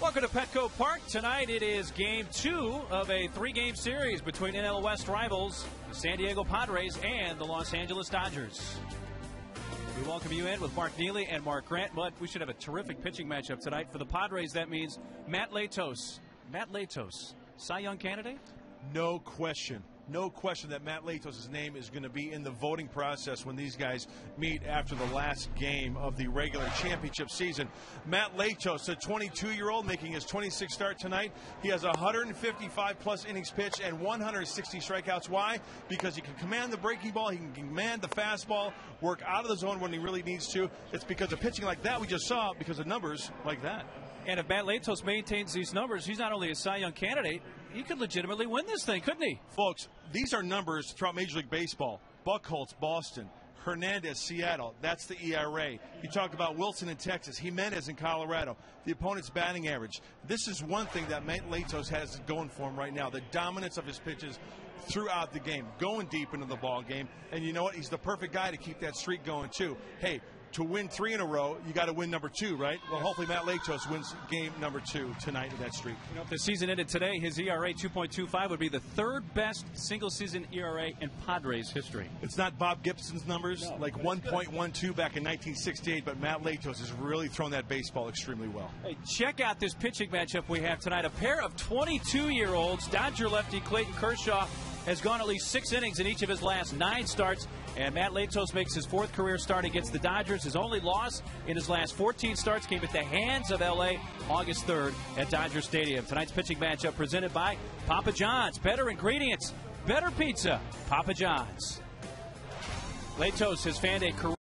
Welcome to Petco Park. Tonight it is game 2 of a 3-game series between NL West rivals, the San Diego Padres and the Los Angeles Dodgers. We welcome you in with Mark Neely and Mark Grant, but we should have a terrific pitching matchup tonight. For the Padres, that means Matt Latos. Matt Latos, Cy Young candidate? No question. No question that Matt Latos' name is going to be in the voting process when these guys meet after the last game of the regular championship season. Matt Latos, a 22-year-old, making his 26th start tonight. He has 155-plus innings pitched and 160 strikeouts. Why? Because he can command the breaking ball, he can command the fastball, work out of the zone when he really needs to. It's because of pitching like that we just saw, because of numbers like that. And if Matt Latos maintains these numbers, he's not only a Cy Young candidate, he could legitimately win this thing, couldn't he? Folks, these are numbers throughout Major League Baseball. Buchholz, Boston. Hernandez, Seattle. That's the ERA. You talk about Wilson in Texas. Jimenez in Colorado. The opponent's batting average. This is one thing that Matt Latos has going for him right now. The dominance of his pitches throughout the game, going deep into the ball game. And you know what? He's the perfect guy to keep that streak going, too. Hey, to win 3 in a row, you got to win number 2, right? Well, hopefully Matt Latos wins game number 2 tonight in that streak. You know, if the season ended today, his ERA 2.25 would be the 3rd best single-season ERA in Padres history. It's not Bob Gibson's numbers, no, like 1.12 back in 1968, but Matt Latos has really thrown that baseball extremely well. Hey, check out this pitching matchup we have tonight. A pair of 22-year-olds. Dodger lefty Clayton Kershaw has gone at least 6 innings in each of his last 9 starts. And Matt Latos makes his 4th career start against the Dodgers. His only loss in his last 14 starts came at the hands of L.A. August 3rd at Dodger Stadium. Tonight's pitching matchup presented by Papa John's. Better ingredients, better pizza. Papa John's. Latos has fanned a career.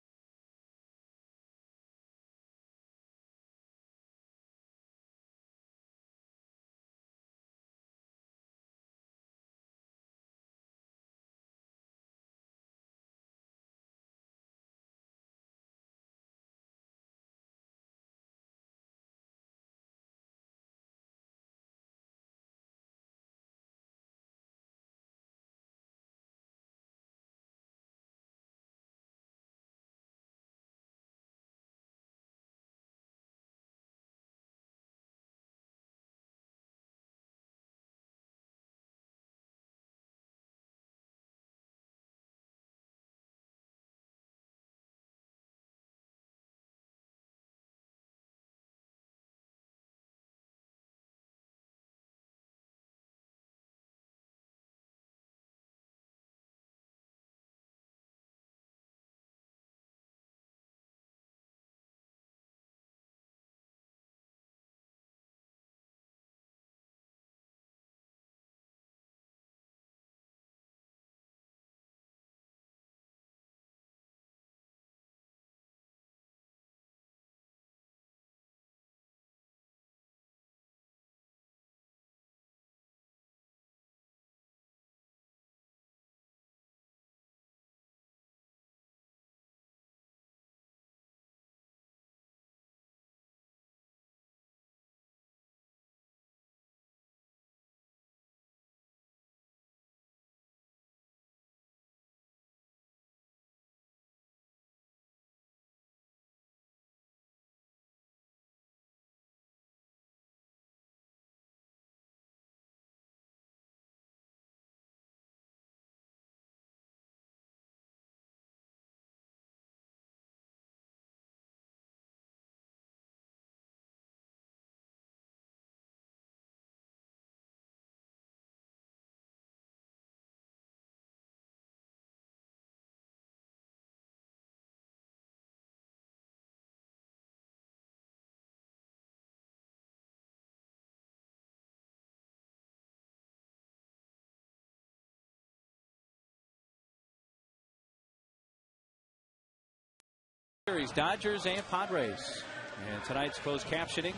Dodgers and Padres. And tonight's closed captioning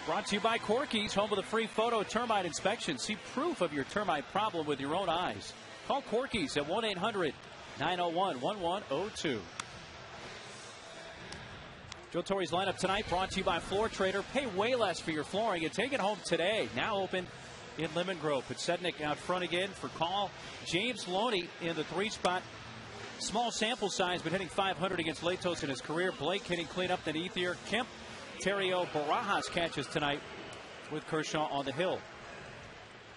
brought to you by Corky's, home of the free photo termite inspection. See proof of your termite problem with your own eyes. Call Corky's at 1-800-901-1102. Joe Torre's lineup tonight brought to you by Floor Trader. Pay way less for your flooring and take it home today. Now open in Lemon Grove. Sednick out front again for call. James Loney in the 3 spot. Small sample size, but hitting .500 against Latos in his career. Blake hitting clean up than Ethier. Kemp, Terrio, Barajas catches tonight with Kershaw on the hill.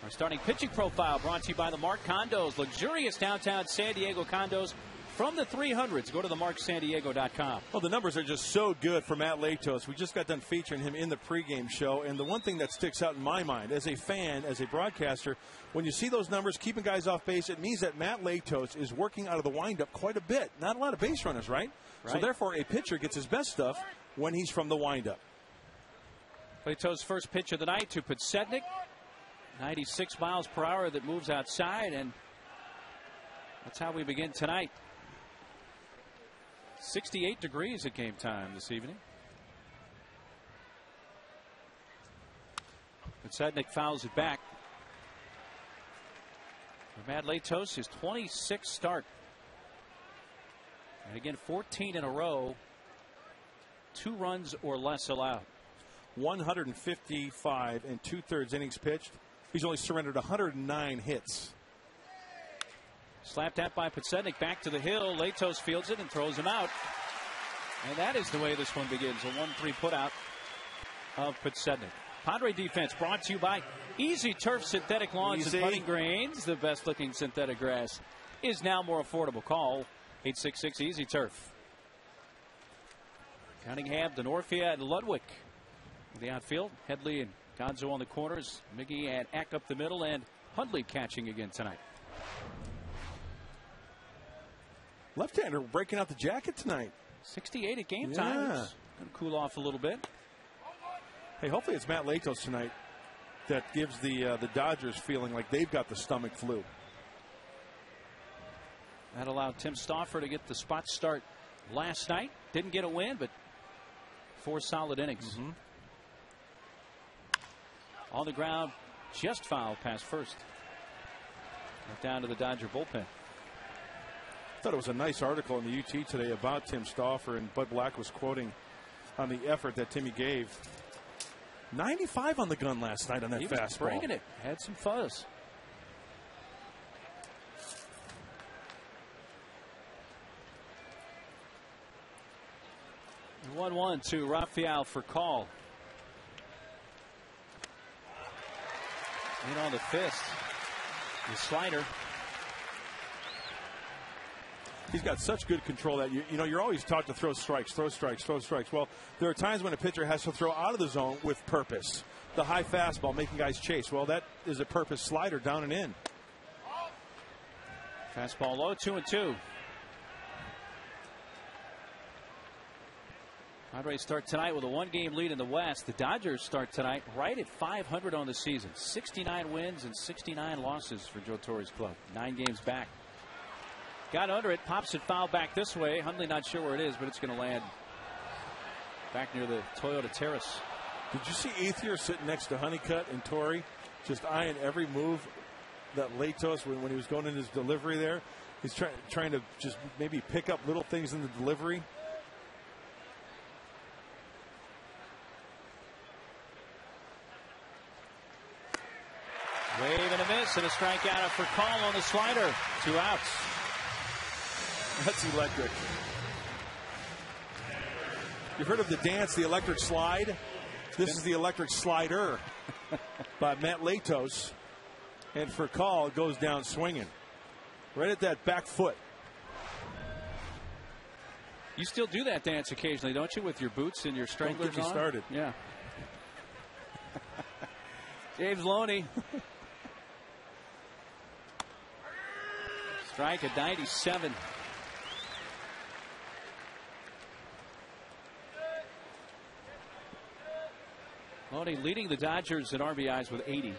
Our starting pitching profile brought to you by the Mark Condos. Luxurious downtown San Diego condos from the 300s. Go to themarksandiego.com. Well, the numbers are just so good for Matt Latos. We just got done featuring him in the pregame show. And the one thing that sticks out in my mind as a fan, as a broadcaster, when you see those numbers, keeping guys off base, it means that Matt Latos is working out of the windup quite a bit. Not a lot of base runners, right? So therefore, a pitcher gets his best stuff when he's from the windup. Latos' first pitch of the night to Podsednik. 96 miles per hour that moves outside, and that's how we begin tonight. 68 degrees at game time this evening. Podsednik fouls it back. For Matt Latos, his 26th start. And again, 14 in a row. 2 runs or less allowed. 155 and 2/3 innings pitched. He's only surrendered 109 hits. Slapped at by Podsednik, back to the hill. Latos fields it and throws him out. And that is the way this one begins. A 1-3 putout of Podsednik. Padre defense brought to you by Easy Turf Synthetic Lawns and Putting Greens. The best looking synthetic grass is now more affordable. Call 866 Easy Turf. Cunningham, Denorfia, and Ludwig. The outfield, Headley and Gonzo on the corners. Miggy and Eck up the middle, and Hundley catching again tonight. Left-hander breaking out the jacket tonight. 68 at game time. It's going to cool off a little bit. Hey, hopefully it's Matt Latos tonight that gives the Dodgers feeling like they've got the stomach flu. That allowed Tim Stauffer to get the spot start last night. Didn't get a win, but 4 solid innings. On the ground, just fouled past first. Went down to the Dodger bullpen. I thought it was a nice article in the UT today about Tim Stauffer, and Bud Black was quoting on the effort that Timmy gave. 95 on the gun last night on that fastball. He was bringing it. Had some fuzz. The 1-1 to Rafael for call. In on the fist. The slider. He's got such good control that you know you're always taught to throw strikes, throw strikes, throw strikes. Well, there are times when a pitcher has to throw out of the zone with purpose. The high fastball making guys chase. Well, that is a purpose slider down and in. Fastball low, 2-2. Padres start tonight with a 1-game lead in the West. The Dodgers start tonight right at 500 on the season. 69 wins and 69 losses for Joe Torre's club. 9 games back. Got under it, pops it foul back this way. Hundley not sure where it is, but it's going to land back near the Toyota Terrace. Did you see Ethier sitting next to Honeycutt and Torrey, just eyeing every move that Latos, when he was going in his delivery there? He's trying to just maybe pick up little things in the delivery. Wave and a miss, and a strikeout for call on the slider. 2 outs. That's electric. You've heard of the dance, the electric slide? This is the electric slider by Matt Latos. And for call, it goes down swinging. Right at that back foot. You still do that dance occasionally, don't you, with your boots and your stranglers on? Don't get me started. Yeah. James Loney. Strike at 97. Loney leading the Dodgers in RBIs with 80.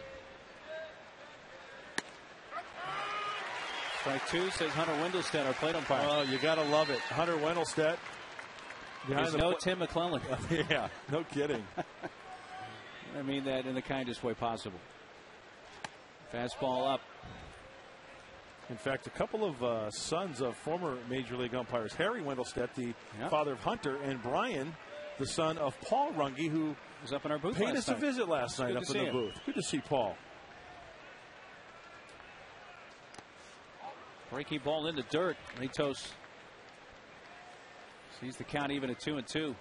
Strike 2, says Hunter Wendelstedt, our plate umpire. Oh, you got to love it. Hunter Wendelstedt. There's no Tim McClellan. Yeah, no kidding. I mean that in the kindest way possible. Fastball up. In fact, a couple of sons of former Major League umpires, Harry Wendelstedt, the father of Hunter, and Brian, the son of Paul Runge, who was up in our booth paid us a visit last night up in the booth. Good to see Paul. Breaking ball in the dirt. Latos sees the count even at 2-2.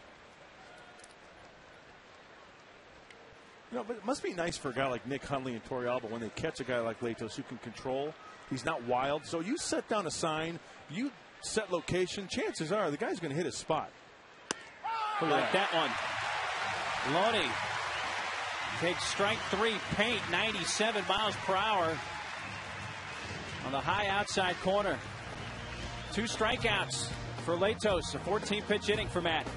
You know, but it must be nice for a guy like Nick Hundley and Torrealba when they catch a guy like Latos who can control. He's not wild. So you set down a sign, you set location, chances are the guy's going to hit his spot. Like that one. Loney takes strike 3, paint, 97 miles per hour on the high outside corner. 2 strikeouts for Latos, a 14-pitch inning for Matt.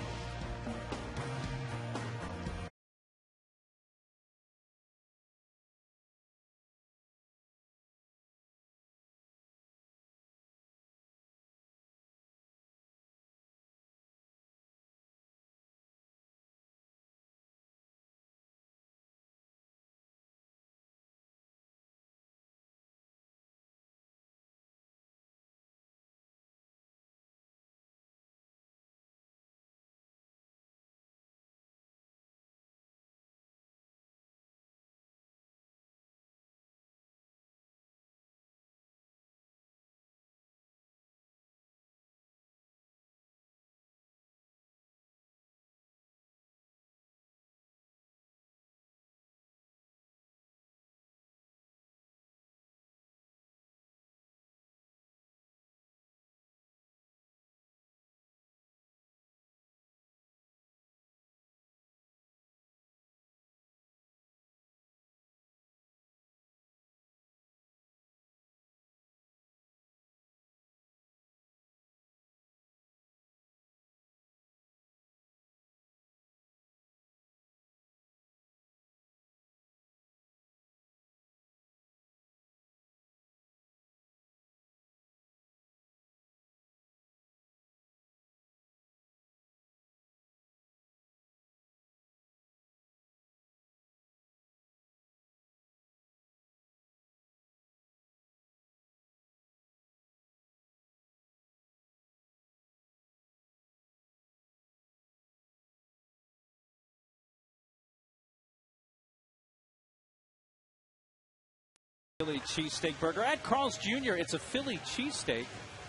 Philly cheesesteak burger at Carl's Jr. It's a Philly cheesesteak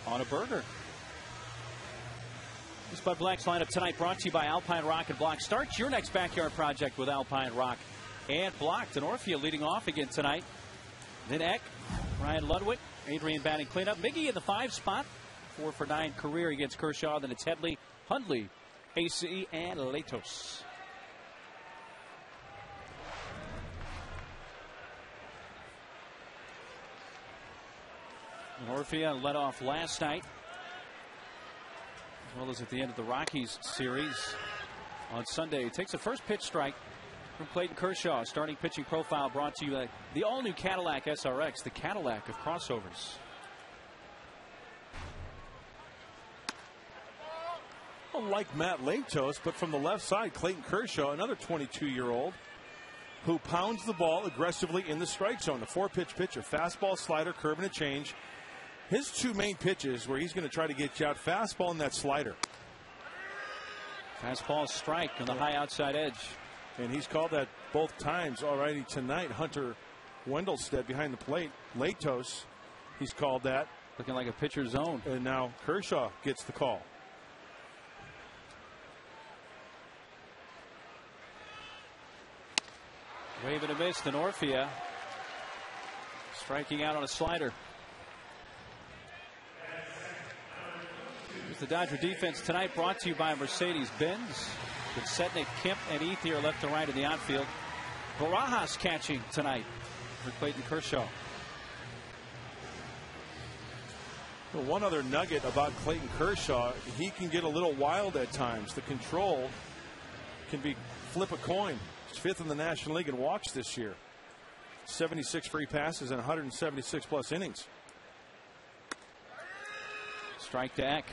on a burger. This Bud Black's lineup tonight brought to you by Alpine Rock and Block. Start your next backyard project with Alpine Rock and Block. Denorfia leading off again tonight. Then Eck, Ryan Ludwig, Adrian batting cleanup. Miggy in the 5 spot. 4 for 9 career against Kershaw. Then it's Headley, Hundley, AC, and Latos. Denorfia led off last night, as well as at the end of the Rockies series on Sunday. He takes the first pitch strike from Clayton Kershaw. Starting pitching profile brought to you by the all-new Cadillac SRX, the Cadillac of crossovers. Like Matt Latos, but from the left side, Clayton Kershaw, another 22-year-old, who pounds the ball aggressively in the strike zone. The 4-pitch pitcher, fastball, slider, curve, and a change. His 2 main pitches where he's going to try to get you out, fastball and that slider. Fastball strike on the high outside edge. And he's called that both times already tonight. Hunter Wendelstedt behind the plate. Latos, he's called that. Looking like a pitcher's zone. And now Kershaw gets the call. Wave and a miss. Denorfia striking out on a slider. The Dodger defense tonight brought to you by Mercedes-Benz. With Setnik, Kemp, and Ethier left to right in the outfield. Barajas catching tonight for Clayton Kershaw. Well, one other nugget about Clayton Kershaw, he can get a little wild at times. The control can be flip a coin. He's 5th in the National League in walks this year. 76 free passes and 176 plus innings. Strike to Eck.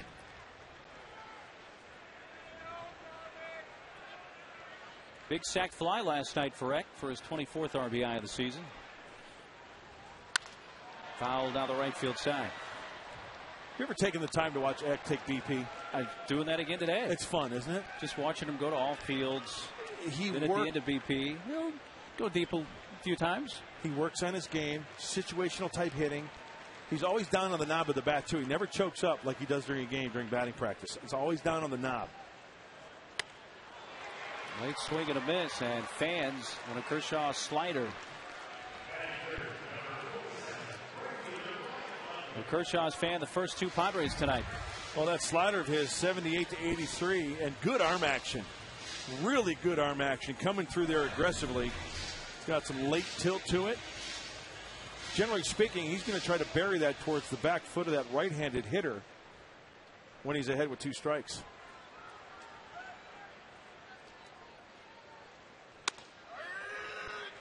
Big sac fly last night for Eck for his 24th RBI of the season. Foul down the right field side. You ever taken the time to watch Eck take BP? I'm doing that again today. It's fun, isn't it? Just watching him go to all fields. Then at the end of BP, he'll go deep a few times. He works on his game, situational type hitting. He's always down on the knob of the bat, too. He never chokes up like he does during a game, during batting practice. It's always down on the knob. Late swing and a miss, and fans on a Kershaw slider. Well, Kershaw's fan the first two Padres tonight. Well, that slider of his, 78 to 83, and good arm action. Really good arm action coming through there aggressively. He's got some late tilt to it. Generally speaking, he's going to try to bury that towards the back foot of that right-handed hitter when he's ahead with 2 strikes.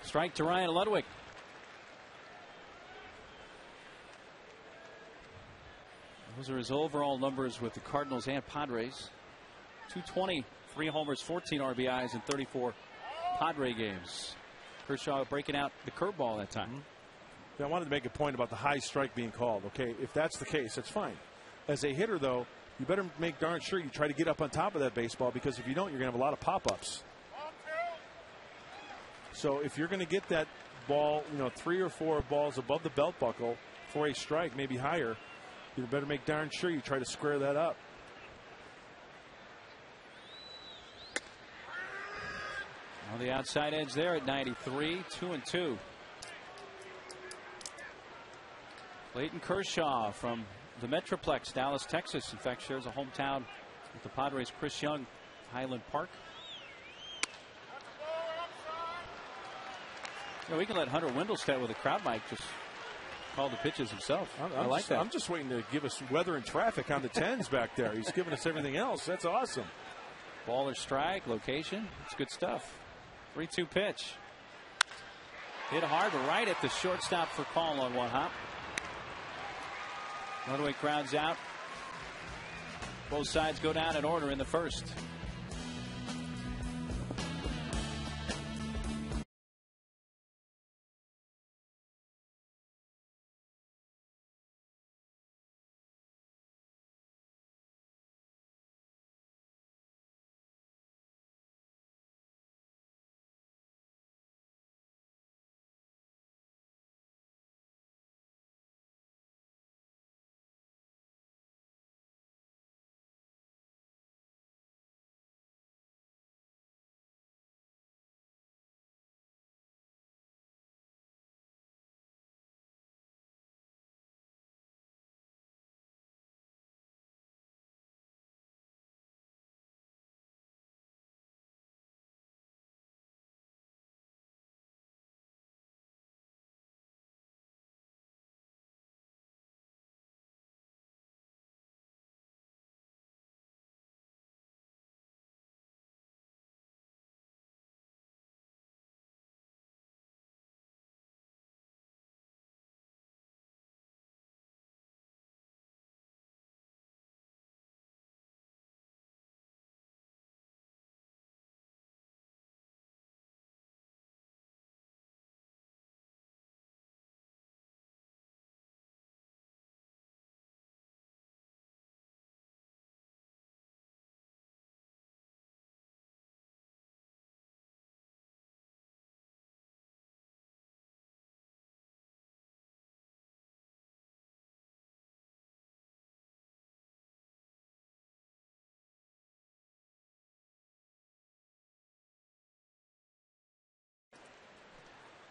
Strike to Ryan Ludwig. Those are his overall numbers with the Cardinals and Padres. 220, 3 homers, 14 RBIs in 34 Padre games. Kershaw breaking out the curveball that time. I wanted to make a point about the high strike being called. Okay, if that's the case, that's fine. As a hitter, though, you better make darn sure you try to get up on top of that baseball, because if you don't, you're going to have a lot of pop-ups. So if you're going to get that ball, 3 or 4 balls above the belt buckle for a strike, maybe higher, you better make darn sure you try to square that up. On the outside edge there at 93, 2-2. Clayton Kershaw from the Metroplex, Dallas, Texas. In fact, shares a hometown with the Padres' Chris Young, Highland Park. We can let Hunter Wendelstedt with a crowd mic just call the pitches himself. I like that. I'm just waiting to give us weather and traffic on the 10s back there. He's giving us everything else. That's awesome. Ball or strike, location. It's good stuff. 3-2 pitch. Hit hard right at the shortstop for call on one hop. Ludwig grounds out. Both sides go down in order in the first.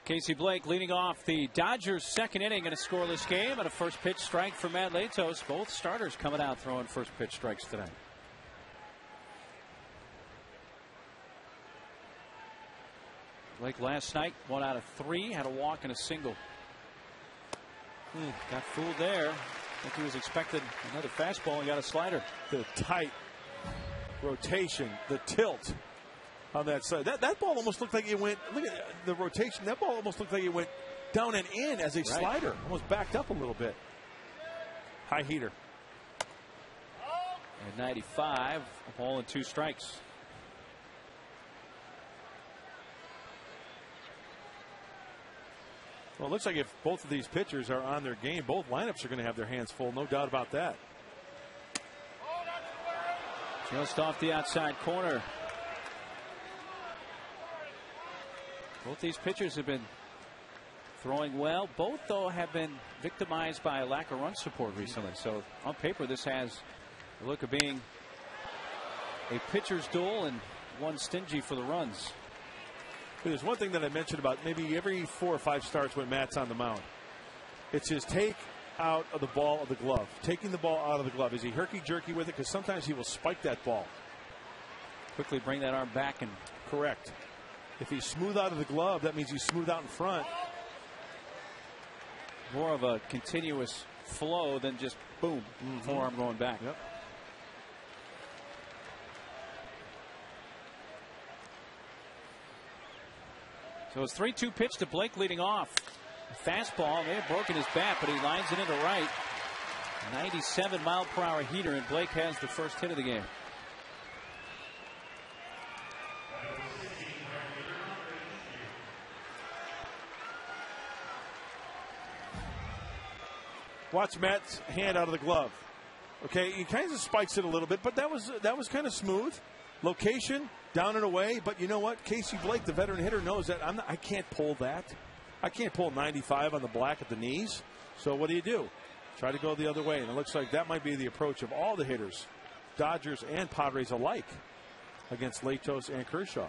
Casey Blake leading off the Dodgers' second inning in a scoreless game, and a first pitch strike for Matt Latos. Both starters coming out throwing first pitch strikes tonight. Blake last night 1 out of 3, had a walk and a single. Got fooled there. I think he was expecting another fastball and got a slider. The tight rotation, the tilt on that side. That ball almost looked like it went, look at the rotation, that ball almost looked like it went down and in as a slider. Almost backed up a little bit. High heater. At 95, a ball and 2 strikes. Well, it looks like if both of these pitchers are on their game, both lineups are going to have their hands full, no doubt about that. Just off the outside corner. Both these pitchers have been throwing well. Both, though, have been victimized by a lack of run support recently. So on paper, this has the look of being a pitcher's duel, and one stingy for the runs. There's one thing that I mentioned about maybe every 4 or 5 starts when Matt's on the mound. It's his take out of the ball of the glove. Taking the ball out of the glove. Is he herky-jerky with it? Because sometimes he will spike that ball. Quickly bring that arm back and. Correct. If he's smooth out of the glove, that means he's smooth out in front. More of a continuous flow than just boom, forearm going back. Yep. So it's 3-2 pitch to Blake leading off. Fastball may have broken his bat, but he lines it into right. 97-mile-per-hour heater, and Blake has the first hit of the game. Watch Matt's hand out of the glove. Okay, he kind of spikes it a little bit, but that was kind of smooth. Location, down and away. But you know what? Casey Blake, the veteran hitter, knows that I can't pull that. I can't pull 95 on the black at the knees. So what do? Try to go the other way. And it looks like that might be the approach of all the hitters, Dodgers and Padres alike, against Latos and Kershaw.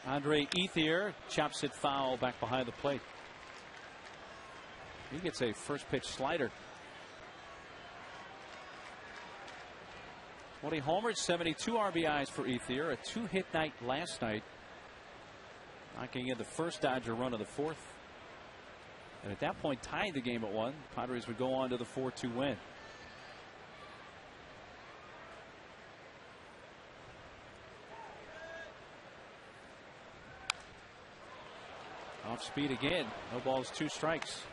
Andre Ethier chops it foul back behind the plate. He gets a first pitch slider. 20 homers, 72 RBIs for Ethier. A 2-hit night last night, knocking in the first Dodger run of the fourth. And at that point, tied the game at 1. Padres would go on to the 4-2 win. Off speed again. No balls, 2 strikes.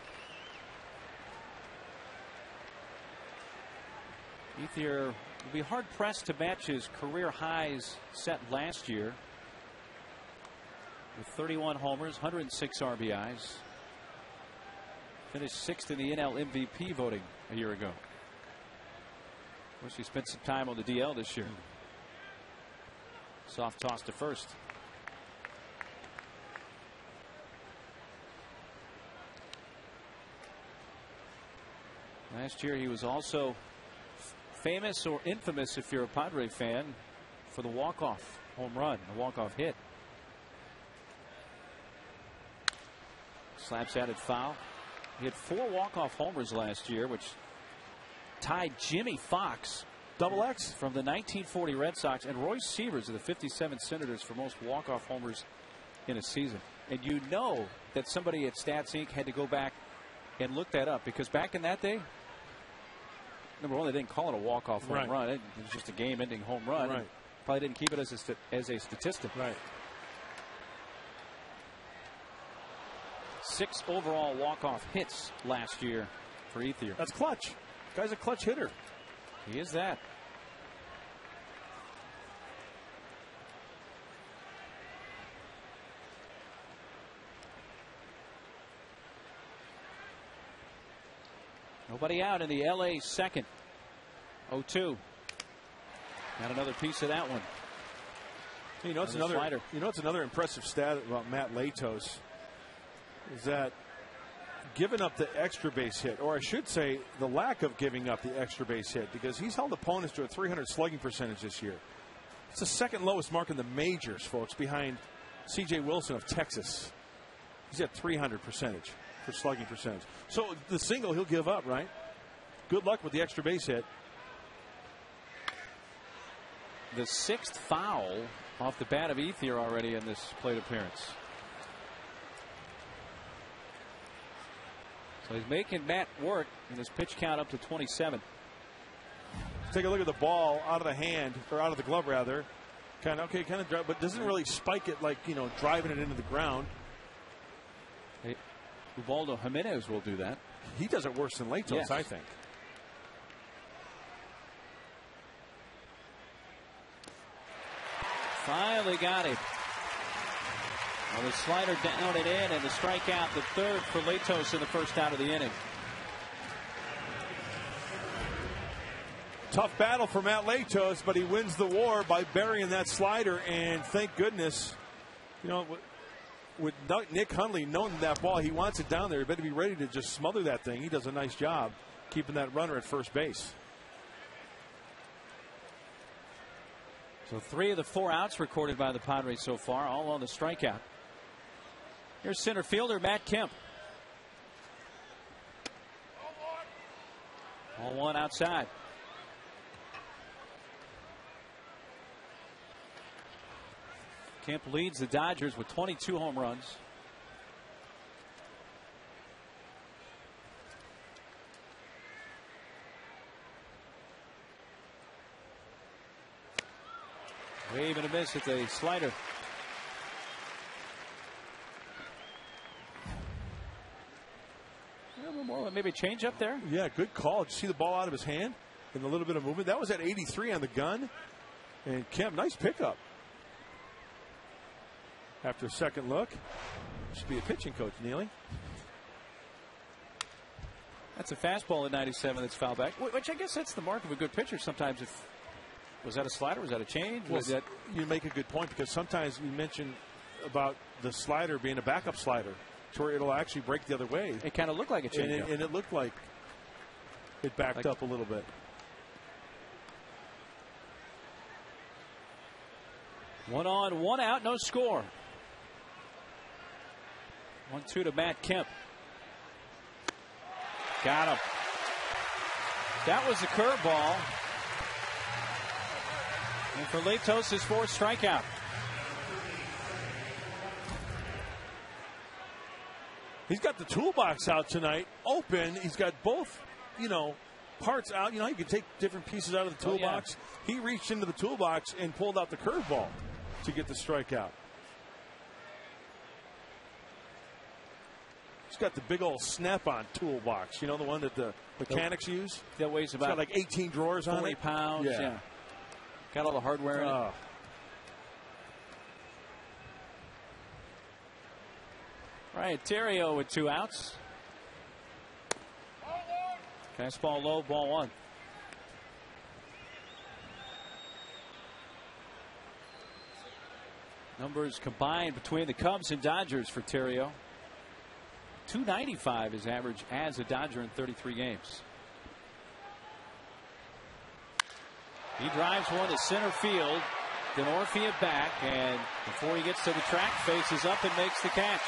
Ethier will be hard pressed to match his career highs set last year with 31 homers, 106 RBIs. Finished 6th in the NL MVP voting a year ago. Of course, he spent some time on the DL this year. Soft toss to first. Last year he was also famous or infamous, if you're a Padre fan, for the walk-off home run, the walk-off hit. Slaps at it foul. He had 4 walk-off homers last year, which tied Jimmy Fox, Double X, from the 1940 Red Sox, and Royce Severs of the 57 Senators for most walk-off homers in a season. And you know that somebody at Stats Inc. had to go back and look that up, because back in that day, number one, they didn't call it a walk-off home run. It was just a game-ending home run. Right. Probably didn't keep it as a statistic. Right. 6 overall walk-off hits last year for Ethier. That's clutch. Guy's a clutch hitter. He is that. Nobody out in the LA second. 0-2. Got another piece of that one. You know, it's another impressive stat about Matt Latos is that giving up the extra base hit, or I should say the lack of giving up the extra base hit, because he's held opponents to a .300 slugging percentage this year. It's the second lowest mark in the majors, folks, behind C.J. Wilson of Texas. He's at .300 percentage for slugging percentage. So the single he'll give up, right? Good luck with the extra base hit. The 6th foul off the bat of Ethier already in this plate appearance. So he's making Matt work in his pitch count up to 27. Take a look at the ball out of the hand, or out of the glove rather. Kind of but doesn't really spike it like, driving it into the ground. Hey, Ubaldo Jimenez will do that. He does it worse than Latos, yes. I think. Finally got him. Well, the slider down and in, and the strikeout, the 3rd for Latos in the first out of the inning. Tough battle for Matt Latos, but he wins the war by burying that slider, and thank goodness, with Nick Hundley knowing that ball, he wants it down there. He better be ready to just smother that thing. He does a nice job keeping that runner at first base. So 3 of the 4 outs recorded by the Padres so far, all on the strikeout. Here's center fielder Matt Kemp. All one outside. Kemp leads the Dodgers with 22 home runs. Wave and a miss at the slider. More, maybe change up there. Yeah, good call. Did you see the ball out of his hand and a little bit of movement? That was at 83 on the gun. And Kemp, nice pickup. After a second look, should be a pitching coach, Neely. That's a fastball at 97 that's foul back, which I guess that's the mark of a good pitcher. Sometimes, if was that a slider? Was that a change? Well, you make a good point, because sometimes we mention about the slider being a backup slider, to where it'll actually break the other way. It kind of looked like a change, and it looked like it backed up a little bit. One on, one out, no score. 1-2 to Matt Kemp. Got him. That was the curveball. And for Latos, his 4th strikeout. He's got the toolbox out tonight, open. He's got both, parts out. You can take different pieces out of the toolbox. Yeah. He reached into the toolbox and pulled out the curveball to get the strikeout. He's got the big old snap-on toolbox, the one that the mechanics use. That weighs about, it's got like 18 drawers on it. 40 pounds. Yeah. Got all the hardware in it. Right, Terrio with 2 outs. Fastball low, ball 1. Numbers combined between the Cubs and Dodgers for Terrio. .295 his average as a Dodger in 33 games. He drives one to center field. Then Orphea back, and before he gets to the track, faces up and makes the catch.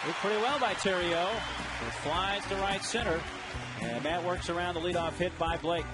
Did pretty well by Terrio. It flies to right center, and that works around the leadoff hit by Blake.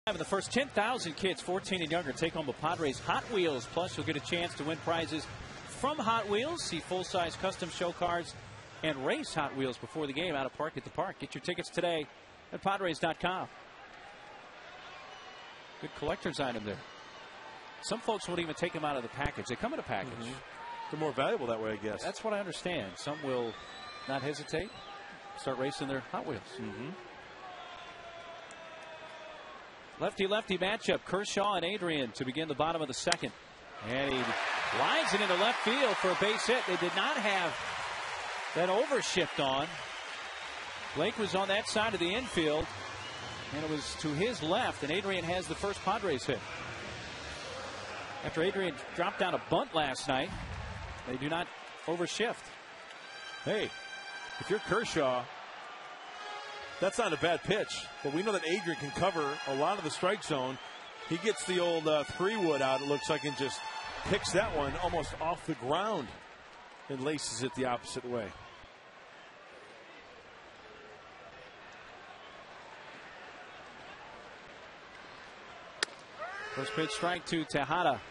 The first 10,000 kids 14 and younger take home the Padres Hot Wheels. Plus, you'll get a chance to win prizes from Hot Wheels. See full-size custom show cars and race Hot Wheels before the game out of Park at the Park. Get your tickets today at Padres.com. Good collector's item there. Some folks won't even take them out of the package. They come in a package. They're more valuable that way, I guess. That's what I understand. Some will not hesitate. start racing their Hot Wheels. Lefty-lefty matchup. Kershaw and Adrian to begin the bottom of the second. And he lines it into left field for a base hit. They did not have that overshift on. Blake was on that side of the infield, and it was to his left, and Adrian has the first Padres hit. After Adrian dropped down a bunt last night, they do not overshift. Hey, if you're Kershaw, that's not a bad pitch, but we know that Adrian can cover a lot of the strike zone. He gets the old 3-wood out, it looks like, and just picks that one almost off the ground and laces it the opposite way. First pitch strike to Tejada.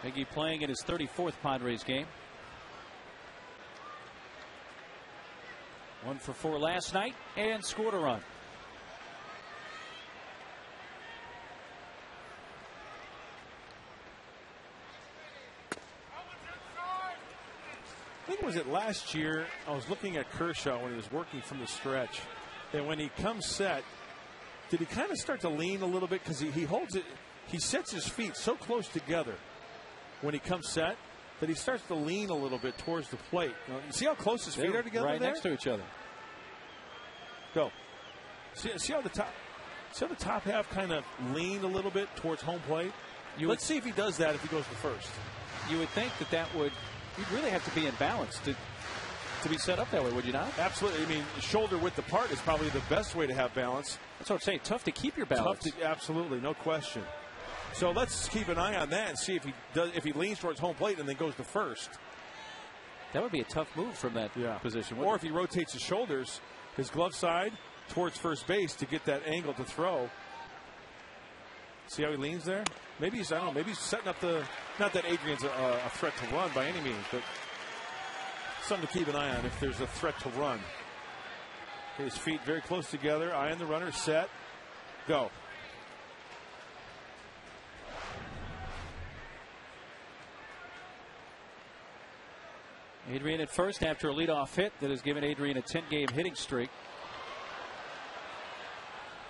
Miggy playing in his 34th Padres game. 1 for 4 last night and scored a run. I think it was it last year. I was looking at Kershaw when he was working from the stretch, and when he comes set, did he kind of start to lean a little bit because he holds it, he sets his feet so close together when he comes set that he starts to lean a little bit towards the plate. You see how close his feet are together right there? next to each other. Go. See how the top half kind of leaned a little bit towards home plate. Let's see if he does that if he goes to first. You would think that would, you'd really have to be in balance to be set up that way, would you not? Absolutely. I mean, shoulder width apart is probably the best way to have balance. That's what I'm saying. Tough to keep your balance. Absolutely, no question. So let's keep an eye on that and see if he leans towards home plate and then goes to first. That would be a tough move from that position. Or if he rotates his shoulders, his glove side towards first base to get that angle to throw. See how he leans there? Maybe he's, I don't know, maybe he's setting up the, not that Adrian's a threat to run by any means, but something to keep an eye on if there's a threat to run. His feet very close together, eye on the runner, set, go. Adrian at first after a leadoff hit that has given Adrian a 10-game hitting streak.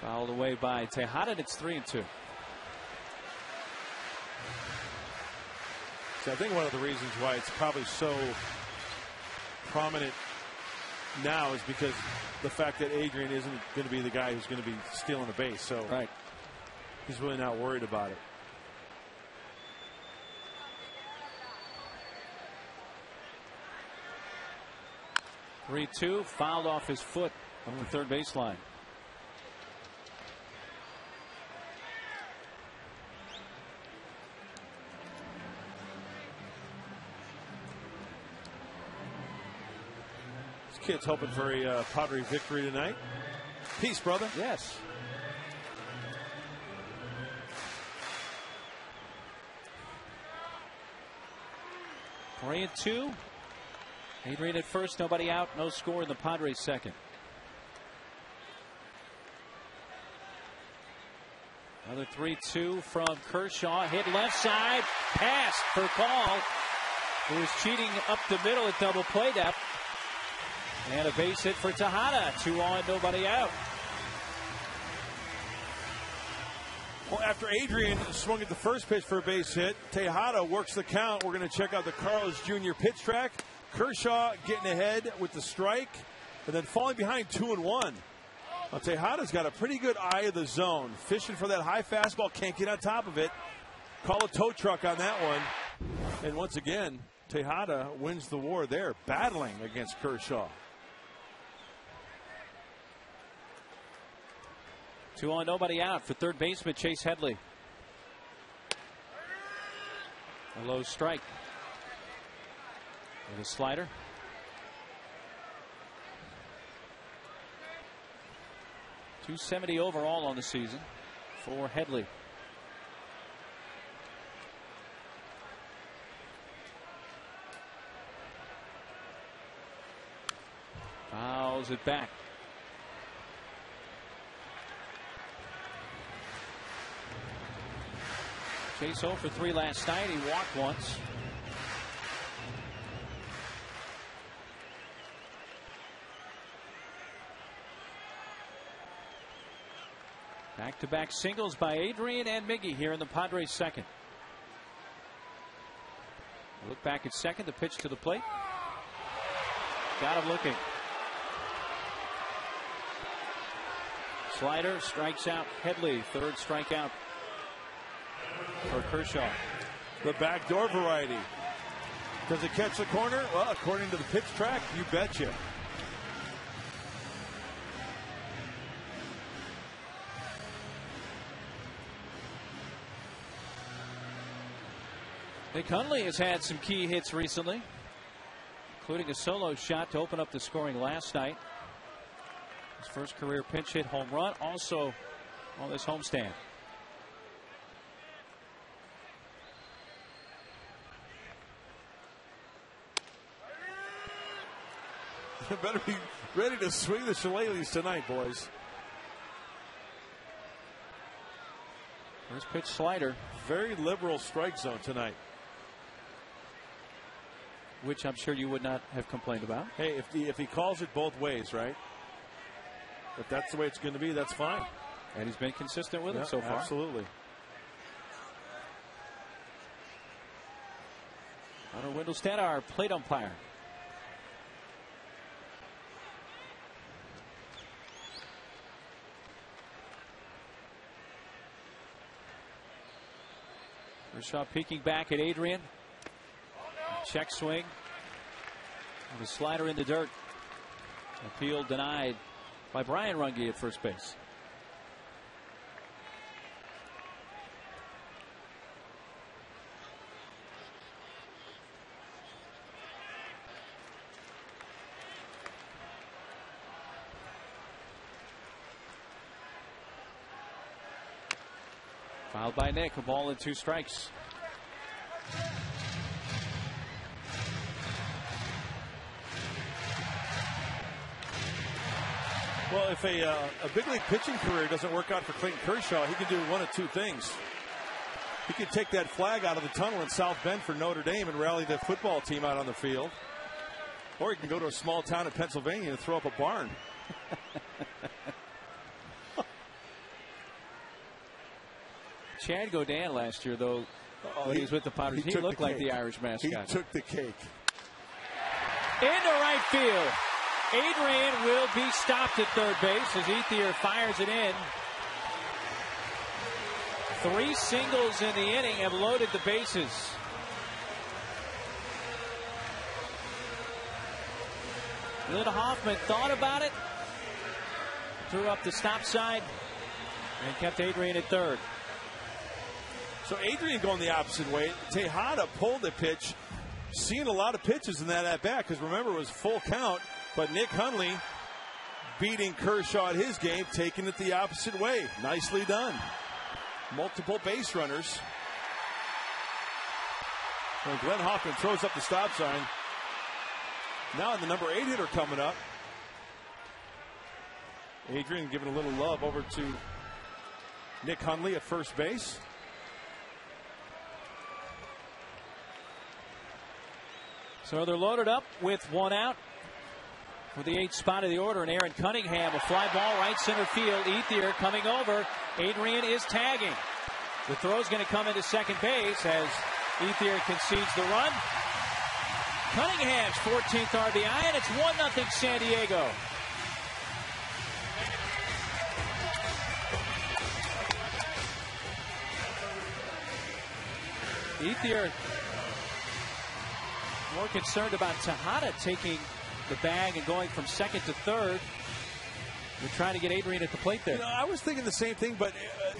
Fouled away by Tejada, and it's 3-2. So I think one of the reasons why it's probably so prominent now is because the fact that Adrian isn't going to be the guy who's going to be stealing the base. So he's really not worried about it. (3-2) fouled off his foot on the third baseline. This kid's hoping for a Padre victory tonight. Peace, brother. Yes. Three and 2. Adrian at first, nobody out, no score in the Padres second. Another 3-2 from Kershaw. Hit left side, passed for call. Who was cheating up the middle at double play depth. And a base hit for Tejada. 2 on, nobody out. Well, after Adrian swung at the first pitch for a base hit, Tejada works the count. We're going to check out the Carlos Jr. pitch track. Kershaw getting ahead with the strike and then falling behind 2-1. Well, Tejada's got a pretty good eye of the zone. Fishing for that high fastball, can't get on top of it. Call a tow truck on that one. And once again, Tejada wins the war there, battling against Kershaw. 2 on, nobody out for third baseman Chase Headley. A low strike. With a slider. .270 overall on the season for Headley. Fouls it back. Chase 0 for 3 last night. He walked once. Back-to-back singles by Adrian and Miggy here in the Padres' second. Look back at second. The pitch to the plate. Got him looking. Slider strikes out Headley. Third strikeout for Kershaw. The backdoor variety. Does it catch the corner? Well, according to the pitch track, you betcha. Nick Hundley has had some key hits recently, including a solo shot to open up the scoring last night. His first career pinch hit home run, also on this homestand. You better be ready to swing the shillelaghs tonight, boys. First pitch slider. Very liberal strike zone tonight. Which I'm sure you would not have complained about. Hey, if he calls it both ways, right? If that's the way it's going to be, that's fine. And he's been consistent with it so far. Absolutely. Hunter Wendelstedt, our plate umpire. Kershaw peeking back at Adrian. Check swing. The slider in the dirt. Appeal denied by Brian Runge at first base. Fouled by Nick. A ball and 2 strikes. Well, if a big league pitching career doesn't work out for Clayton Kershaw, he can do one of 2 things. He can take that flag out of the tunnel in South Bend for Notre Dame and rally the football team out on the field. Or he can go to a small town in Pennsylvania and throw up a barn. Chad Godin last year, though, when he was with the Padres, he looked like the Irish mascot. He took the cake. Into right field. Adrian will be stopped at third base as Ethier fires it in. 3 singles in the inning have loaded the bases. Lynn Hoffman thought about it, threw up the stop sign, and kept Adrian at third. So Adrian going the opposite way. Tejada pulled the pitch. Seeing a lot of pitches in that at bat, because remember it was full count. But Nick Hundley beating Kershaw at his game, taking it the opposite way. Nicely done. Multiple base runners. Well, Glenn Hoffman throws up the stop sign. Now the number 8 hitter coming up. Adrian giving a little love over to Nick Hundley at first base. So they're loaded up with 1 out. For the 8th spot of the order, and Aaron Cunningham, a fly ball right center field. Ethier coming over. Adrian is tagging. The throw's going to come into second base as Ethier concedes the run. Cunningham's 14th RBI, and it's 1-0 San Diego. Ethier more concerned about Tejada taking the bag and going from second to third. We're trying to get Adrian at the plate there. You know, I was thinking the same thing, but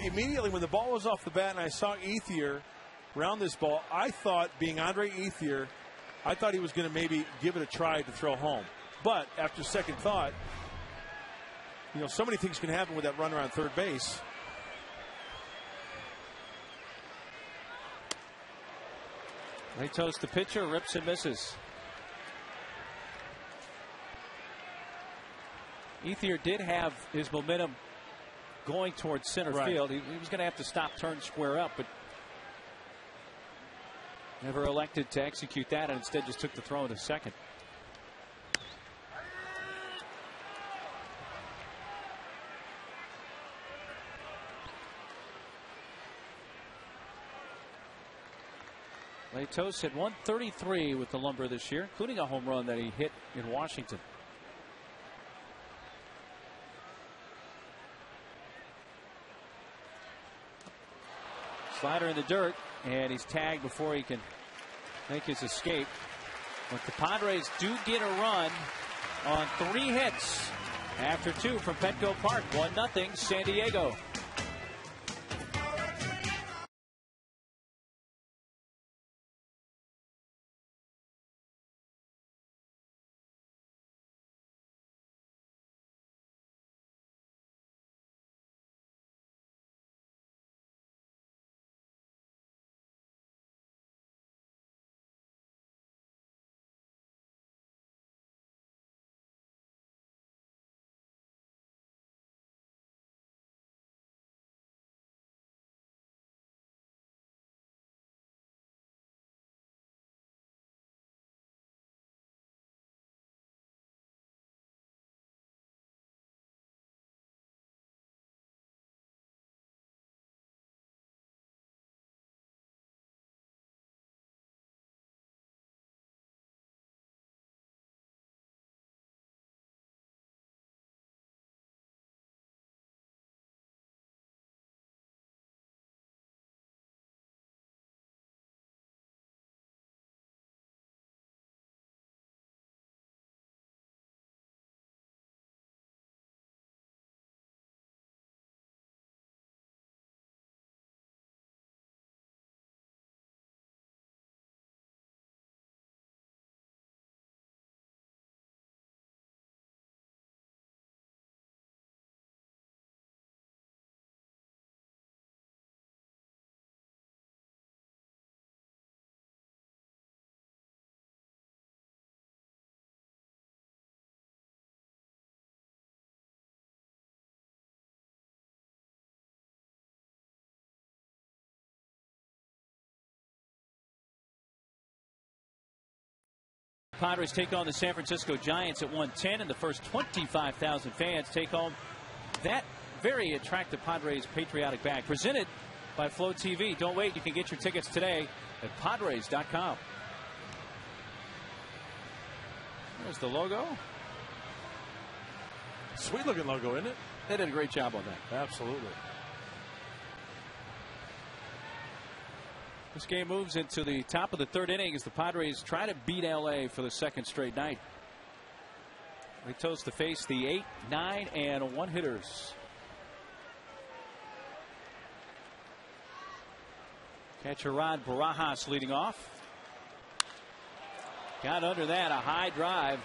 immediately when the ball was off the bat and I saw Ethier round this ball, I thought, being Andre Ethier, I thought he was going to maybe give it a try to throw home. But after second thought, you know, so many things can happen with that run around third base. Latos, the pitcher, rips and misses. Ethier did have his momentum going towards center field. He was going to have to stop, turn, square up, but Never elected to execute that and instead just took the throw into second. Latos hit 133 with the Lumber this year, including a home run that he hit in Washington. Slider in the dirt, and he's tagged before he can make his escape. But the Padres do get a run on 3 hits after 2 from Petco Park. 1-0 San Diego. Padres take on the San Francisco Giants at 1:10, and the first 25,000 fans take home that very attractive Padres patriotic bag, presented by Flow TV. Don't wait, you can get your tickets today at Padres.com. There's the logo. Sweet looking logo, isn't it? They did a great job on that. Absolutely. This game moves into the top of the 3rd inning as the Padres try to beat LA for the 2nd straight night. They toast to face the 8, 9, and 1 hitters. Catcher Rod Barajas leading off. Got under that, a high drive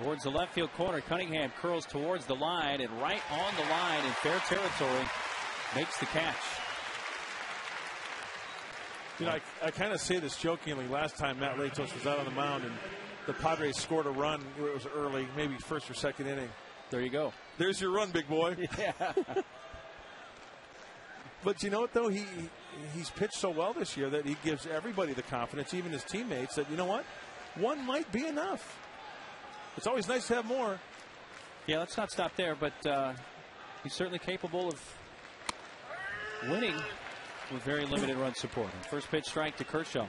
towards the left field corner. Cunningham curls towards the line, and right on the line in fair territory makes the catch. You know, I kind of say this jokingly. Last time Matt Latos was out on the mound and the Padres scored a run, it was early, maybe 1st or 2nd inning. There you go. There's your run, big boy. Yeah. But you know what, though? He's pitched so well this year that he gives everybody the confidence, even his teammates, that, you know what, 1 might be enough. It's always nice to have more. Yeah, let's not stop there, but he's certainly capable of winning with very limited run support. First pitch strike to Kershaw.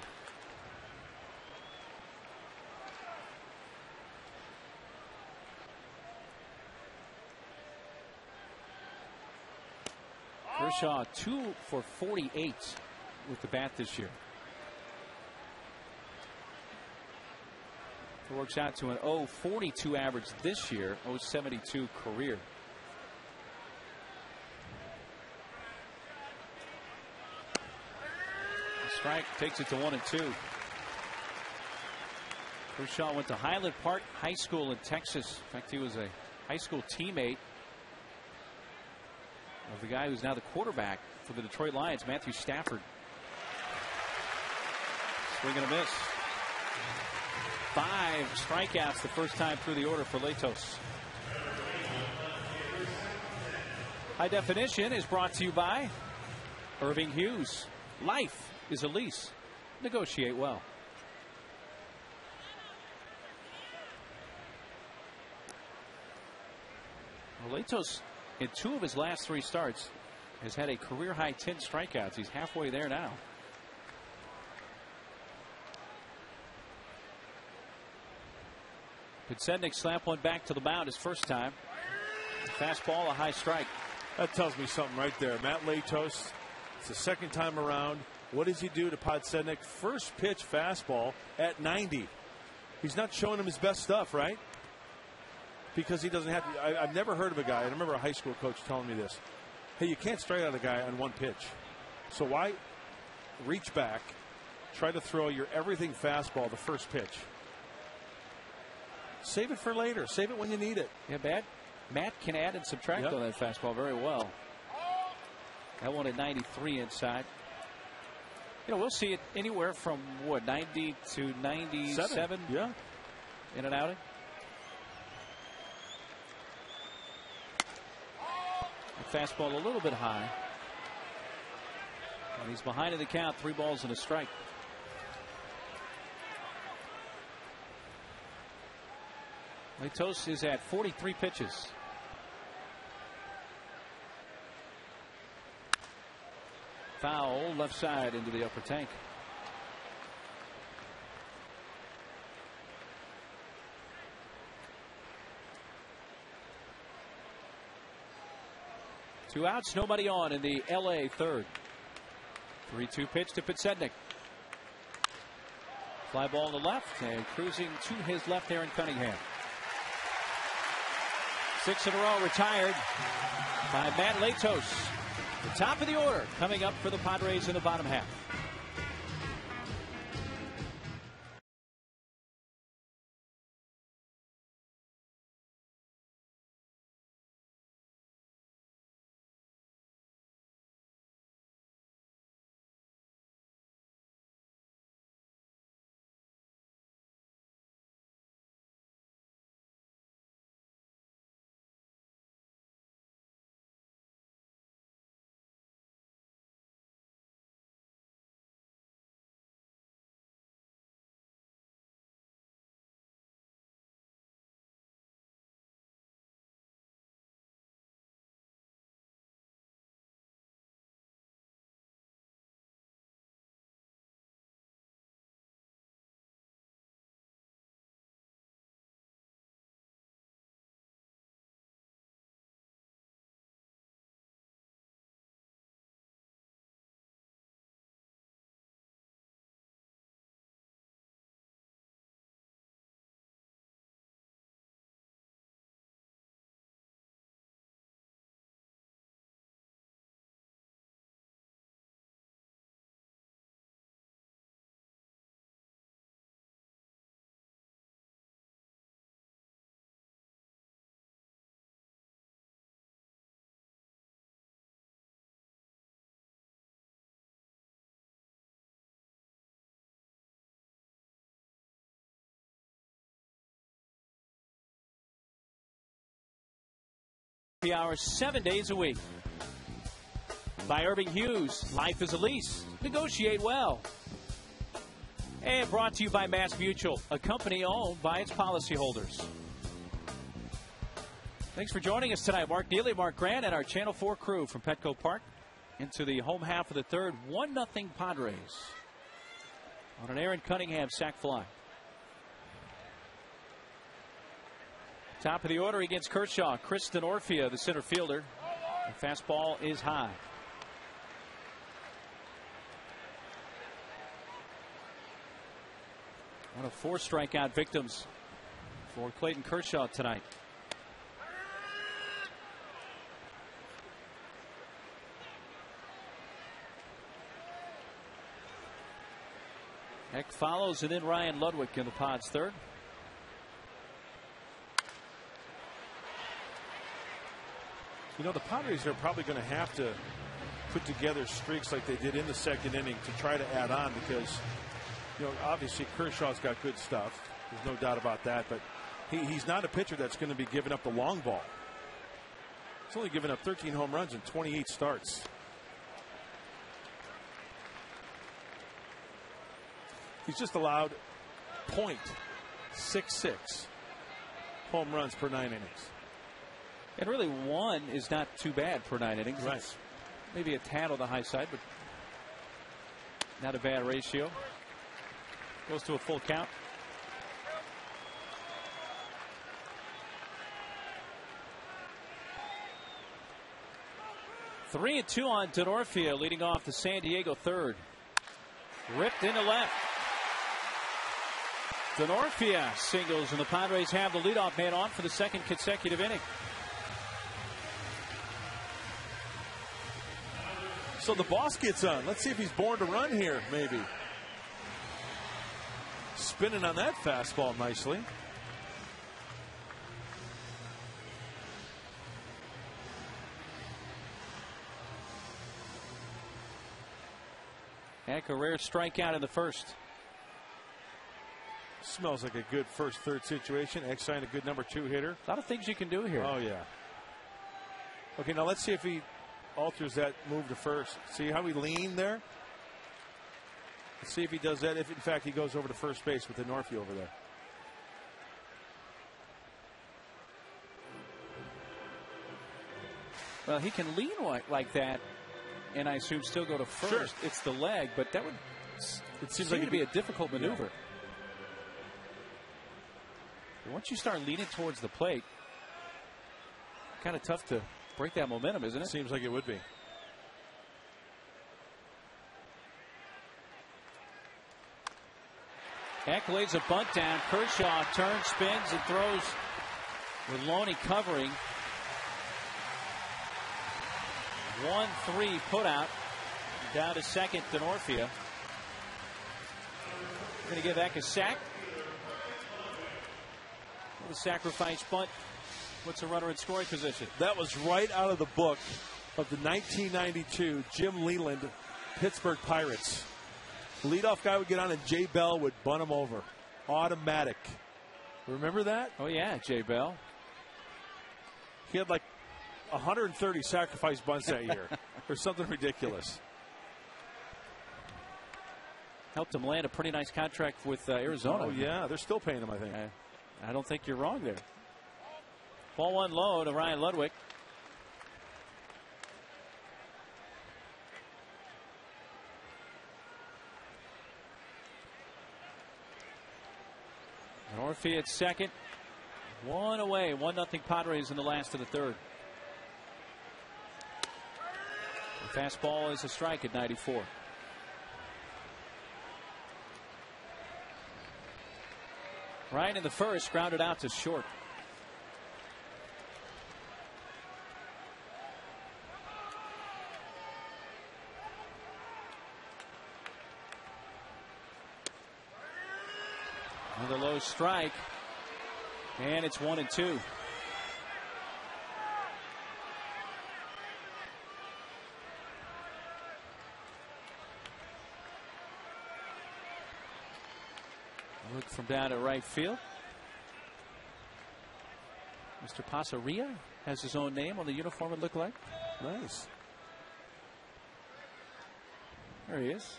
Kershaw 2 for 48 with the bat this year. It works out to an 0.42 average this year, 0.72 career. Strike takes it to 1-2. Kershaw went to Highland Park High School in Texas. In fact, he was a high school teammate of the guy who's now the quarterback for the Detroit Lions, Matthew Stafford. Swing and a miss. 5 strikeouts the first time through the order for Latos. High Definition is brought to you by Irving Hughes. Life is a lease. negotiate well. Latos, in 2 of his last 3 starts, has had a career-high 10 strikeouts. He's halfway there now. Pitsednik slapped one back to the mound his first time. Fastball, a high strike. That tells me something right there. Matt Latos, it's the second time around. What does he do to Podsednik? First pitch fastball at 90. He's not showing him his best stuff, right? Because he doesn't have to. I've never heard of a guy. I remember a high school coach telling me this. Hey, you can't strike out a guy on 1 pitch. So why reach back, try to throw your everything fastball the first pitch? Save it for later. Save it when you need it. Yeah, Matt can add and subtract on that fastball very well. That one at 93 inside. You know, we'll see it anywhere from, what, 90 to 97 in an outing. The fastball a little bit high. And he's behind in the count, 3 balls and a strike. Latos is at 43 pitches. Foul left side into the upper tank. Two outs, nobody on in the LA third. 3-2 pitch to Pitsednik. Fly ball to the left and cruising to his left, Aaron Cunningham. 6 in a row retired by Matt Latos. The top of the order coming up for the Padres in the bottom half. Hours 7 days a week. By Irving Hughes, life is a lease. Negotiate well. And brought to you by Mass Mutual, a company owned by its policyholders. Thanks for joining us tonight. Mark Neely, Mark Grant, and our Channel 4 crew from Petco Park into the home half of the third. 1-0 Padres on an Aaron Cunningham sac fly. Top of the order against Kershaw, Kristen Orfia, the center fielder. The fastball is high. One of 4 strikeout victims for Clayton Kershaw tonight. Eck follows, and then Ryan Ludwig in the Pods third. You know, the Padres are probably going to have to put together streaks like they did in the second inning to try to add on, because, you know, obviously Kershaw's got good stuff. There's no doubt about that. But he's not a pitcher that's going to be giving up the long ball. He's only given up 13 home runs in 28 starts. He's just allowed .66 home runs per 9 innings. And really, 1 is not too bad per 9 innings. Right. It's maybe a tad on the high side, but not a bad ratio. Goes to a full count. Three and 2 on Denorfia, leading off the San Diego third. Ripped into left. Denorfia singles, and the Padres have the leadoff man on for the second consecutive inning. So the boss gets on. Let's see if he's born to run here, maybe. Spinning on that fastball nicely. Heck, a rare strikeout in the first. Smells like a good first, third situation. Eckstein, a good number 2 hitter. A lot of things you can do here. Oh, yeah. Okay, now let's see if he alters that move to first. See how he leaned there? Let's see if he does that, if in fact he goes over to first base with Denorfia over there. Well, he can lean like that, and I assume still go to first. Sure. It's the leg, but that would seem like to be a difficult maneuver. Yeah. Once you start leaning towards the plate, kind of tough to break that momentum, isn't it? Seems like it would be. Eck lays a bunt down. Kershaw turns, spins, and throws with Loney covering. 1-3 put out. Down to second, Denorfia. Going to give Eck a sack. The sacrifice bunt. What's a runner in scoring position? That was right out of the book of the 1992 Jim Leland Pittsburgh Pirates. Leadoff guy would get on and Jay Bell would bunt him over. Automatic. Remember that? Oh, yeah, Jay Bell. He had like 130 sacrifice bunts that year. Or something ridiculous. Helped him land a pretty nice contract with Arizona. Oh, yeah. They're still paying him, I think. I don't think you're wrong there. Ball 1 low to Ryan Ludwig. Denorfia at second. 1 away. 1-0 Padres in the last of the third. The fastball is a strike at 94. Ryan in the first, grounded out to short. Another low strike, and it's 1-2. Look from down at right field. Mr. Pasaria has his own name on the uniform, it looked like. Nice. There he is.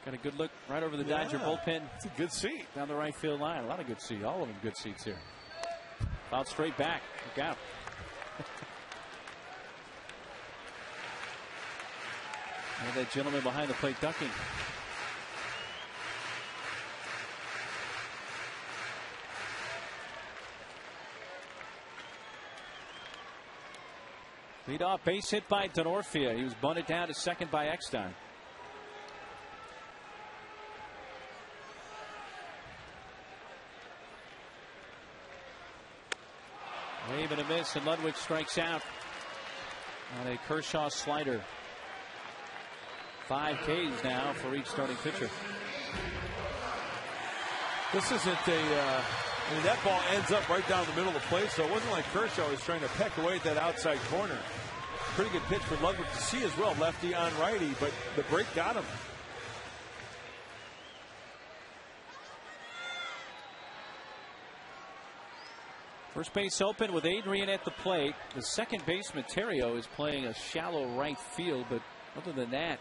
Got a good look right over the Dodger bullpen. It's a good seat. Down the right field line. A lot of good seats. All of them good seats here. Fouled straight back. Look out. And that gentleman behind the plate ducking. Leadoff base hit by Denorfia. He was bunted down to second by Eckstein. Wave and a miss, and Ludwig strikes out on a Kershaw slider. 5 Ks now for each starting pitcher. This isn't I mean, that ball ends up right down the middle of the plate, so it wasn't like Kershaw was trying to peck away at that outside corner. Pretty good pitch for Ludwig to see as well, lefty on righty, but the break got him. First base open with Adrian at the plate. The second baseman, Terrio, is playing a shallow right field, but other than that,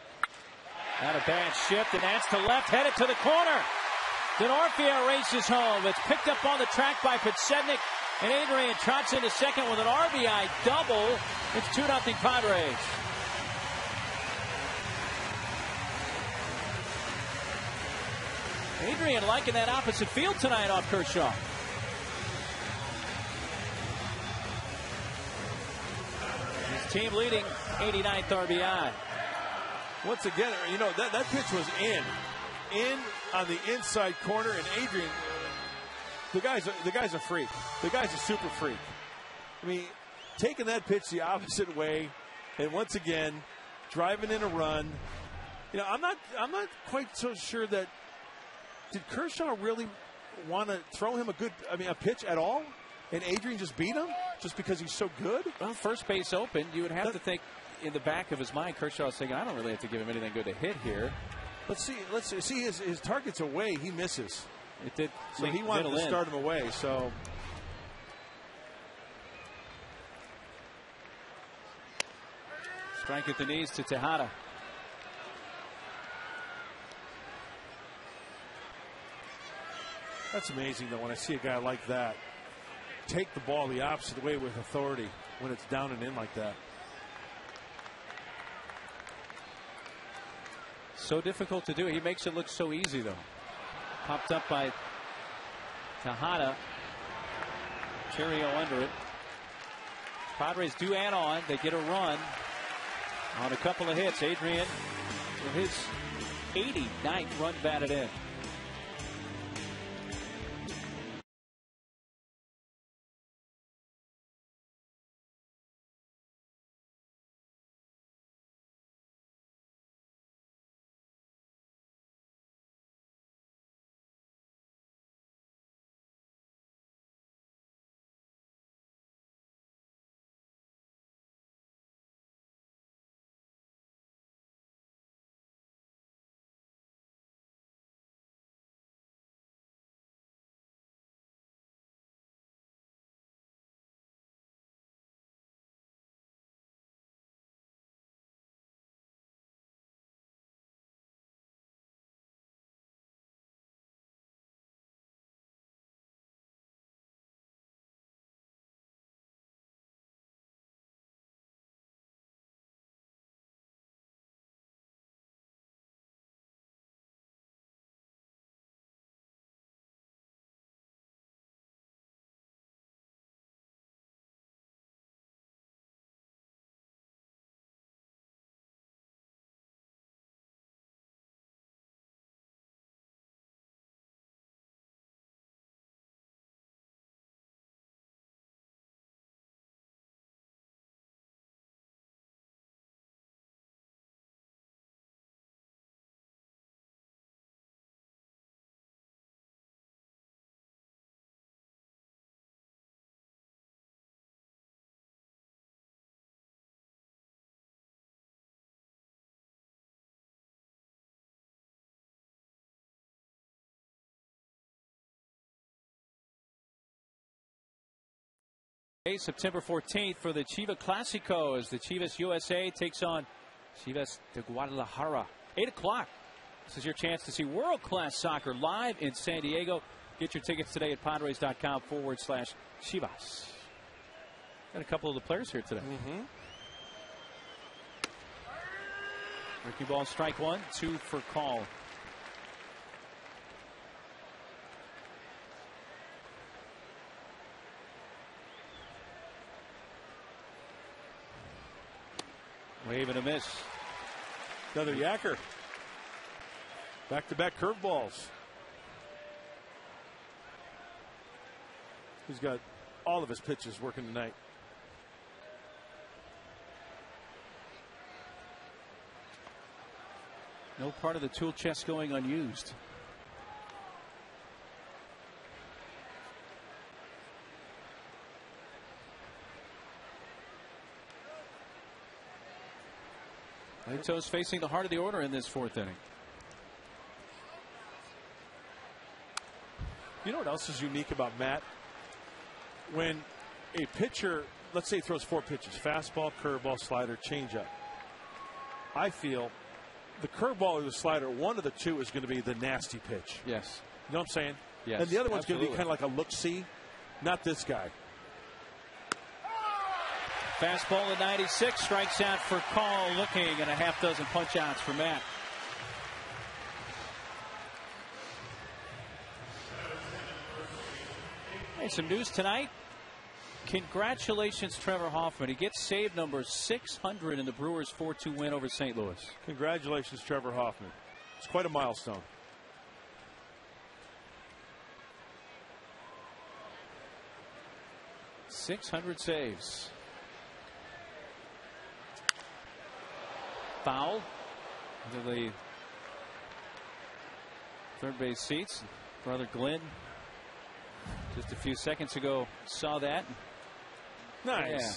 Not a bad shift, and that's to left, headed to the corner. Denorfia races home. It's picked up on the track by Podsednik, and Adrian trots into second with an RBI double. It's 2-0 Padres. Adrian liking that opposite field tonight off Kershaw. His team leading 89th RBI. Once again, you know, that pitch was in on the inside corner, and Adrian, the guy's a freak. The guy's a super freak. I mean, taking that pitch the opposite way, and once again, driving in a run. You know, I'm not quite so sure that, did Kershaw really want to throw him a pitch at all? And Adrian just beat him just because he's so good? Well, first base open, you would have to think in the back of his mind, Kershaw's thinking, I don't really have to give him anything good to hit here. Let's see his target's away, he misses. It did. So he wanted to start him away, so. Strike at the knees to Tejada. That's amazing, though, when I see a guy like that take the ball the opposite way with authority when it's down and in like that. So difficult to do. He makes it look so easy, though. Popped up by Tejada. Terrio under it. Padres do add on. They get a run on a couple of hits. Adrian with his 89th run batted in. September 14th for the Chivas Clásico as the Chivas USA takes on Chivas de Guadalajara. 8 o'clock. This is your chance to see world-class soccer live in San Diego. Get your tickets today at Padres.com/Chivas. Got a couple of the players here today. Ricky ball, strike one, 2 for call. Wave and a miss. Another yacker. Back-to-back curveballs. He's got all of his pitches working tonight. No part of the tool chest going unused. Lato's facing the heart of the order in this 4th inning. You know what else is unique about Matt? When a pitcher, let's say, throws 4 pitches, fastball, curveball, slider, changeup, I feel the curveball or the slider, one of the two is going to be the nasty pitch. Yes. You know what I'm saying? Yes. And the other one's going to be absolutely. kind of like a look-see. Not this guy. Fastball at 96, strikes out for call, looking, and a half dozen punch outs for Matt. Hey, some news tonight. Congratulations, Trevor Hoffman. He gets save number 600 in the Brewers' 4-2 win over St. Louis. Congratulations, Trevor Hoffman. It's quite a milestone. .600 saves. Foul into the third base seats. Brother Glenn just a few seconds ago saw that. Nice. Yeah.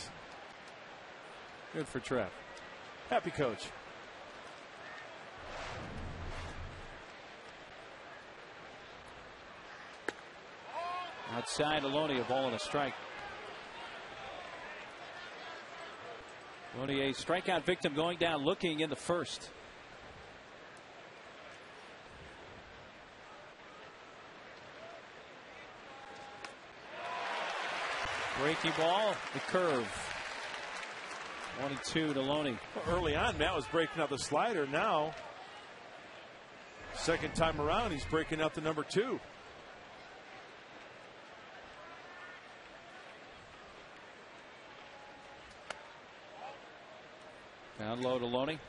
Good for Trev. Happy coach. Outside Aloni, a ball and a strike. Aloni, a strikeout victim, going down looking in the first. Breaking ball, the curve. 1-2 to Loney. Well, early on, Matt was breaking out the slider. Now, second time around, he's breaking out the number 2. Down low to Loney.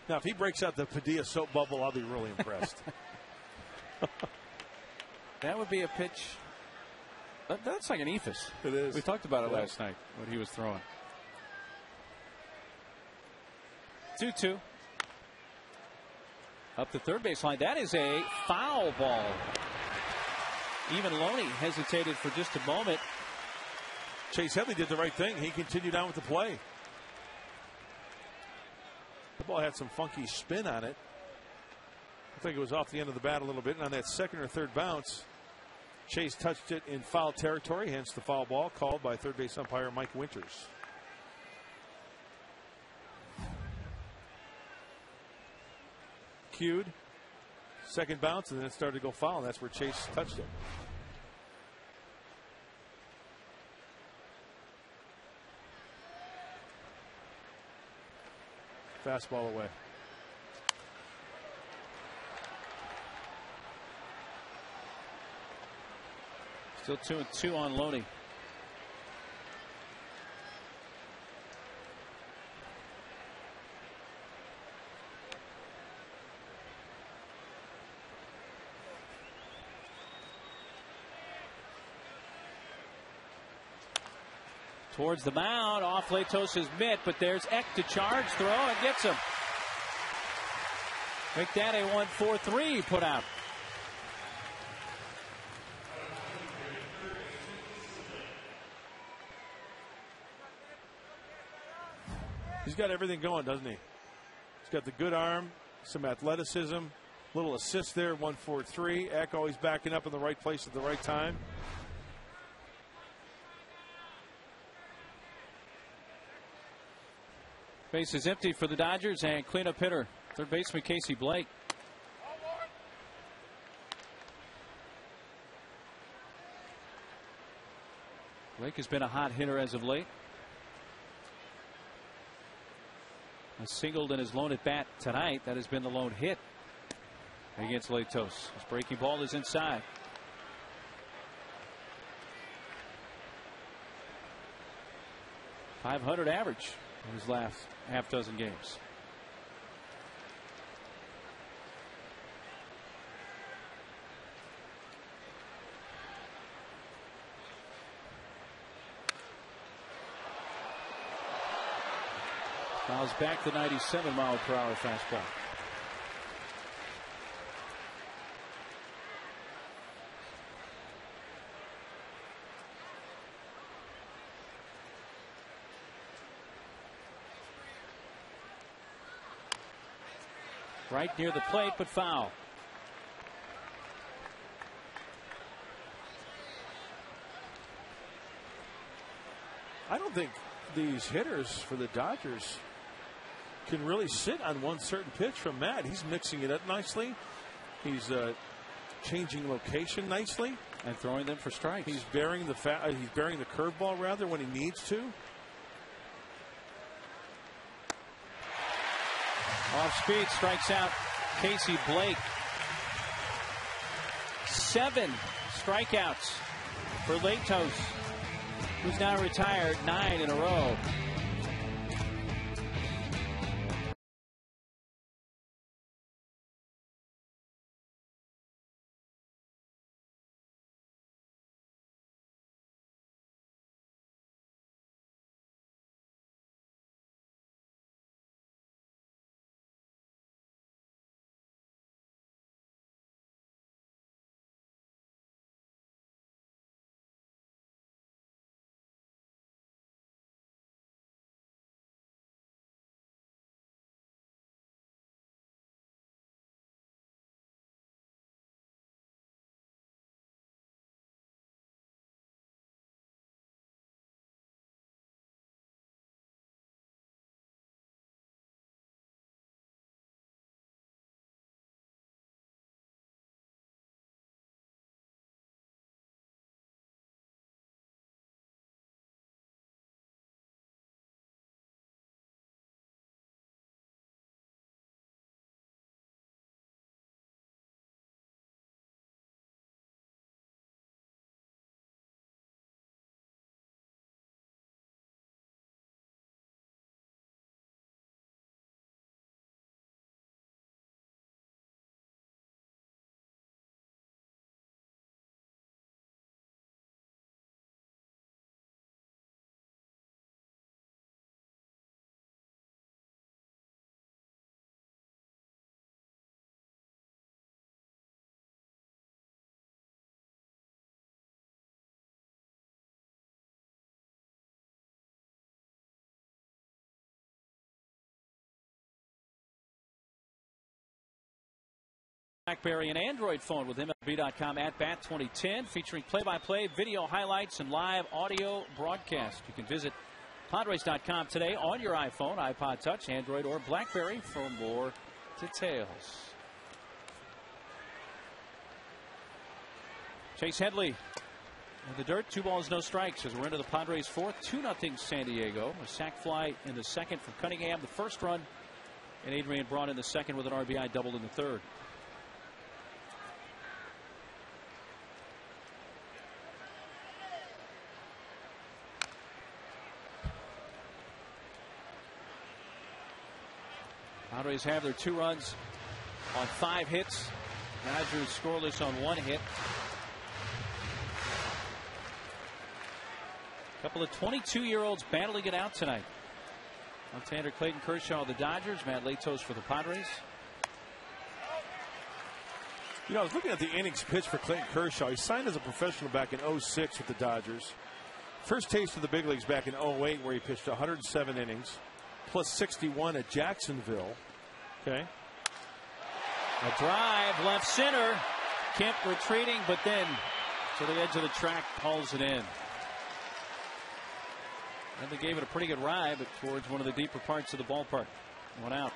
Now, if he breaks out the Padilla soap bubble, I'll be really impressed. That would be a pitch. That's like an ephus. It is. We talked about it last night when he was throwing. 2-2. Up the third base line. That is a foul ball. Even Loney hesitated for just a moment. Chase Headley did the right thing. He continued on with the play. The ball had some funky spin on it. I think it was off the end of the bat a little bit. And on that second or third bounce, Chase touched it in foul territory, hence the foul ball called by third base umpire Mike Winters. Cued. Second bounce, and then it started to go foul, and that's where Chase touched it. Fastball away. Still 2-2 on Loney. Towards the mound, off Latos' mitt, but there's Eck to charge, throw, and gets him. Make that a 1-4-3 put out. He's got everything going, doesn't he? He's got the good arm, some athleticism, little assist there, 1-4-3. Eck always backing up in the right place at the right time. Base is empty for the Dodgers, and cleanup hitter, third baseman Casey Blake. Blake has been a hot hitter as of late. A singled in his lone at bat tonight. That has been the lone hit against Latos. His breaking ball is inside. .500 average in his last half dozen games. Fouls back the 97-mile-per-hour fastball. Right near the plate, but foul. I don't think these hitters for the Dodgers can really sit on one certain pitch from Matt. He's mixing it up nicely. He's changing location nicely and throwing them for strikes. He's burying the curveball rather when he needs to. Off speed, strikes out Casey Blake. 7 strikeouts for Latos, who's now retired 9 in a row. BlackBerry and Android phone with MLB.com at Bat 2010, featuring play-by-play, video highlights, and live audio broadcast. You can visit Padres.com today on your iPhone, iPod Touch, Android, or BlackBerry for more details. Chase Headley in the dirt, 2 balls, no strikes as we're into the Padres' 4th, 2-0 San Diego. A sac fly in the second from Cunningham, the first run, and Adrian Braun in the second with an RBI double in the third. Padres have their 2 runs on 5 hits. Dodgers scoreless on 1 hit. A couple of 22-year-olds battling it out tonight. Left-hander Clayton Kershaw of the Dodgers, Matt Latos for the Padres. You know, I was looking at the innings pitched for Clayton Kershaw. He signed as a professional back in 06 with the Dodgers. First taste of the big leagues back in 08, where he pitched 107 innings, plus 61 at Jacksonville. Okay. A drive left center. Kemp retreating, but then to the edge of the track, hauls it in. And they gave it a pretty good ride, but towards one of the deeper parts of the ballpark. 1 out.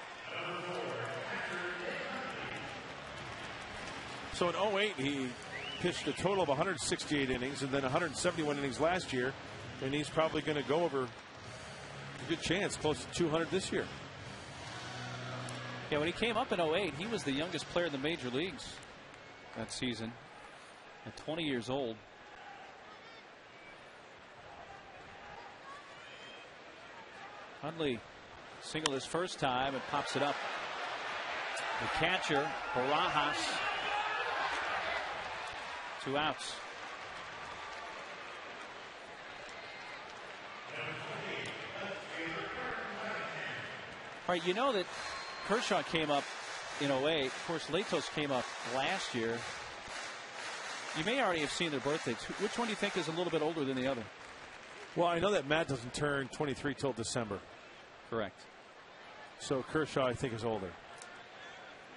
So in 08, he pitched a total of 168 innings and then 171 innings last year, and he's probably going to go over a good chance, close to 200 this year. Yeah, when he came up in 08, he was the youngest player in the major leagues that season at 20 years old. Hundley singled his first time and pops it up. The catcher, Barajas, 2 outs. All right, you know that Kershaw came up in 08. Of course, Latos came up last year. You may already have seen their birthdays. Which one do you think is a little bit older than the other? Well, I know that Matt doesn't turn 23 till December. Correct. So Kershaw, I think, is older.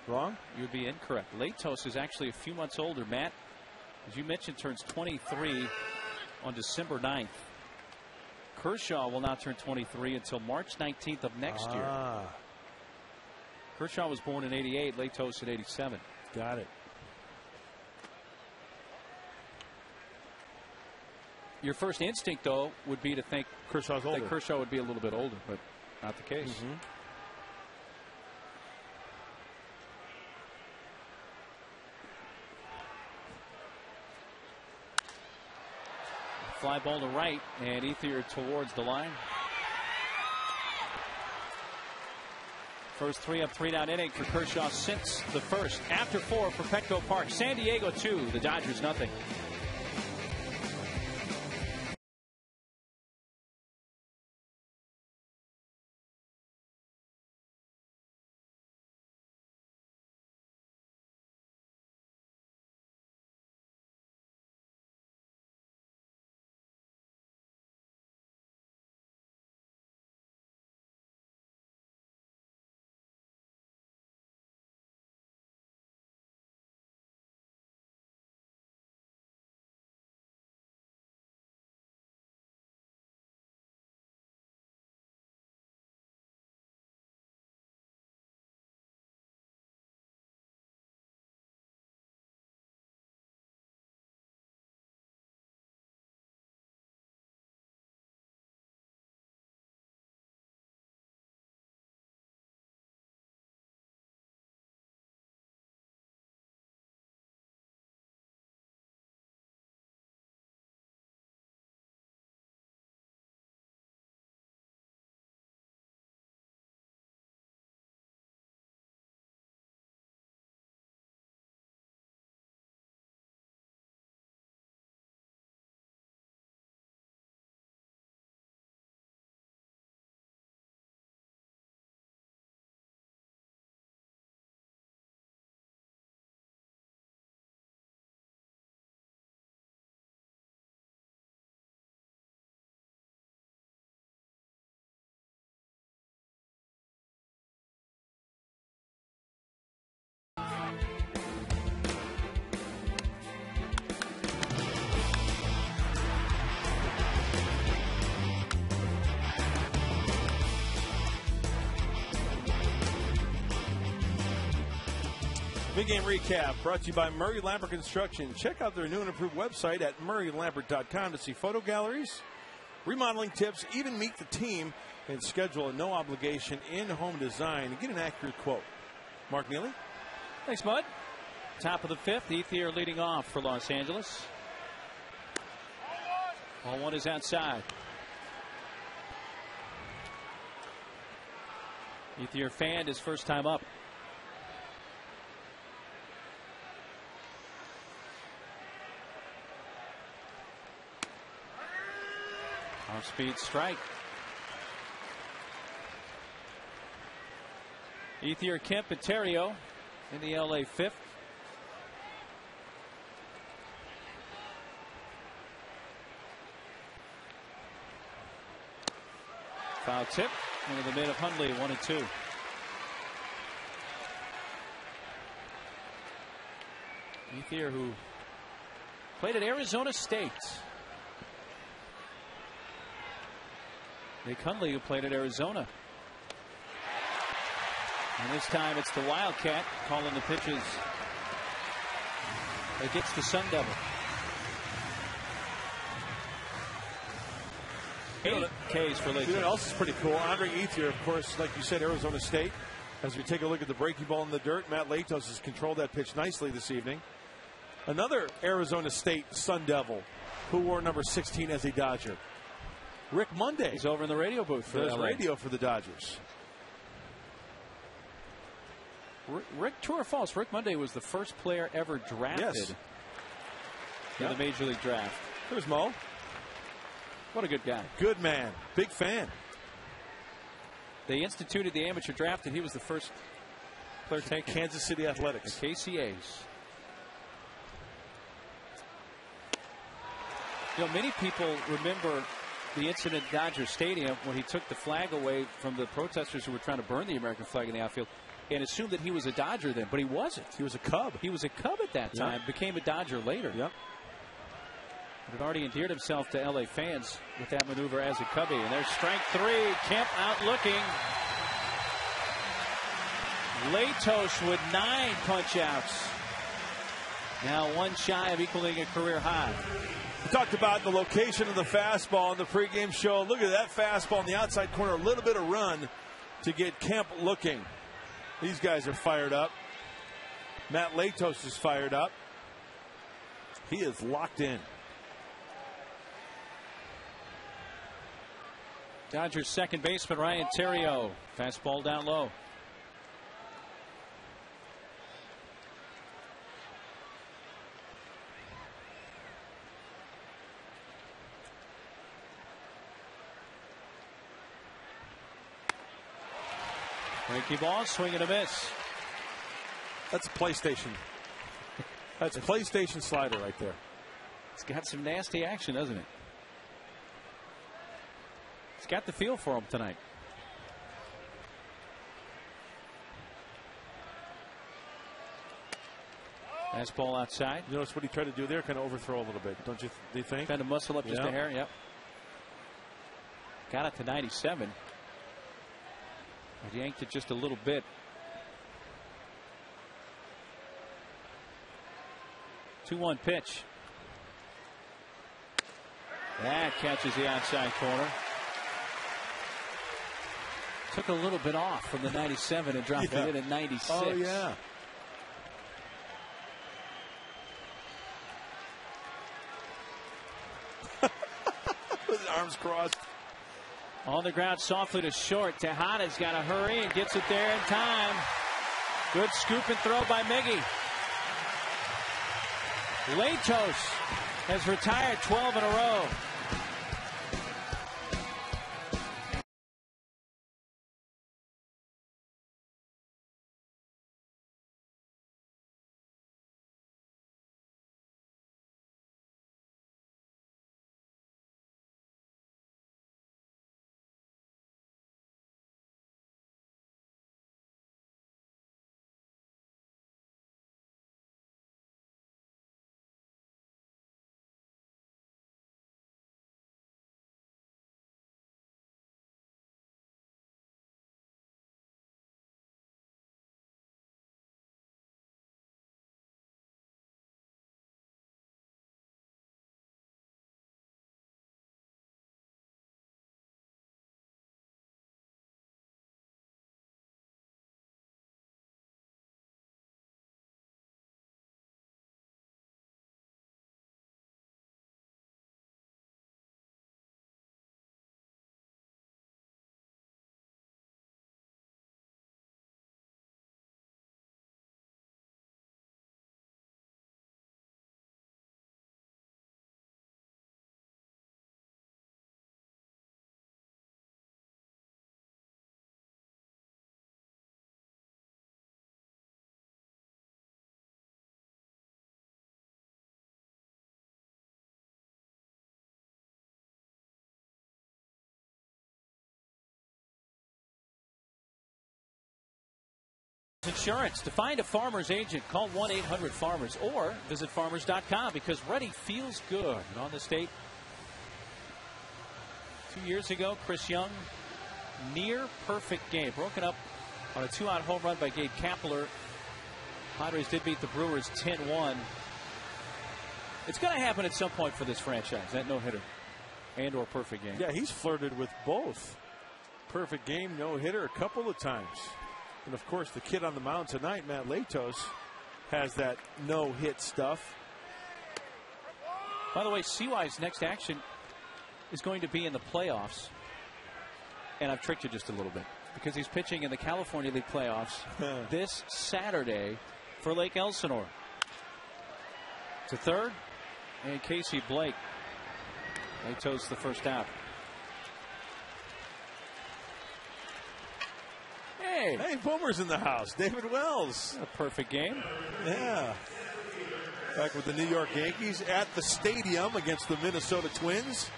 Wrong? You would be incorrect. Latos is actually a few months older. Matt, as you mentioned, turns 23 on December 9th. Kershaw will not turn 23 until March 19th of next year. Kershaw was born in '88, Latos in '87. Got it. Your first instinct, though, would be to think Kershaw's older. that Kershaw would be a little bit older, but not the case. Fly ball to right, and Ethier towards the line. First 3 up, 3 down inning for Kershaw since the first. After 4 for Petco Park. San Diego 2, the Dodgers nothing. Big game recap brought to you by Murray Lambert Construction. Check out their new and improved website at murraylambert.com to see photo galleries, remodeling tips, even meet the team and schedule a no obligation in-home design and get an accurate quote. Mark Neely. Thanks, Bud. Top of the 5th, Ethier leading off for Los Angeles. Ball 1 is outside. Ethier fanned his first time up. Off-speed strike. Ethier, Kemp, and Terrio in the LA 5th. Foul tip into the mid of Hundley, 1-2. Ethier, who played at Arizona State. Nick Hundley, who played at Arizona. And this time it's the Wildcat calling the pitches against the Sun Devil. 8 Ks for Latos. You know what else is pretty cool? Andre Ethier, of course, like you said, Arizona State. As we take a look at the breaking ball in the dirt, Matt Latos has controlled that pitch nicely this evening. Another Arizona State Sun Devil who wore number 16 as a Dodger. Rick Monday. He's over in the radio booth for LA. Radio for the Dodgers. Rick, true or false, Rick Monday was the first player ever drafted in the Major League Draft. There's Mo. What a good guy. Good man. Big fan. They instituted the amateur draft, and he was the first player taken. Kansas City Athletics. The KCAs. You know, many people remember the incident at Dodger Stadium when he took the flag away from the protesters who were trying to burn the American flag in the outfield and assumed that he was a Dodger then, but he wasn't. He was a Cub. He was a Cub at that time, became a Dodger later. Yep. But had already endeared himself to LA fans with that maneuver as a Cubby. And there's strike 3. Kemp out looking. Latos with 9 punch-outs. Now one shy of equaling a career high. We talked about the location of the fastball in the pregame show. Look at that fastball in the outside corner. A little bit of run to get Kemp looking. These guys are fired up. Matt Latos is fired up. He is locked in. Dodgers second baseman Ryan Theriot. Fastball down low. Breaking ball, swing and a miss. That's a PlayStation. That's a PlayStation slider right there. It's got some nasty action, doesn't it? It's got the feel for him tonight. Fastball outside. You notice what he tried to do there? Kind of overthrow a little bit, don't you? Do you think? Kind of muscle up just a hair. Yep. Got it to 97. But yanked it just a little bit. Two-one pitch. That catches the outside corner. Took a little bit off from the 97 and dropped it in at 96. Oh, yeah. With his arms crossed. On the ground softly to short. Tejada's got to hurry and gets it there in time. Good scoop and throw by Miggy. Latos has retired 12 in a row. Insurance. To find a farmer's agent, call 1-800-FARMERS or visit farmers.com because Ready feels good. And on the state, 2 years ago, Chris Young, near perfect game. Broken up on a 2-out home run by Gabe Kapler. Padres did beat the Brewers 10-1. It's going to happen at some point for this franchise, that no-hitter and or perfect game. Yeah, he's flirted with both. Perfect game, no-hitter a couple of times. And, of course, the kid on the mound tonight, Matt Latos, has that no-hit stuff. By the way, CY's next action is going to be in the playoffs. And I've tricked you just a little bit because he's pitching in the California League playoffs this Saturday for Lake Elsinore. To third, and Casey Blake. Latos the first out. Hey, Boomer's in the house. David Wells. A perfect game. Yeah. Back with the New York Yankees at the stadium against the Minnesota Twins.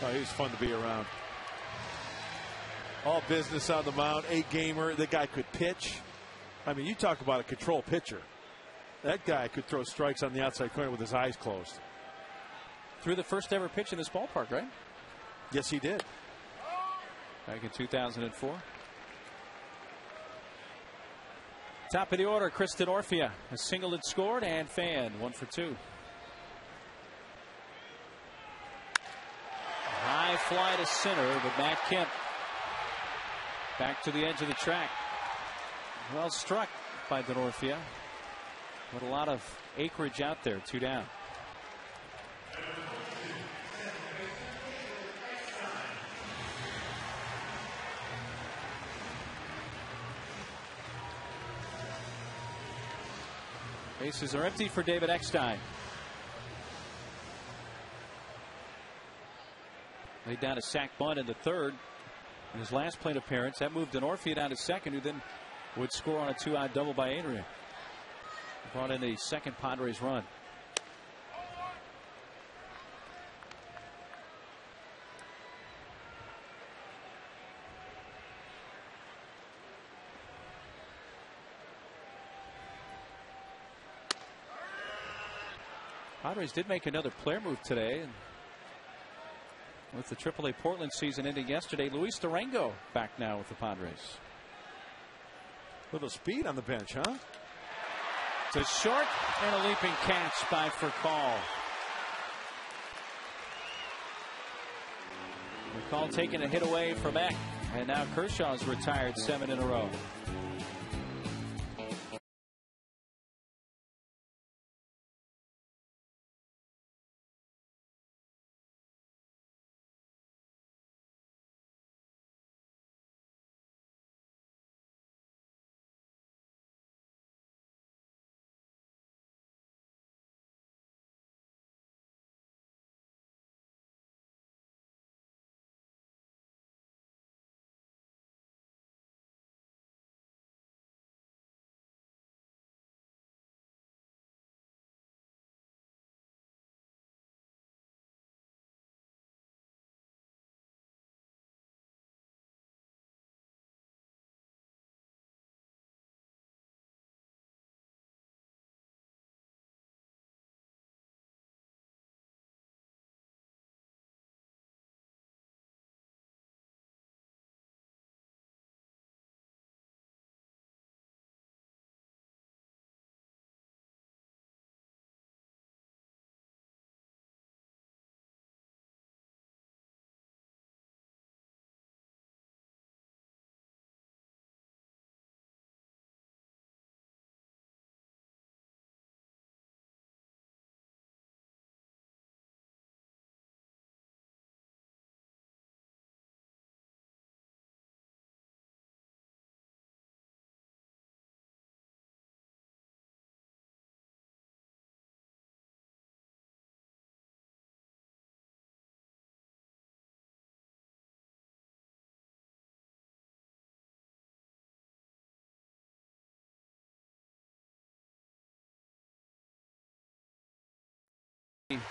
Oh, he was fun to be around. All business on the mound. A gamer. The guy could pitch. I mean, you talk about a control pitcher. That guy could throw strikes on the outside corner with his eyes closed. Threw the first ever pitch in this ballpark, right? Yes, he did. back in 2004. Top of the order, Kristen Orfia. A single had scored, and Fan 1 for 2. High fly to center, but Matt Kemp back to the edge of the track. Well struck by Denorfia. But a lot of acreage out there. 2 down. Bases are empty for David Eckstein. Laid down a sac bunt in the third in his last plate appearance. That moved Denorfia down to second, who then would score on a 2-out double by Adrian. Brought in the second Padres run. Padres did make another player move today. And with the AAA Portland season ending yesterday, Luis Durango back now with the Padres. Little speed on the bench, huh? It's a short and a leaping catch by Furcal. Furcal taking a hit away from Eck. And now Kershaw's retired 7 in a row.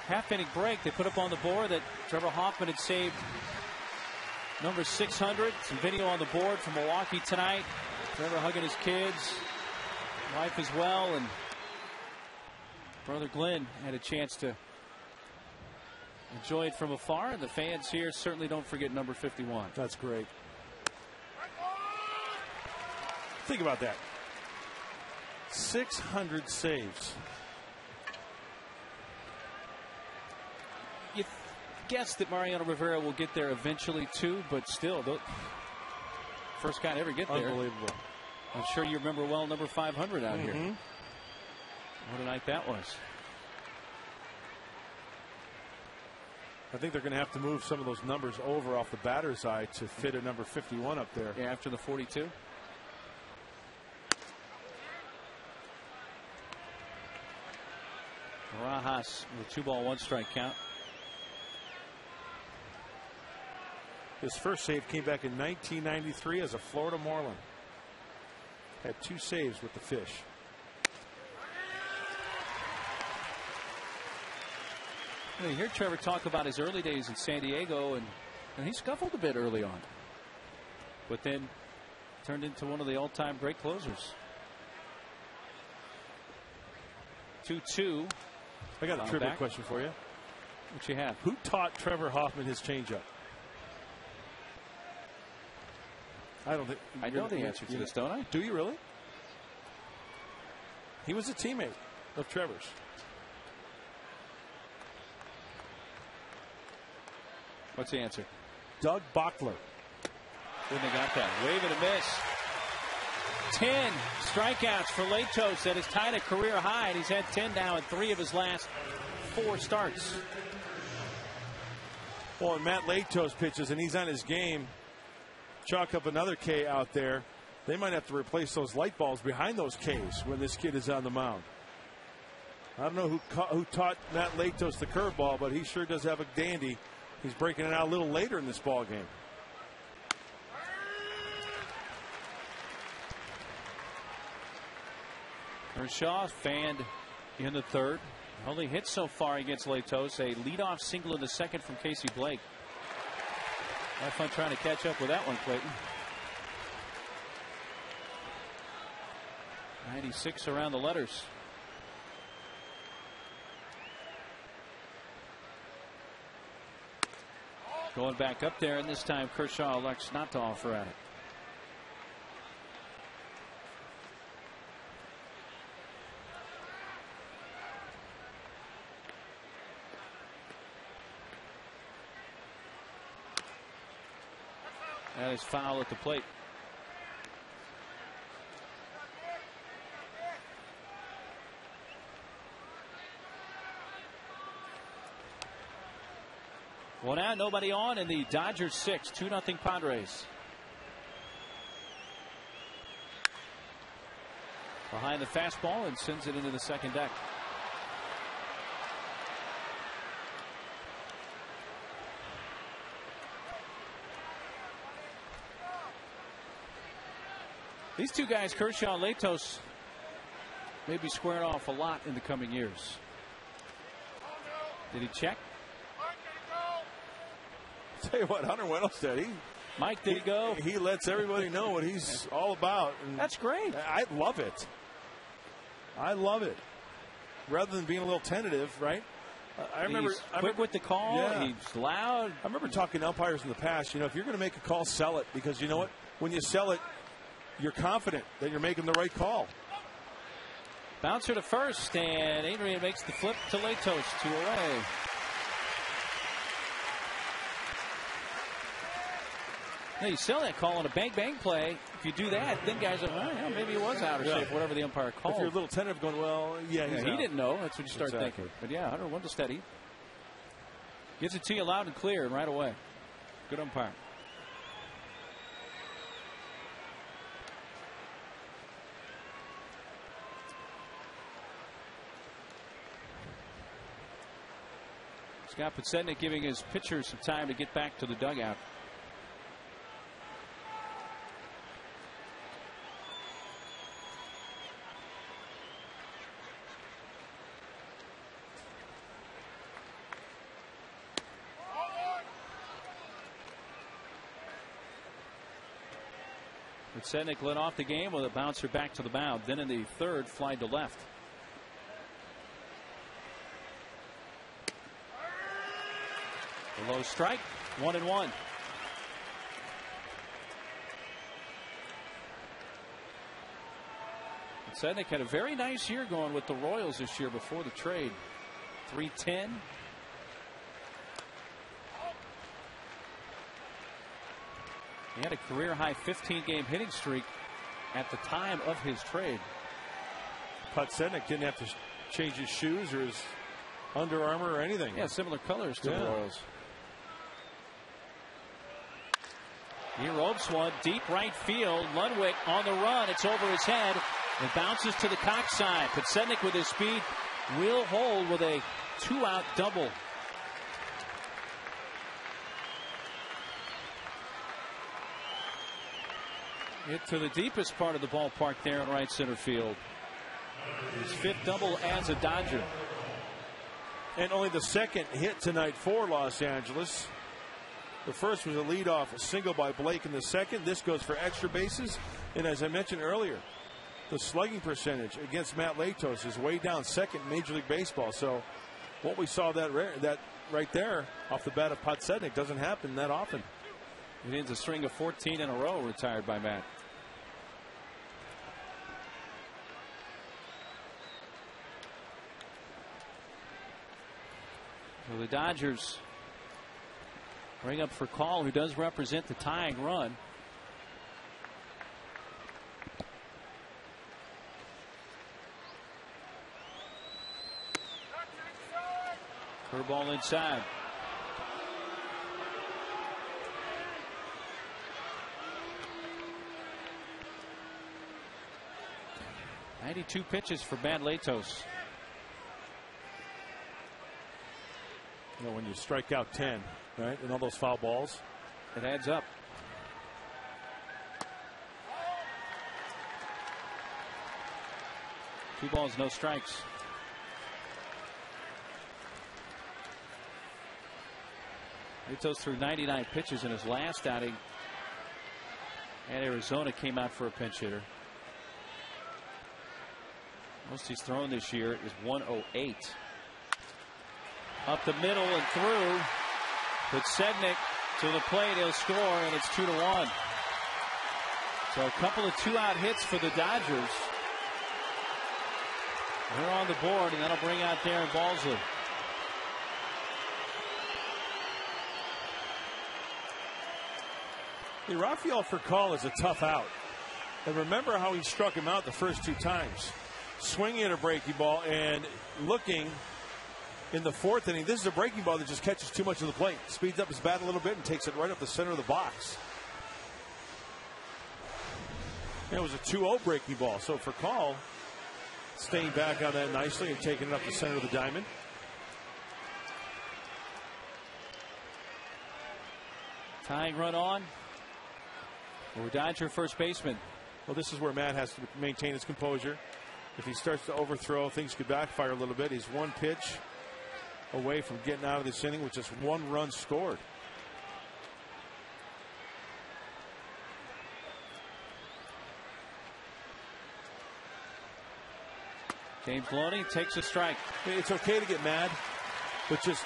Half-inning break, they put up on the board that Trevor Hoffman had saved number 600. Some video on the board from Milwaukee tonight. Trevor hugging his kids, wife as well, and brother Glenn had a chance to enjoy it from afar. And the fans here certainly don't forget number 51. That's great. Think about that. 600 saves. You guess that Mariano Rivera will get there eventually too, but still, the first guy to ever get there. Unbelievable. I'm sure you remember well number 500 out here. What a night that was. I think they're going to have to move some of those numbers over off the batter's eye to fit a number 51 up there. Yeah, after the 42. Barajas with 2-ball 1-strike count. His first save came back in 1993 as a Florida Marlin. Had 2 saves with the Fish. You hear Trevor talk about his early days in San Diego, and he scuffled a bit early on, but then turned into one of the all-time great closers. 2-2. I got a trivia question for you. What you have? Who taught Trevor Hoffman his changeup? I don't think. I know the answer to this, don't I? Do you really? He was a teammate of Trevor's. What's the answer? Doug Bachler. When they got that. Wave and a miss. 10 strikeouts for Latos. That is tied a career high, and he's had 10 now in 3 of his last 4 starts. Well, and Matt Latos pitches, and he's on his game. Chalk up another K out there. They might have to replace those light bulbs behind those Ks when this kid is on the mound. I don't know who taught Matt Latos the curveball, but he sure does have a dandy. He's breaking it out a little later in this ball game. Kershaw fanned in the 3rd. Only hit so far against Latos. A leadoff single in the 2nd from Casey Blake. Have fun trying to catch up with that one, Clayton. 96 around the letters. Going back up there, and this time Kershaw elects not to offer at it. That is foul at the plate. One out, nobody on, and the Dodgers 6, 2-0 Padres. Behind the fastball and sends it into the 2nd deck. These two guys, Kershaw and Latos, may be squaring off a lot in the coming years. Did he check? Tell you what, Hunter Wendelstedt, Mike, did he go? He lets everybody know what he's all about. And that's great. I love it. I love it. Rather than being a little tentative, right? I remember quick with the call. Yeah. He's loud. I remember talking to umpires in the past. You know, if you're going to make a call, sell it, because you know what? When you sell it, you're confident that you're making the right call. Bouncer to first, and Adrian makes the flip to Latos, 2 away. Now you sell that call on a bang play. If you do that, then guys are, well, yeah, maybe he was out or safe, whatever the umpire called. If you're a little tentative, going, well, yeah, he's he out. didn't know. That's what you start thinking. But yeah, Hunter Wendelstedt gets it to you loud and clear and right away. Good umpire. Scott Podsednik giving his pitcher some time to get back to the dugout. Podsednik led off the game with a bouncer back to the mound. Then in the 3rd, fly to left. A low strike, 1-1. Podsednik had a very nice year going with the Royals this year before the trade. 310. He had a career-high 15-game hitting streak at the time of his trade. Podsednik didn't have to change his shoes or his Under Armour or anything. Yeah, similar colors to the Royals. He ropes one deep right field. Ludwig on the run. It's over his head. It bounces to the Cox side. Podsednik with his speed will hold with a 2-out double. Hit to the deepest part of the ballpark there in right center field. His 5th double as a Dodger. And only the 2nd hit tonight for Los Angeles. The first was a leadoff single by Blake in the 2nd. This goes for extra bases. And as I mentioned earlier, the slugging percentage against Matt Latos is way down, 2nd in Major League Baseball. So what we saw that right there off the bat of Podsednik doesn't happen that often. It ends a string of 14 in a row retired by Matt. So the Dodgers bring up for call, who does represent the tying run. Curveball inside. "92 pitches for Matt Latos." You know, when you strike out 10, right, and all those foul balls, it adds up. Two balls, no strikes. Latos threw 99 pitches in his last outing, and Arizona came out for a pinch hitter. Most he's thrown this year is 108. Up the middle and through. But Sednick to the plate. He'll score, and it's 2-1. So a couple of two-out hits for the Dodgers. They're on the board, and that'll bring out Darren Balsley. Rafael Furcal is a tough out. And remember how he struck him out the first two times. Swinging at a breaking ball and looking in the fourth inning. This is a breaking ball that just catches too much of the plate. Speeds up his bat a little bit and takes it right up the center of the box. It was a 2-0 breaking ball. So Furcal staying back on that nicely and taking it up the center of the diamond. Tying run on. Or Dodger first baseman. Well, this is where Matt has to maintain his composure. If he starts to overthrow, things could backfire a little bit. He's one pitch away from getting out of this inning with just one run scored. James Loney takes a strike. It's okay to get mad, but just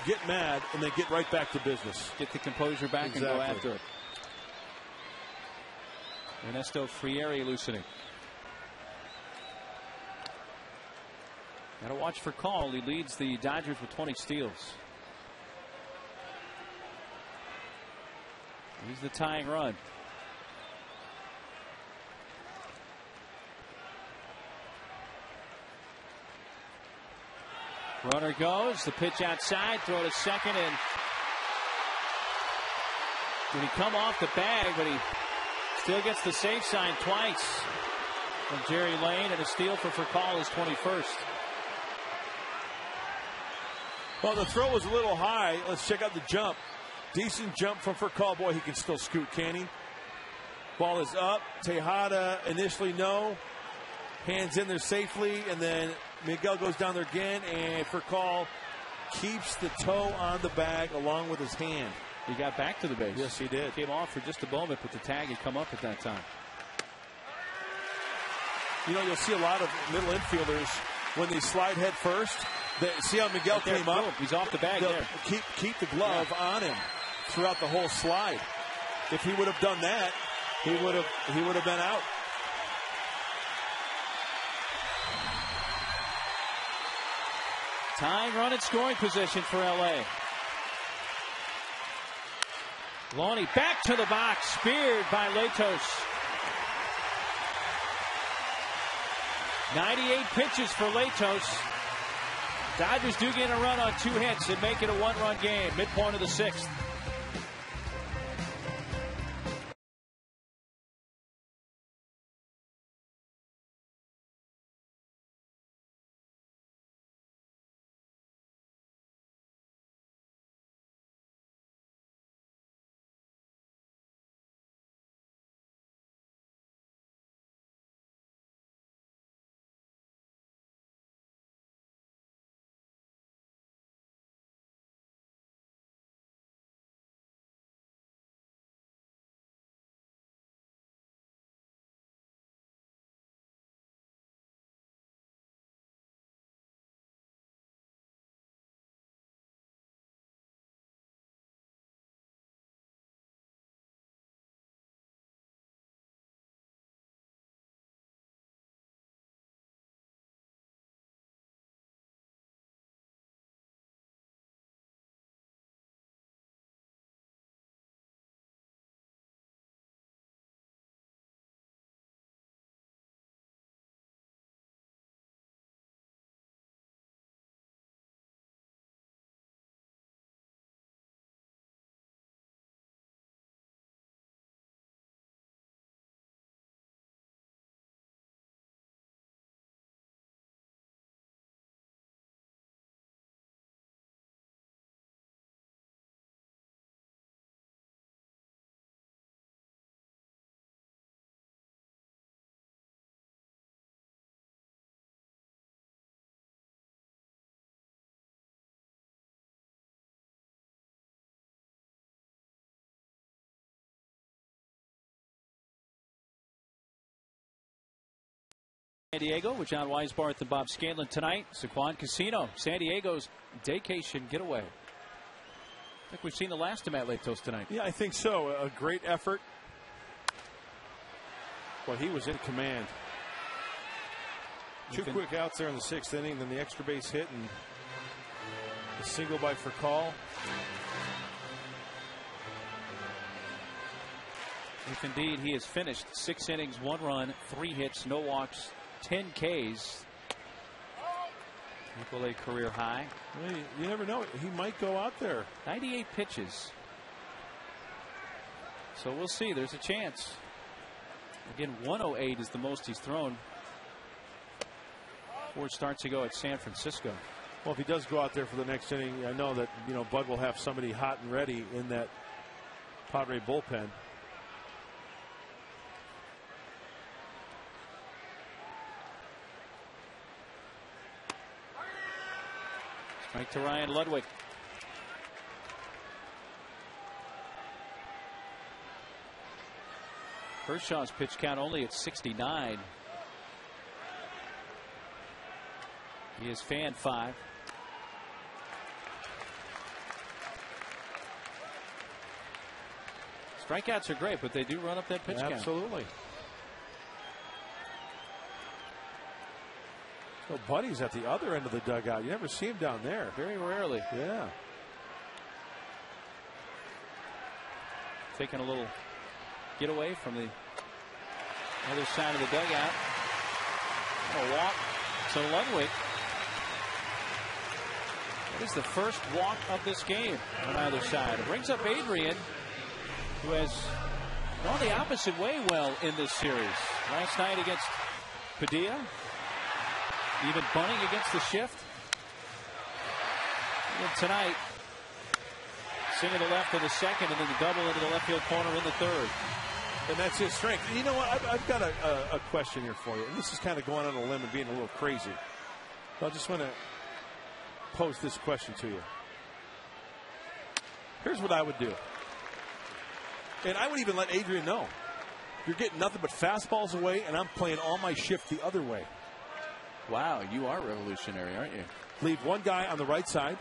get mad and then get right back to business. Get the composure back. Exactly. And go after it. Ernesto Frieri loosening. Got to watch for call. He leads the Dodgers with 20 steals. He's the tying run. Runner goes. The pitch outside. Throw to second. And did he come off the bag? But he still gets the safe sign twice from Jerry Lane. And a steal for Furcal, his 21st. Well, the throw was a little high. Let's check out the jump. Decent jump from Furcal. Boy, he can still scoot, can he? Ball is up. Tejada initially no. Hands in there safely. And then Miguel goes down there again. And Furcal keeps the toe on the bag along with his hand. He got back to the base. Yes, he did. Came off for just a moment, but the tag had come up at that time. You know, you'll see a lot of middle infielders when they slide head first. See how Miguel came up? He's off the bag there. Keep the glove on him throughout the whole slide. If he would have done that, he would have been out. Tying run at scoring position for LA. Loney back to the box, speared by Latos. 98 pitches for Latos. Dodgers do get a run on 2 hits and make it a 1-run game. Midpoint of the 6th. San Diego with John Weisbarth and Bob Scanlon tonight. Saquon Casino, San Diego's daycation getaway. I think we've seen the last of Matt Latos tonight. Yeah, I think so. A great effort. Well, he was in command. Two quick outs there in the 6th inning, then the extra base hit and a single by Furcal. If indeed he has finished 6 innings, 1 run, 3 hits, no walks, 10 Ks. Equal a career high. Well, you never know. He might go out there. 98 pitches. So we'll see. There's a chance. Again, 108 is the most he's thrown. 4 starts ago at San Francisco. Well, if he does go out there for the next inning, I know that, Bud will have somebody hot and ready in that Padre bullpen. Strike to Ryan Ludwig. Kershaw's pitch count only at 69. He has fanned 5. Strikeouts are great, but they do run up that pitch count. Absolutely. So Buddy's at the other end of the dugout. You never see him down there. Very rarely. Yeah. Taking a little getaway from the other side of the dugout. A walk to Ludwig. That is the first walk of this game on either side. It brings up Adrian, who has gone the opposite way well in this series. Last night against Padilla. Even bunting against the shift. And tonight, single to left in the 2nd, and then the double into the left field corner in the 3rd. And that's his strength. You know what? I've got a question here for you. And this is kind of going on a limb and being a little crazy. So I just want to pose this question to you. Here's what I would do. And I would even let Adrian know. You're getting nothing but fastballs away, and I'm playing all my shift the other way. Wow, you are revolutionary, aren't you? Leave 1 guy on the right side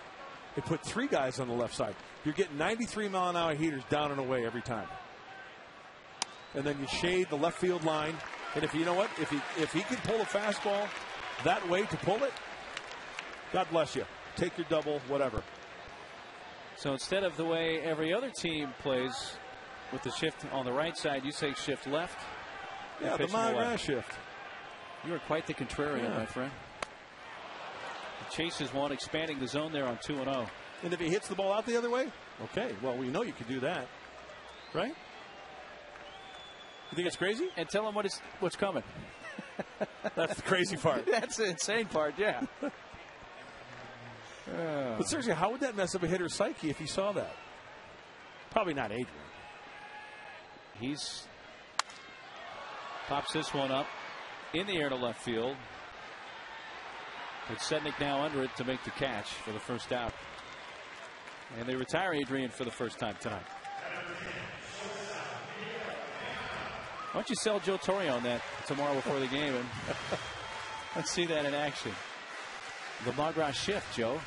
and put 3 guys on the left side. You're getting 93-mile-an-hour heaters down and away every time. And then you shade the left field line. And if you know what, if he can pull a fastball that way to pull it, God bless you. Take your double, whatever. So instead of the way every other team plays with the shift on the right side, you say shift left. Yeah, the Monterey shift. You are quite the contrarian, my friend. The Chase is one, expanding the zone there on 2-0. And if he hits the ball out the other way, okay, well, we know you can do that, right? You think it's crazy? And tell him what's coming. That's the crazy part. That's the insane part, yeah. But seriously, how would that mess up a hitter's psyche if he saw that? Probably not Adrian. He's pops this one up in the air to left field. But Sednick now under it to make the catch for the first out. And they retire Adrian for the first time tonight. Why don't you sell Joe Torre on that tomorrow before the game, and let's see that in action. The Magras shift, Joe.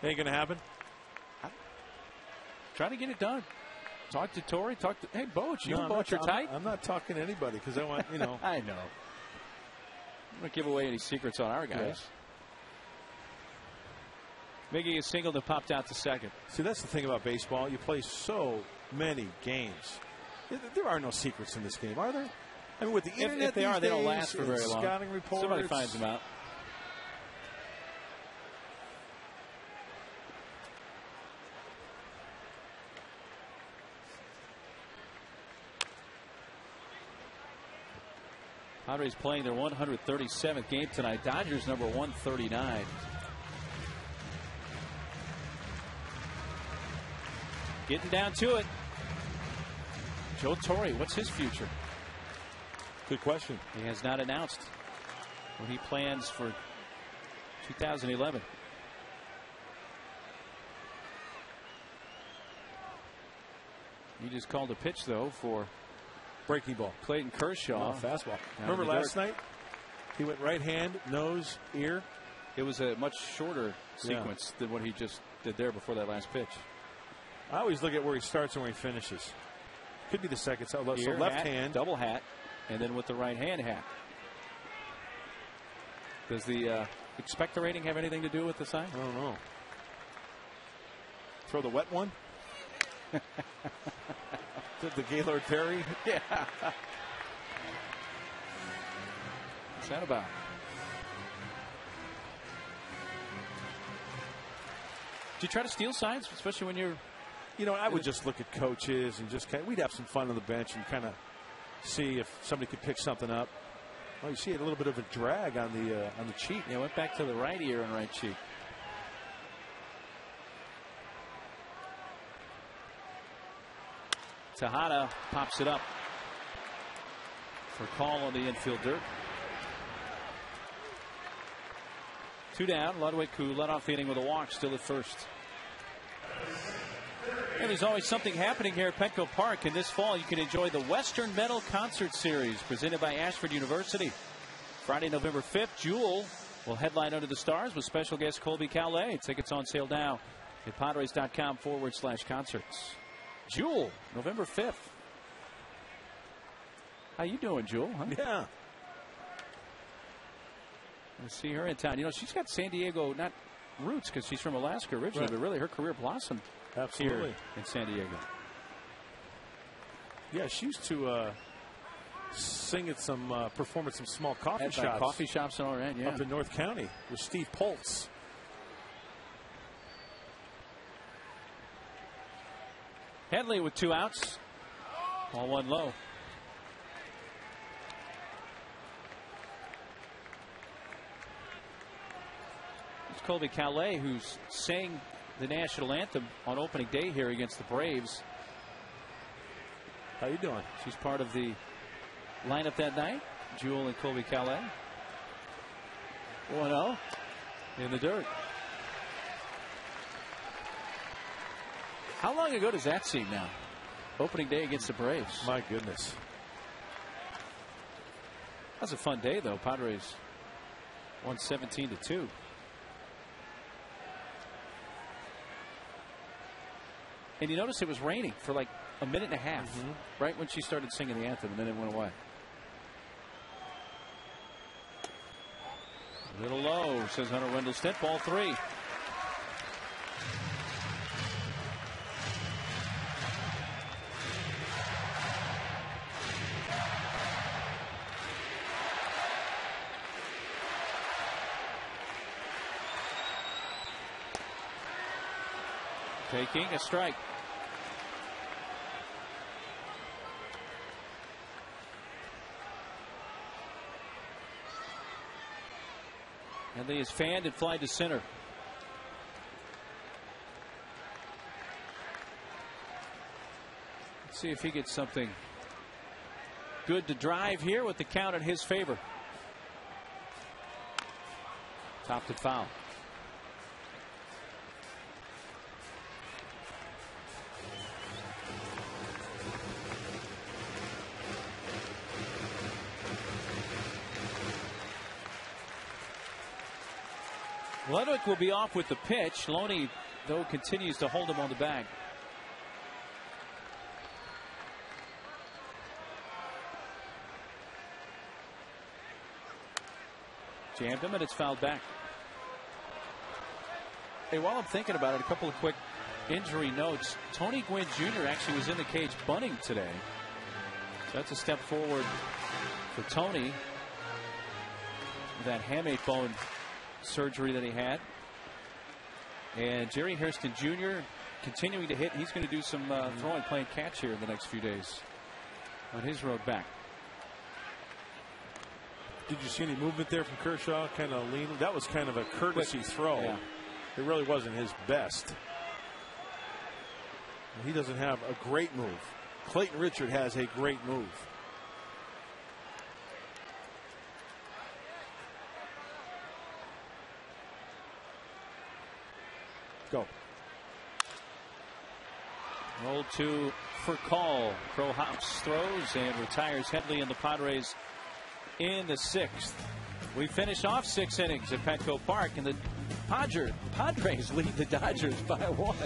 Ain't gonna happen. Try to get it done. Talk to Torre. Hey, Boach. You and Boach are tight. I'm not talking to anybody because I want, I know. I'm not give away any secrets on our guys. Yeah. Miggy is singled and popped out to 2nd. See, that's the thing about baseball. You play so many games. There are no secrets in this game, are there? I mean, with the internet, if they are, they don't last for very long. Scouting reports. Somebody finds them out. Padres playing their 137th game tonight. Dodgers number 139. Getting down to it. Joe Torre, what's his future? Good question. He has not announced what he plans for 2011. He just called a pitch, though, for breaking ball. Clayton Kershaw. Fastball. Remember last night? He went right hand, nose, ear. It was a much shorter sequence than what he just did there before that last pitch. I always look at where he starts and where he finishes. Could be the second. So left hat, hand. Double hat, and then with the right hand hat. Does the expector rating have anything to do with the sign? I don't know. Throw the wet one? The Gaylord Perry? Yeah. What's that about? Do you try to steal signs, especially when you're... You know, I would just look at coaches and just we'd have some fun on the bench and kind of see if somebody could pick something up. Oh, you see a little bit of a drag on the cheek. Yeah, went back to the right ear and right cheek. Tejada pops it up for call on the infield dirt. 2 down. Ludwig, who led off the inning with a walk, still at first. And there's always something happening here at Petco Park. And this fall, you can enjoy the Western Metal Concert Series presented by Ashford University. Friday, November 5th, Jewel will headline Under the Stars with special guest Colby Calais. Tickets on sale now at Padres.com/concerts. Jewel, November 5th. How you doing, Jewel? Huh? Yeah. I see her in town. You know, she's got San Diego, not roots because she's from Alaska originally, but really her career blossomed here in San Diego. Yeah, she used to sing at some, perform at some small coffee shops. Coffee shops and all that, yeah. Up in North County with Steve Poltz. Headley with 2 outs. All 1 low. It's Colby Calais, who's sang the national anthem on opening day here against the Braves. How you doing? She's part of the lineup that night. Jewel and Colby Calais. 1-0 in the dirt. How long ago does that seem now? Opening day against the Braves. My goodness. That was a fun day, though. Padres won 17-2. And you notice it was raining for like a minute and a half, right when she started singing the anthem, and then it went away. A little low, says Hunter Wendelstedt. Ball 3. Taking a strike. And he is fanned and fly to center. Let's see if he gets something good to drive here with the count in his favor. Topped it foul. Ludwig will be off with the pitch. Loney, though, continues to hold him on the bag. Jammed him, and it's fouled back. Hey, while I'm thinking about it, a couple of quick injury notes. Tony Gwynn Jr. actually was in the cage bunting today. So that's a step forward for Tony. That hamate bone surgery that he had. And Jerry Hairston Jr. continuing to hit. He's going to do some throwing, playing catch here in the next few days on his road back. Did you see any movement there from Kershaw? Kind of lean. That was kind of a courtesy throw. Yeah. It really wasn't his best. He doesn't have a great move. Clayton Richard has a great move. Go. 0-2 for call. Crow hops, throws, and retires Headley and the Padres in the 6th. We finish off 6 innings at Petco Park, and the Padres lead the Dodgers by 1.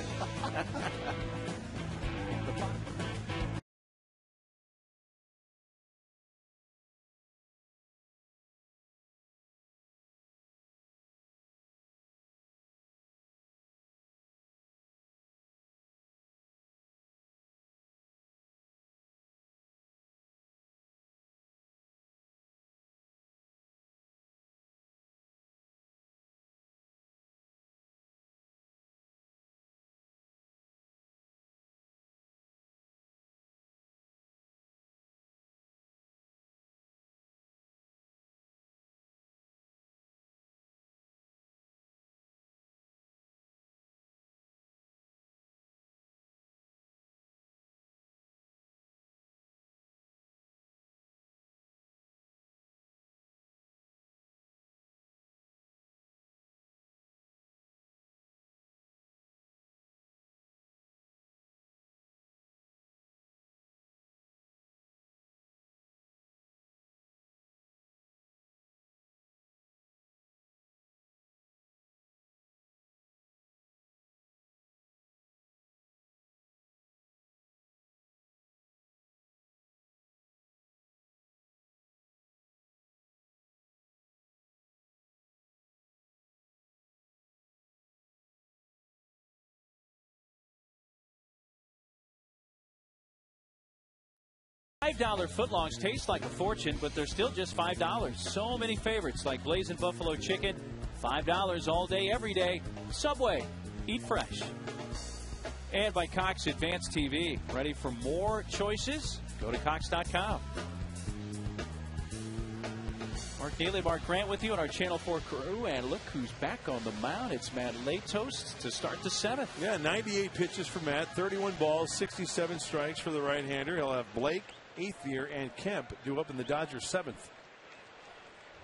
$5 footlongs taste like a fortune, but they're still just $5. So many favorites like Blazing Buffalo Chicken, $5 all day, every day. Subway, eat fresh. And by Cox Advanced TV. Ready for more choices? Go to Cox.com. Mark Daly, Mark Grant with you on our Channel 4 crew. And look who's back on the mound. It's Matt Latos to start the 7th. Yeah, 98 pitches for Matt, 31 balls, 67 strikes for the right-hander. He'll have Blake, Ethier, and Kemp due up in the Dodgers 7th.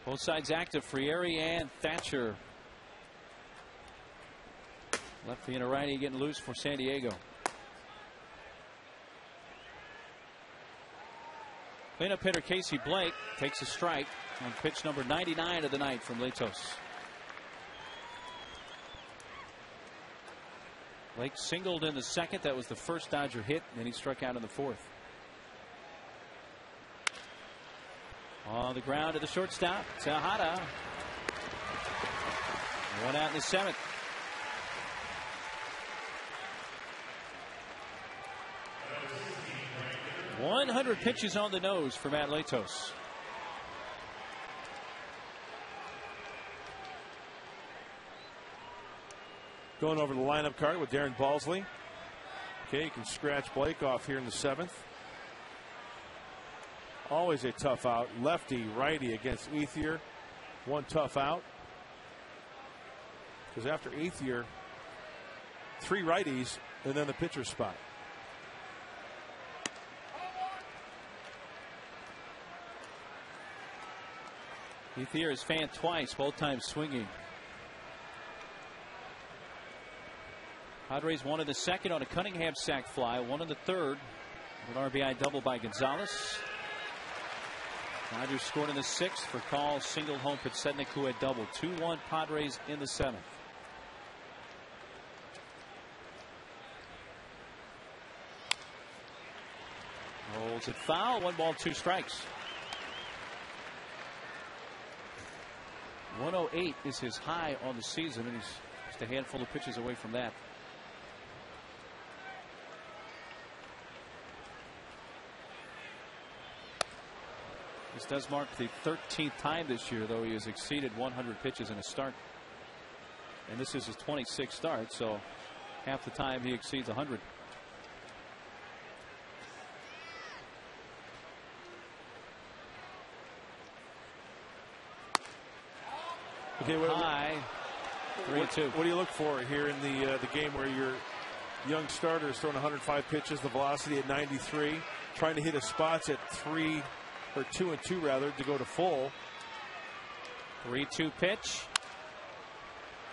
Both sides active. Frieri and Thatcher. Lefty and a righty getting loose for San Diego. Cleanup hitter Casey Blake takes a strike on pitch number 99 of the night from Latos. Blake singled in the 2nd. That was the first Dodger hit, and then he struck out in the 4th. On the ground to the shortstop, Tejada. One out in the 7th. .100 pitches on the nose for Matt Latos. Going over the lineup card with Darren Balsley. Okay, you can scratch Blake off here in the 7th. Always a tough out. Lefty, righty against Ethier. One tough out. Because after Ethier, 3 righties and then the pitcher spot. Ethier is fanned twice, both times swinging. Padres won in the 2nd on a Cunningham sac fly, one in the 3rd. An RBI double by Gonzalez. Dodgers scored in the 6th for Call, single home Pitsednik, who had doubled. 2-1 Padres in the 7th. Rolls it foul. 1 ball, 2 strikes. 108 is his high on the season, and he's just a handful of pitches away from that. This does mark the 13th time this year, though, he has exceeded 100 pitches in a start. And this is his 26th start, so half the time he exceeds 100. Okay, high. 3-2. What do you look for here in the game where your young starter is throwing 105 pitches, the velocity at 93, trying to hit his spots at 3 or 2-2 rather to go to full. 3-2 pitch.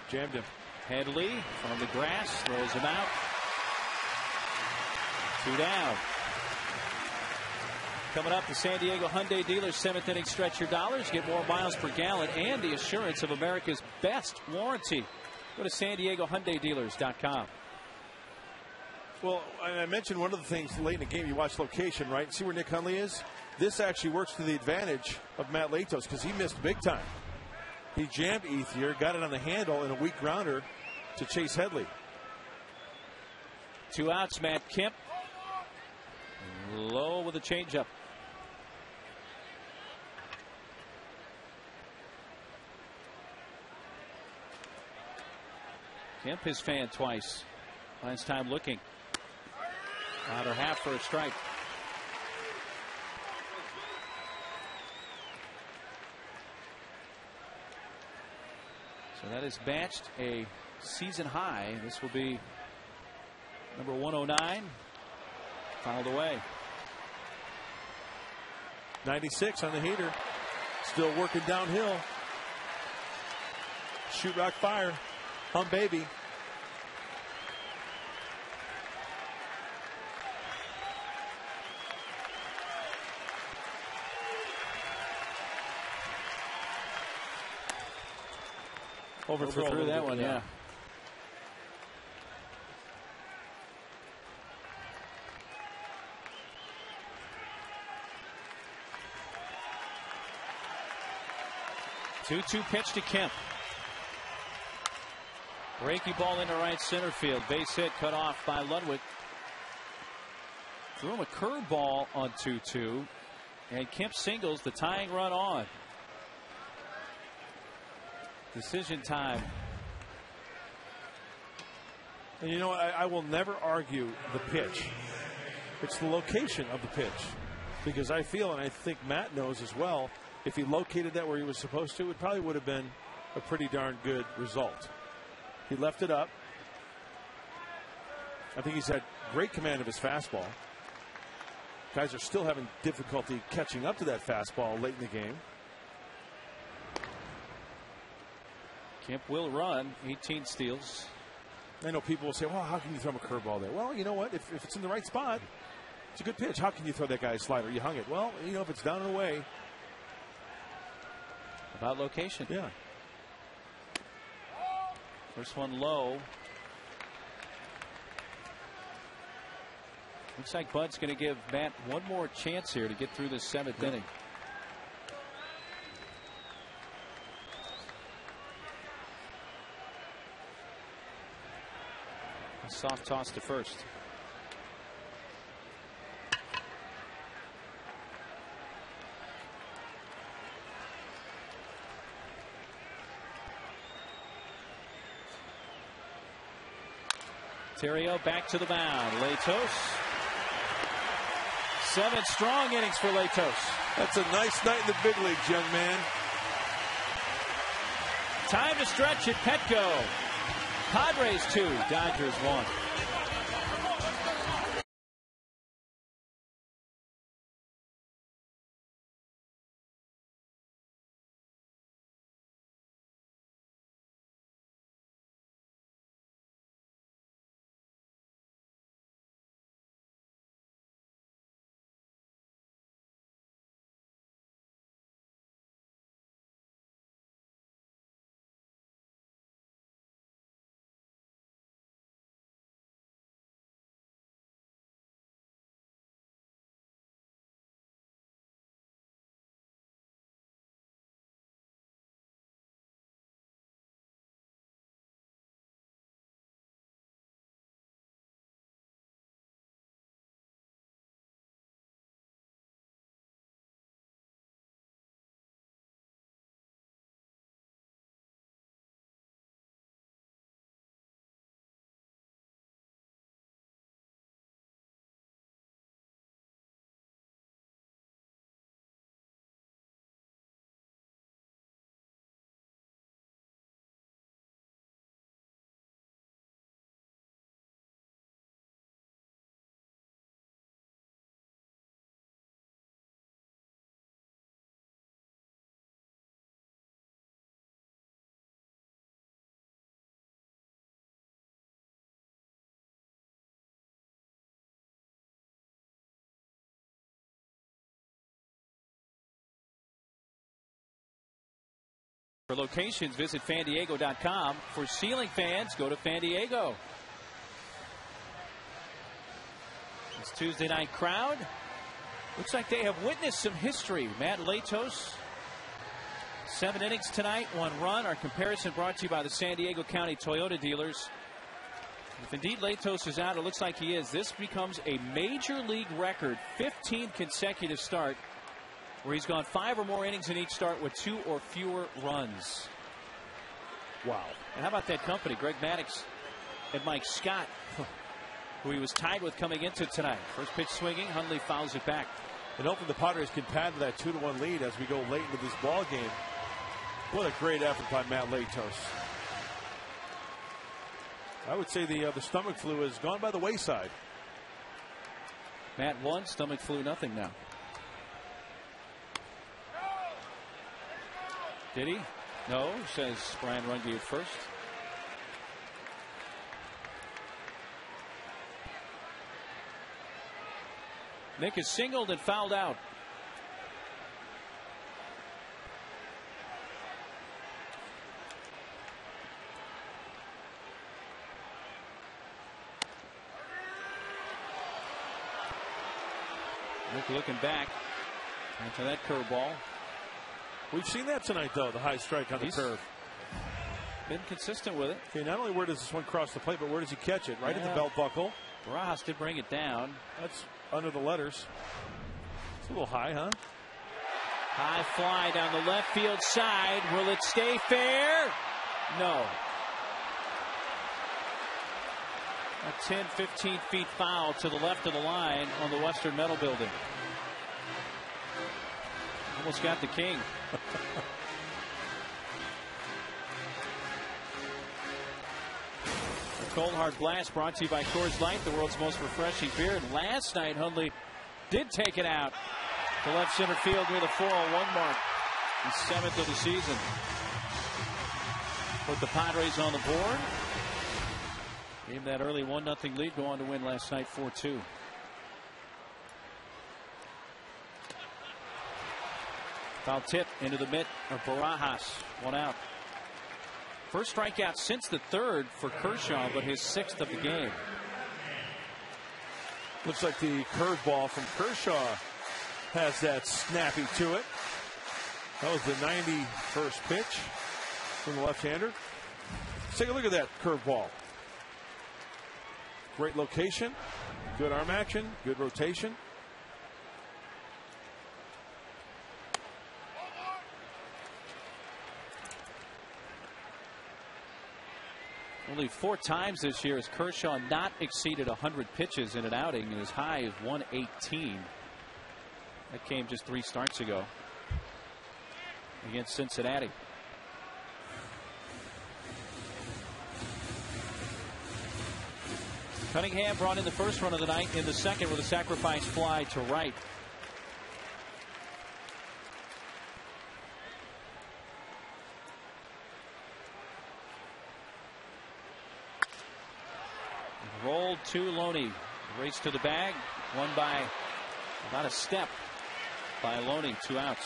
Jammed him. Headley from the grass throws him out. 2 down. Coming up, the San Diego Hyundai dealers 7th inning stretch your dollars. Get more miles per gallon and the assurance of America's best warranty. Go to SanDiegoHyundaiDealers.com. Well, I mentioned one of the things late in the game, you watch location, right? See where Nick Hundley is? This actually works to the advantage of Matt Latos because he missed big time. He jammed Ethier, got it on the handle in a weak grounder to Chase Headley. 2 outs, Matt Kemp. Low with a changeup. Kemp has fanned twice. Finds time looking. Outer half for a strike. So that is matched a season high. This will be number 109. Fouled away. 96 on the heater. Still working downhill. Shoot, rock, fire. Hum, baby. Overthrew that one, yeah. Two pitch to Kemp. Breaky ball into right center field. Base hit cut off by Ludwig. Threw him a curveball on 2-2. And Kemp singles the tying run on. Decision time. And you know, I will never argue the pitch. It's the location of the pitch. Because I feel, and I think Matt knows as well, if he located that where he was supposed to, it probably would have been a pretty darn good result. He left it up. I think he's had great command of his fastball. Guys are still having difficulty catching up to that fastball late in the game. Kemp will run. 18 steals. I know people will say, well, how can you throw him a curveball there? Well, you know what? If it's in the right spot, it's a good pitch. How can you throw that guy a slider? You hung it. Well, you know, if it's down and away. About location. Yeah. First one low. Looks like Bud's going to give Matt one more chance here to get through this 7th inning. A soft toss to first. Terrio back to the mound. Latos. 7 strong innings for Latos. That's a nice night in the big leagues, young man. Time to stretch at Petco. Padres 2, Dodgers 1. For locations, visit fandiego.com. For ceiling fans, go to Fan Diego. This Tuesday night crowd looks like they have witnessed some history. Matt Latos, 7 innings tonight, 1 run. Our comparison brought to you by the San Diego County Toyota dealers. If indeed Latos is out, it looks like he is. This becomes a major league record, 15 consecutive start, where he's gone 5 or more innings in each start with 2 or fewer runs. Wow. And how about that company, Greg Maddux and Mike Scott, who he was tied with coming into tonight. First pitch swinging, Hundley fouls it back. And hopefully the Padres can pad to that 2-1 lead as we go late into this ball game. What a great effort by Matt Latos. I would say the stomach flu has gone by the wayside. Matt 1, stomach flu nothing now. Did he? No, says Brian Runge at first. Nick is singled and fouled out. Nick looking back after that curveball. We've seen that tonight, though, the high strike on the curve. Been consistent with it. Okay, not only where does this one cross the plate, but where does he catch it? Right at the belt buckle. Barajas did bring it down. That's under the letters. It's a little high, huh? High fly down the left field side. Will it stay fair? No. A 10, 15 feet foul to the left of the line on the Western Metal Building. Almost got the king. A cold hard blast brought to you by Coors Light, the world's most refreshing beer. And last night, Hundley did take it out to left center field near the 401 mark. His 7th of the season. Put the Padres on the board. Gave that early 1-0 lead. Go on to win last night 4-2. Foul tip into the mitt of Barajas. 1 out. First strikeout since the 3rd for Kershaw, but his 6th of the game. Looks like the curveball from Kershaw has that snappy to it. That was the 91st pitch from the left-hander. Let's take a look at that curveball. Great location, good arm action, good rotation. Only 4 times this year has Kershaw not exceeded 100 pitches in an outing, and his high is 118. That came just 3 starts ago against Cincinnati. Cunningham brought in the first run of the night, in the second with a sacrifice fly to right. Rolled to Loney. Race to the bag. Won by about a step by Loney. 2 outs.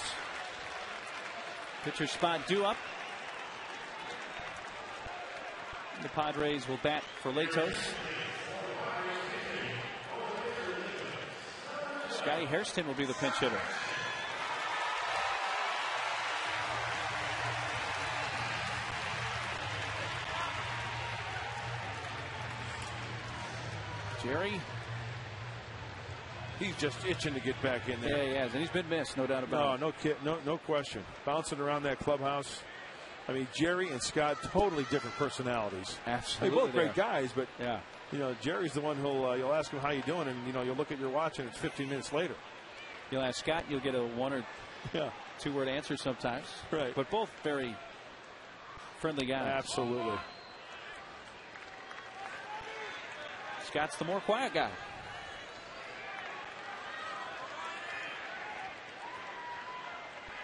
Pitcher spot due up. The Padres will bat for Latos. Scotty Hairston will be the pinch hitter. Jerry. He's just itching to get back in there. Yeah, he has, and he's been missed, no doubt about it. No question. Bouncing around that clubhouse. I mean, Jerry and Scott, totally different personalities. Absolutely, they're both great guys, but yeah, you know, Jerry's the one who'll you'll ask him how you doing, and you know, you'll look at your watch and it's 15 minutes later. You'll ask Scott, you'll get a 1 or 2 word answer sometimes. Right, but both very friendly guys. Absolutely. Scott's the more quiet guy.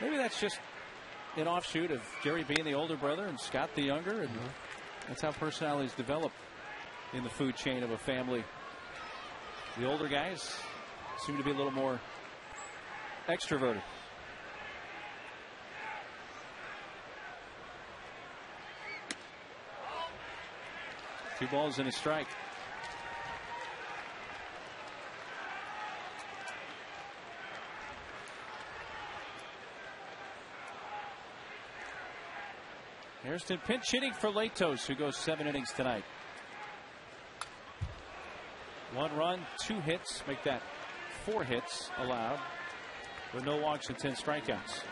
Maybe that's just an offshoot of Jerry being the older brother and Scott the younger, and that's how personalities develop in the food chain of a family. The older guys seem to be a little more extroverted. 2 balls and a strike. Hairston pinch hitting for Latos, who goes 7 innings tonight. 1 run, 2 hits, make that 4 hits allowed with no walks and 10 strikeouts.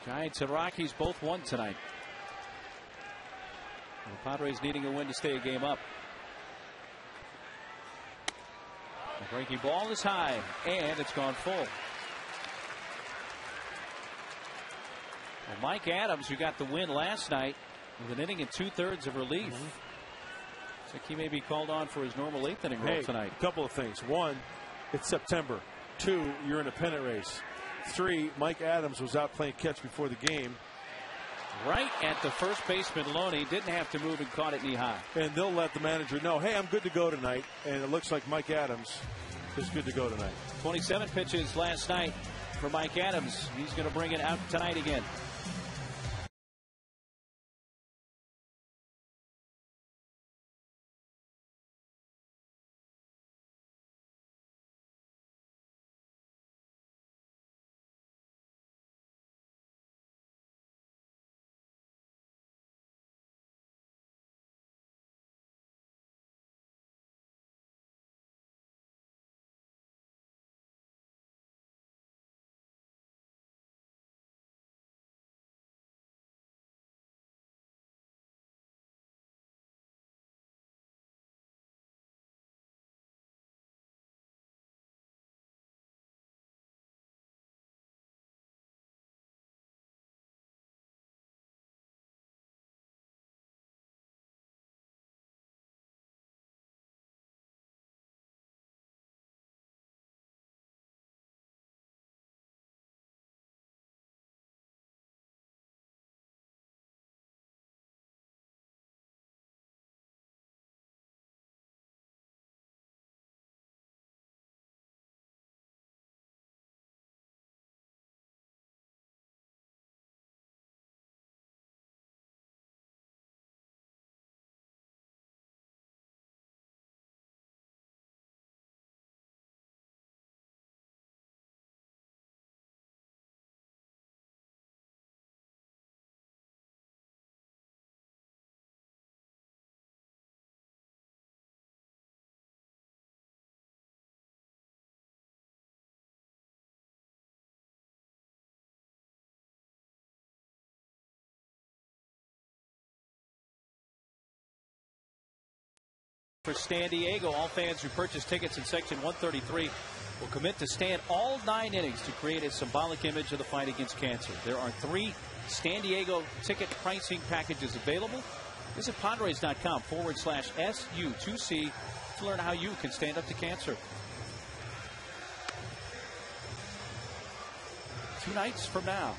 Giants and Rockies both won tonight. The Padres needing a win to stay a game up. The breaking ball is high, and it's gone full. Well, Mike Adams, who got the win last night with an inning and 2/3 of relief. Looks like he may be called on for his normal 8th inning role tonight. A couple of things. 1, it's September. 2, you're in a pennant race. 3, Mike Adams was out playing catch before the game. Right at the first baseman, Loney didn't have to move and caught it knee high. And they'll let the manager know, hey, I'm good to go tonight. And it looks like Mike Adams is good to go tonight. 27 pitches last night for Mike Adams. He's going to bring it out tonight again. For San Diego, all fans who purchase tickets in Section 133 will commit to stand all 9 innings to create a symbolic image of the fight against cancer. There are 3 San Diego ticket pricing packages available. Visit Padres.com/SU2C to learn how you can stand up to cancer. 2 nights from now.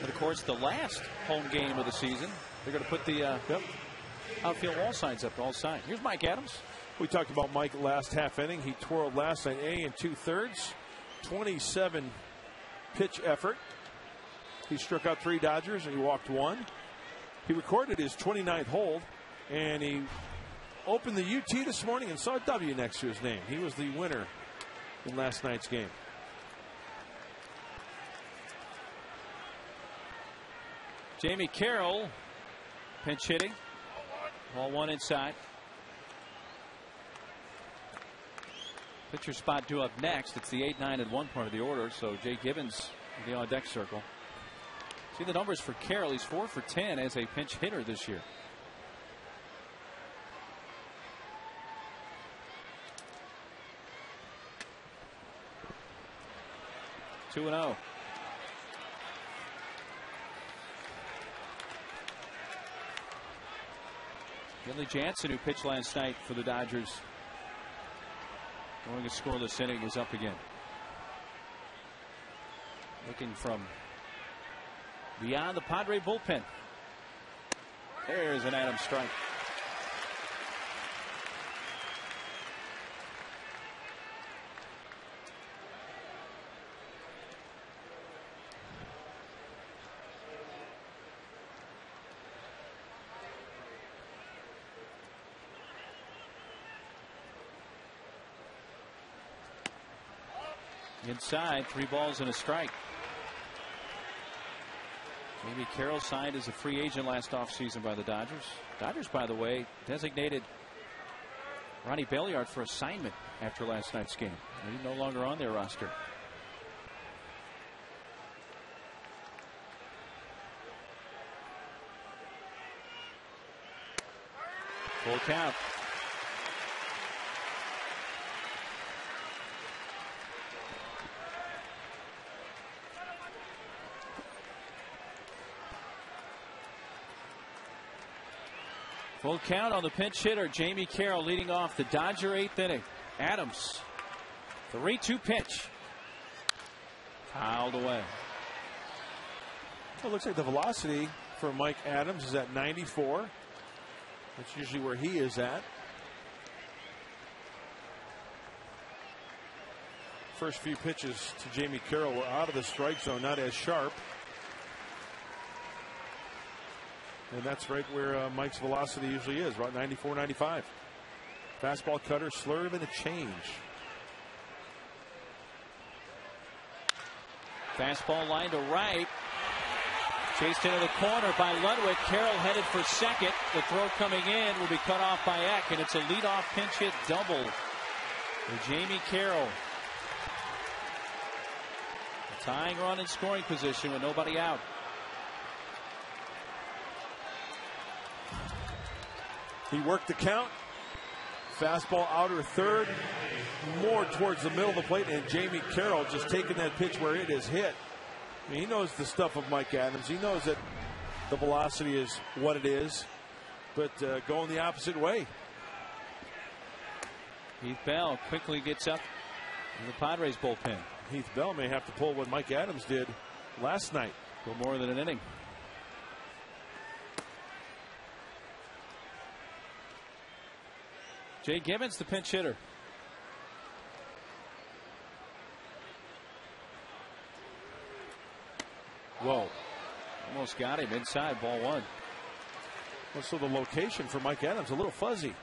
And of course, the last home game of the season. They're going to put the outfield wall signs up to all sides. Here's Mike Adams. We talked about Mike last half inning. He twirled last night, 8 2/3, 27 pitch effort. He struck out 3 Dodgers and he walked 1. He recorded his 29th hold, and he opened the UT this morning and saw a W next to his name. He was the winner in last night's game. Jamie Carroll pinch hitting. Ball 1 inside. Pitcher spot due up next. It's the 8, 9, and 1 part of the order. So Jay Gibbons in the on deck circle. See the numbers for Carroll. He's 4 for 10 as a pinch hitter this year. Two and 0. Billy Jansen, who pitched last night for the Dodgers, going a scoreless inning, is up again. Looking from beyond the Padre bullpen. There's an Adams strike. Inside, 3 balls and a strike. Jamie Carroll signed as a free agent last offseason by the Dodgers. Dodgers, by the way, designated Ronnie Belliard for assignment after last night's game. He's no longer on their roster. Full count. Full count on the pinch hitter, Jamie Carroll, leading off the Dodger 8th inning. Adams, 3-2 pitch. Fouled away. Well, it looks like the velocity for Mike Adams is at 94. That's usually where he is at. First few pitches to Jamie Carroll were out of the strike zone, not as sharp. And that's right where Mike's velocity usually is, right 94, 95. Fastball, cutter, slurve, and a change. Fastball line to right. Chased into the corner by Ludwig. Carroll headed for second. The throw coming in will be cut off by Eck, and it's a leadoff pinch hit double for Jamie Carroll. A tying run in scoring position with nobody out. He worked the count. Fastball outer third, more towards the middle of the plate, and Jamie Carroll just taking that pitch where it is hit. I mean, he knows the stuff of Mike Adams. He knows that the velocity is what it is, but going the opposite way. Heath Bell quickly gets up in the Padres bullpen. Heath Bell may have to pull what Mike Adams did last night. Go more than an inning. Jay Gibbons, the pinch hitter. Whoa. Almost got him inside, ball 1. Well, so the location for Mike Adams a little fuzzy.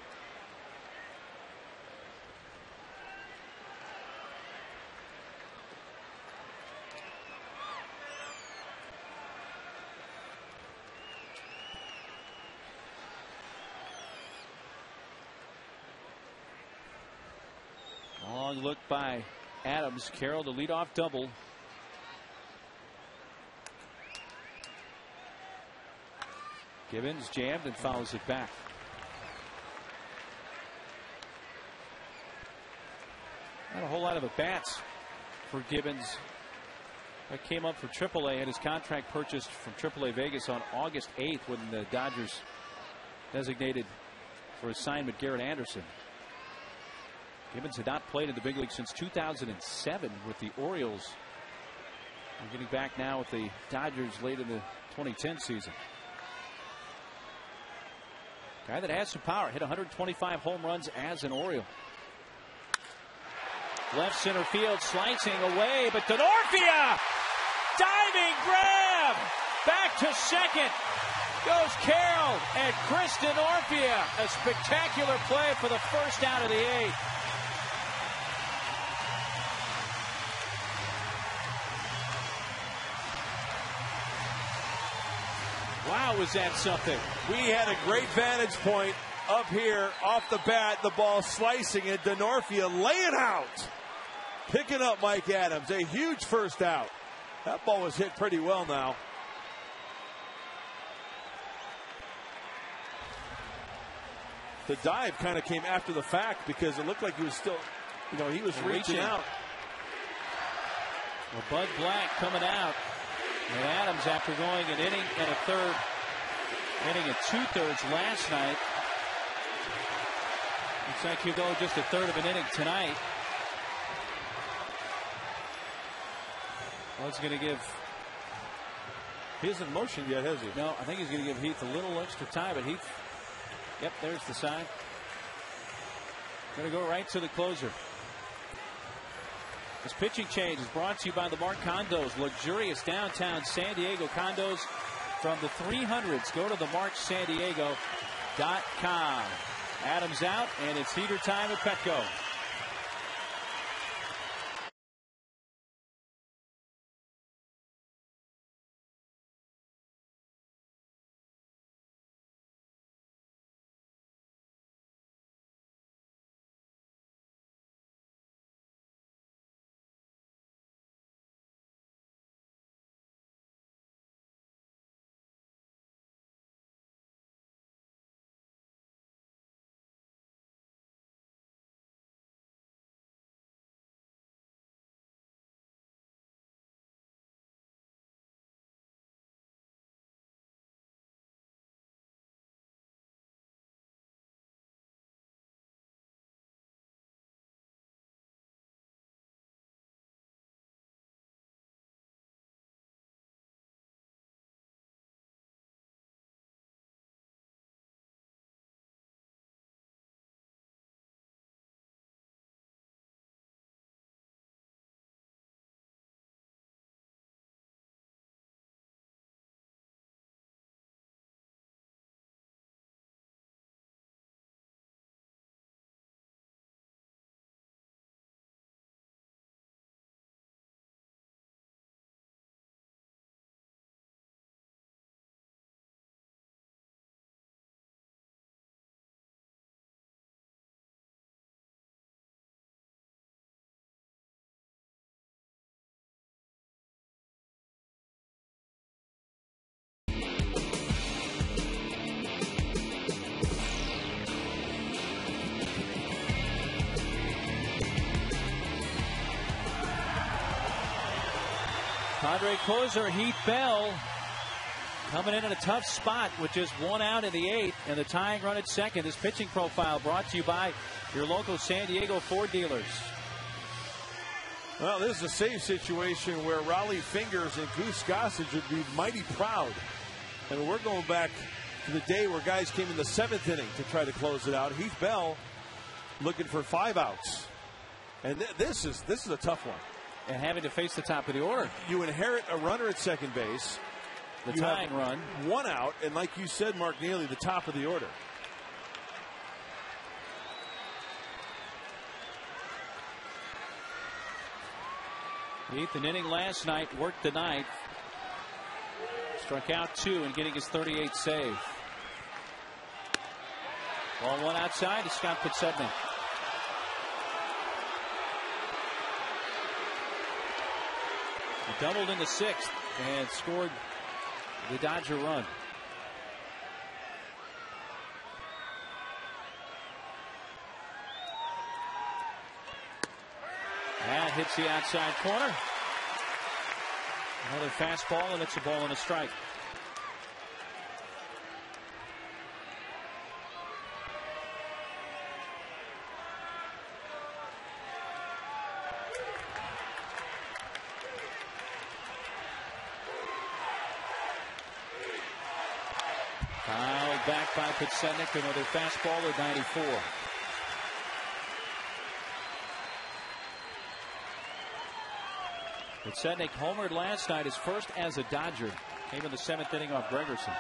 Long look by Adams. Carroll to lead off double. Gibbons jammed and fouls it back. Not a whole lot of at bats for Gibbons. That came up for AAA. Had his contract purchased from AAA Vegas on August 8th when the Dodgers designated for assignment Garrett Anderson. Gibbons had not played in the big league since 2007 with the Orioles. We're getting back now with the Dodgers late in the 2010 season. Guy that has some power. Hit 125 home runs as an Oriole. Left center field, slicing away, but Denorfia! Diving grab! Back to second goes Carroll, and Chris Denorfia. A spectacular play for the first out of the 8th. Wow, was that something? We had a great vantage point up here off the bat. The ball slicing it. Denorfia laying out. Picking up Mike Adams. A huge first out. That ball was hit pretty well now. The dive kind of came after the fact because it looked like he was still, he was reaching out. Well, Bud Black coming out. And Adams, after going an inning and a third, inning and 2/3 last night, looks like he'll go just a third of an inning tonight. Well, it's going to give. He hasn't motioned yet, has he? No, I think he's going to give Heath a little extra time, but Heath. Yep, there's the sign. Going to go right to the closer. This pitching change is brought to you by the Mark Condos, luxurious downtown San Diego condos from the 300s. Go to themarksandiego.com. Adams out, and it's heater time at Petco. Padre closer Heath Bell coming in a tough spot with just 1 out in the 8th and the tying run at second. This pitching profile brought to you by your local San Diego Ford dealers. Well, this is a save situation where Raleigh Fingers and Goose Gossage would be mighty proud. And we're going back to the day where guys came in the 7th inning to try to close it out. Heath Bell looking for 5 outs. And this is a tough one. And having to face the top of the order. You inherit a runner at second base. The you tying have run. 1 out, and like you said, Mark Neely, the top of the order. Heath, an inning last night, worked the ninth. Struck out 2 and getting his 38th save. Ball 1 outside to Scott Podsednik. He doubled in the 6th and scored the Dodger run. That hits the outside corner. Another fastball, and it's a ball and a strike. Fouled back by Podsednik. Another fastball at 94. Podsednik homered last night, his first as a Dodger. Came in the 7th inning off Gregerson.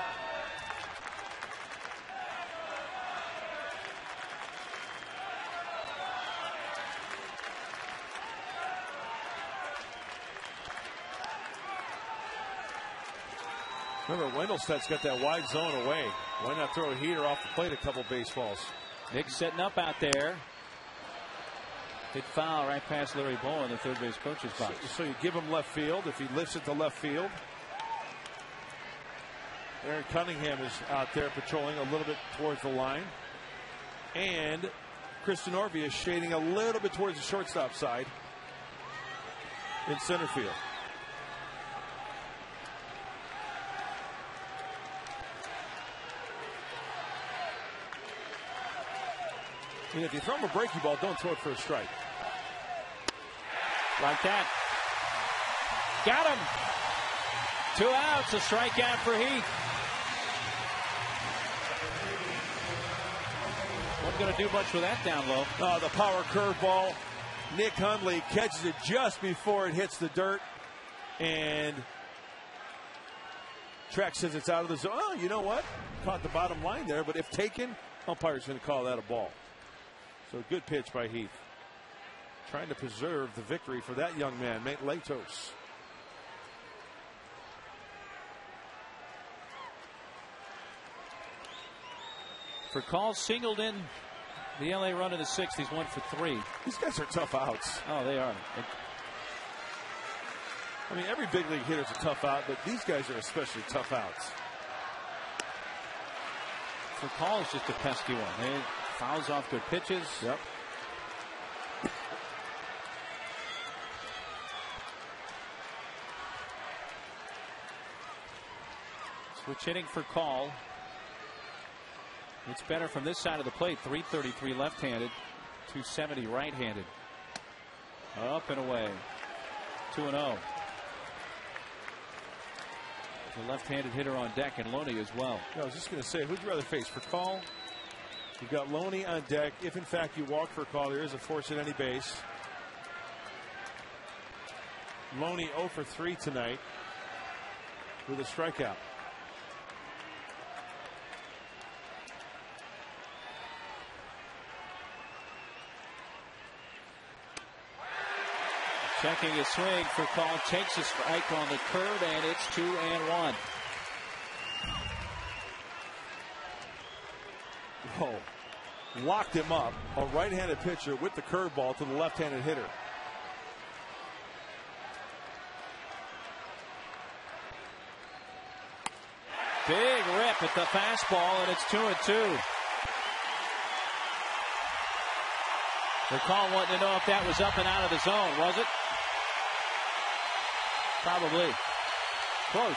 Remember, Wendelstedt's got that wide zone away. Why not throw a heater off the plate a couple baseballs? Nick setting up out there. Hit foul right past Larry Bowen, the third base coach's box. So you give him left field. If he lifts it to left field. Aaron Cunningham is out there patrolling a little bit towards the line. And Kristen Orvie is shading a little bit towards the shortstop side in center field. And if you throw him a breaking ball, don't throw it for a strike. Like that. Got him. 2 outs, a strikeout for Heath. Wasn't going to do much with that down low. The power curveball. Nick Hundley catches it just before it hits the dirt. And track says it's out of the zone. Oh, you know what? Caught the bottom line there, but if taken, umpire's going to call that a ball. So good pitch by Heath. Trying to preserve the victory for that young man, Matt Latos. For Call singled in the LA run in the 6th. He's 1 for 3. These guys are tough outs. Oh, they are. I mean, every big league hitter's a tough out, but these guys are especially tough outs. For Call, it's just a pesky one. He fouls off good pitches. Yep. Switch hitting for Call. It's better from this side of the plate. 333 left-handed, 270 right-handed. Up and away. 2-0. The left-handed hitter on deck, and Loney as well. I was just going to say, who'd you rather face? For Call, you've got Loney on deck. If in fact you walk for Call, there is a force at any base. Loney 0 for 3 tonight with a strikeout. Checking his swing for Call, takes a strike on the curve, and it's 2-1. Oh, locked him up. A right-handed pitcher with the curveball to the left-handed hitter. Big rip at the fastball, and it's 2-2. The Call wanting to know if that was up and out of the zone, was it? Probably. Close.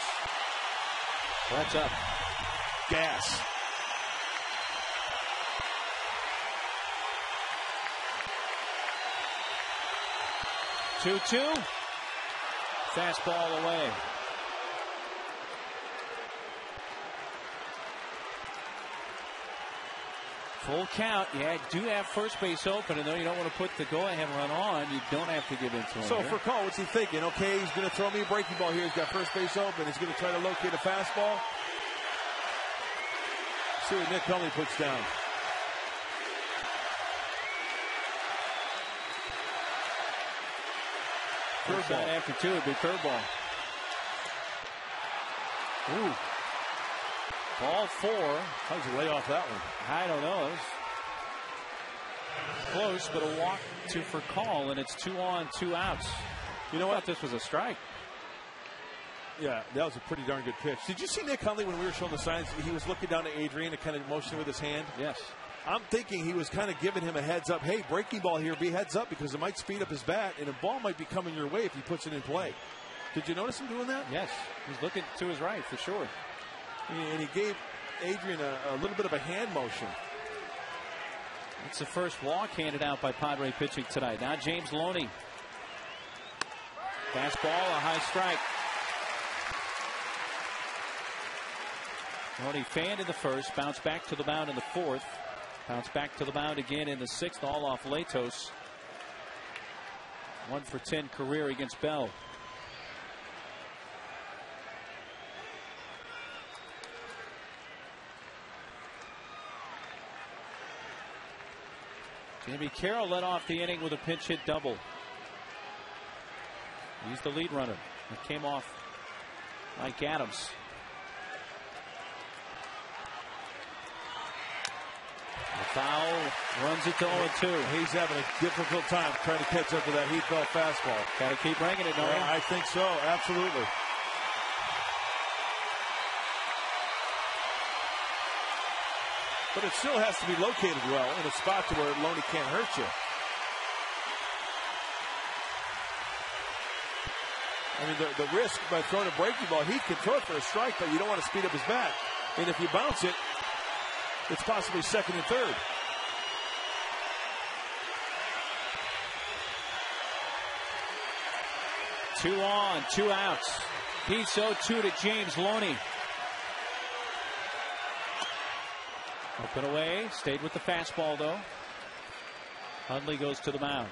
That's up. Gas. Two. Fastball away. Full count. Yeah, do have first base open, and though you don't want to put the go-ahead run on, you don't have to give in to him. So here. for Cole, what's he thinking? Okay, he's going to throw me a breaking ball here. He's got first base open. He's going to try to locate a fastball. See what Nick Hunley puts down. Curveball after two would be curveball. Ooh. Ball four. How does he lay off that one? I don't know. It was close, but a walk for call, and it's 2 on, 2 outs. You know what? This was a strike. Yeah, that was a pretty darn good pitch. Did you see Nick Hunley when we were showing the signs? He was looking down to Adrian and kind of motioning with his hand. Yes. I'm thinking he was kind of giving him a heads up. Hey, breaking ball here, be heads up because it might speed up his bat, and a ball might be coming your way if he puts it in play. Did you notice him doing that? Yes. He's looking to his right for sure. And he gave Adrian a little bit of a hand motion. It's the first walk handed out by Padre pitching tonight. Now James Loney. Fastball, a high strike. Loney fanned in the first, bounced back to the mound in the fourth, bounced back to the mound again in the sixth, all off Latos. 1 for 10 career against Bell. Jamie Carroll led off the inning with a pinch hit double. He's the lead runner. It came off Mike Adams. The foul runs it to 0-2. He's having a difficult time trying to catch up to that heat ball fastball. Got to keep bringing it, don't Yeah, I think so. Absolutely. But it still has to be located well in a spot to where Loney can't hurt you. I mean, the risk by throwing a breaking ball, he can throw it for a strike, but you don't want to speed up his bat. And if you bounce it, it's possibly second and third. Two on, 2 outs. Pete 0-2 to James Loney. Up and away, stayed with the fastball though. Hundley goes to the mound.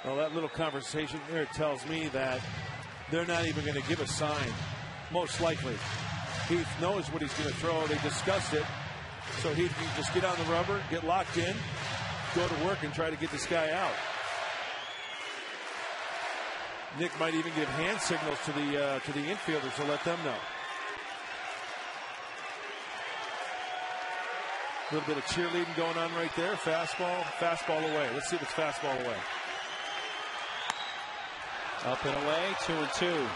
Well, that little conversation there tells me that they're not even going to give a sign. Most likely. Heath knows what he's going to throw. They discussed it. So Heath can just get on the rubber, get locked in, go to work and try to get this guy out. Nick might even give hand signals to the infielders to let them know. A little bit of cheerleading going on right there. Fastball away. Let's see if it's fastball away. Up and away, 2-2.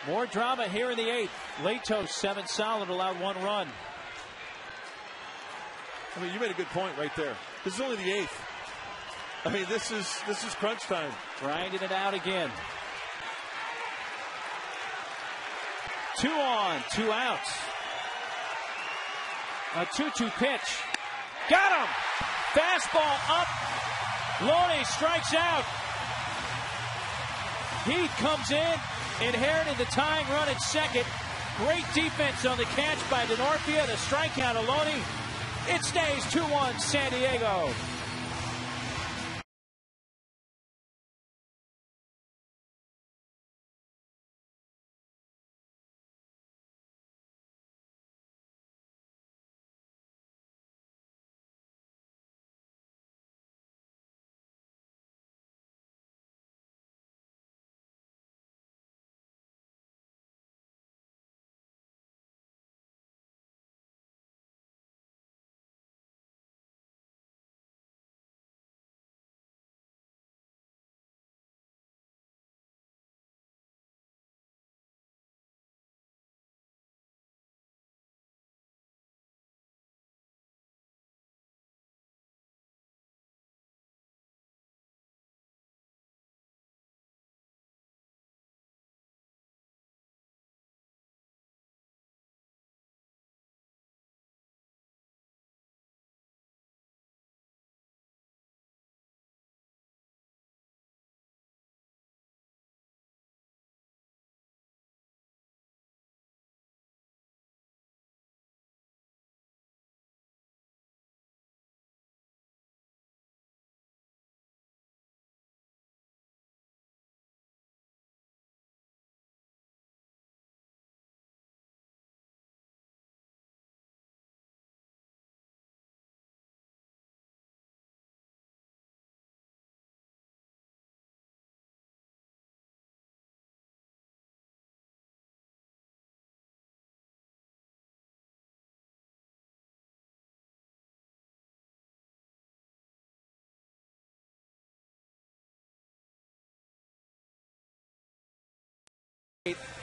More drama here in the 8th. Latos 7 solid, allowed 1 run. I mean, you made a good point right there. This is only the 8th. I mean, this is crunch time. Grinding it out again. 2 on, 2 outs. A 2-2 pitch. Got him! Fastball up. Loney strikes out. Heath comes in, inherited the tying run at second. Great defense on the catch by DeNorfia. The strikeout of Loney. It stays 2-1 San Diego.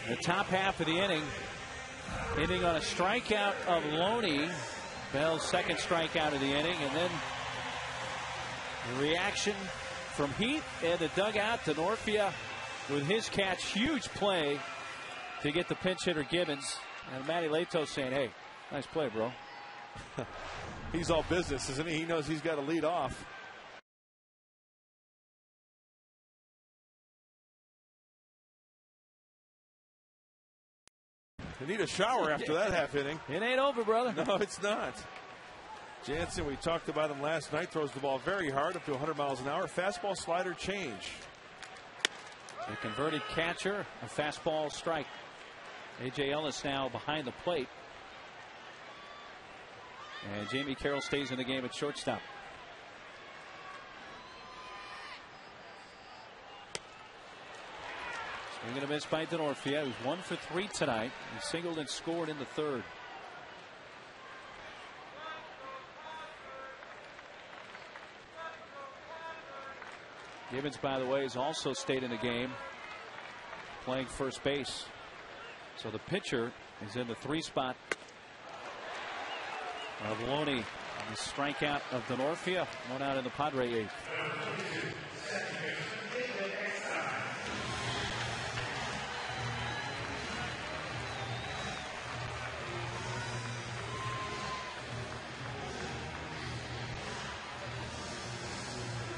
The top half of the inning, ending on a strikeout of Loney. Bell's second strikeout of the inning, and then the reaction from Heath and the dugout. Denorfia with his catch, huge play to get the pinch hitter Gibbons, and Matty Latos saying, "Hey, nice play, bro." He's all business, isn't he? He knows he's got to lead off. They need a shower after that half inning. It ain't over, brother. No, it's not. Jansen, we talked about him last night, throws the ball very hard, up to 100 miles an hour. Fastball slider change. A converted catcher, a fastball strike. A.J. Ellis now behind the plate. And Jamie Carroll stays in the game at shortstop. Swing and a miss by Denorfia, who's 1 for 3 tonight. He singled and scored in the third. Gibbons, by the way, has also stayed in the game, playing first base. So the pitcher is in the 3 spot of Loney. The strikeout of Denorfia, 1 out in the Padre 8th.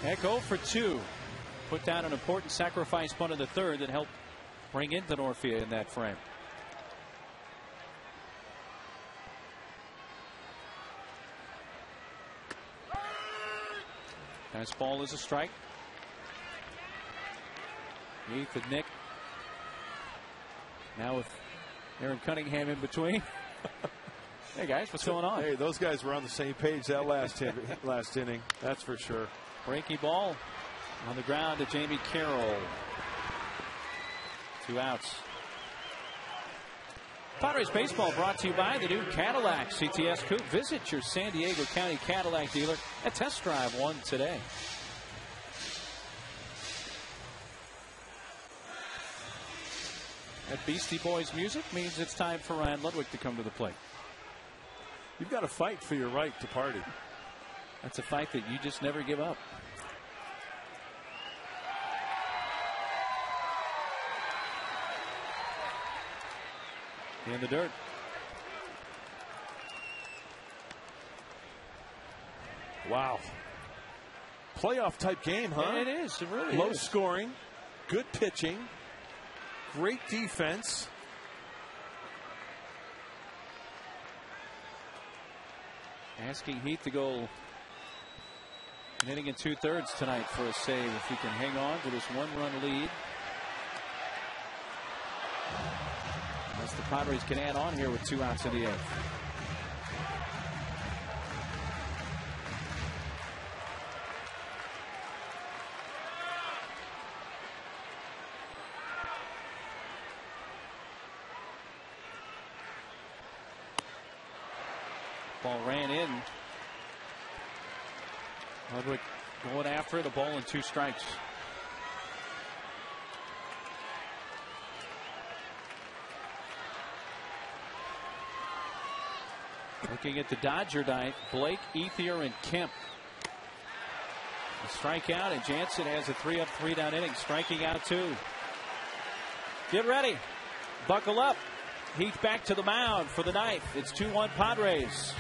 Heck, 0 for 2. Put down an important sacrifice bunt in the third that helped bring in Denorfia in that frame. Fastball is a strike. Heath and Nick. Now with Aaron Cunningham in between. Hey guys, what's going on? Hey, those guys were on the same page that last inning. That's for sure. Breaky ball on the ground to Jamie Carroll. 2 outs. Padres baseball brought to you by the new Cadillac CTS Coupe. Visit your San Diego County Cadillac dealer and test drive one today. That Beastie Boys music means it's time for Ryan Ludwig to come to the plate. You've got to fight for your right to party. That's a fight that you just never give up. In the dirt. Wow. Playoff type game, huh? Yeah, it is. It really Low is. scoring, good pitching, great defense. Asking Heath to go an inning and 2/3 tonight for a save if he can hang on to this 1-run lead. Unless the Padres can add on here with 2 outs in the 8th. Ball ran in. Ludwig going after it. A ball and 2 strikes. Looking at the Dodger night, Blake, Ethier, and Kemp. A strikeout, and Jansen has a 3-up, 3-down inning, striking out 2. Get ready. Buckle up. Heath back to the mound for the 9th. It's 2-1 Padres.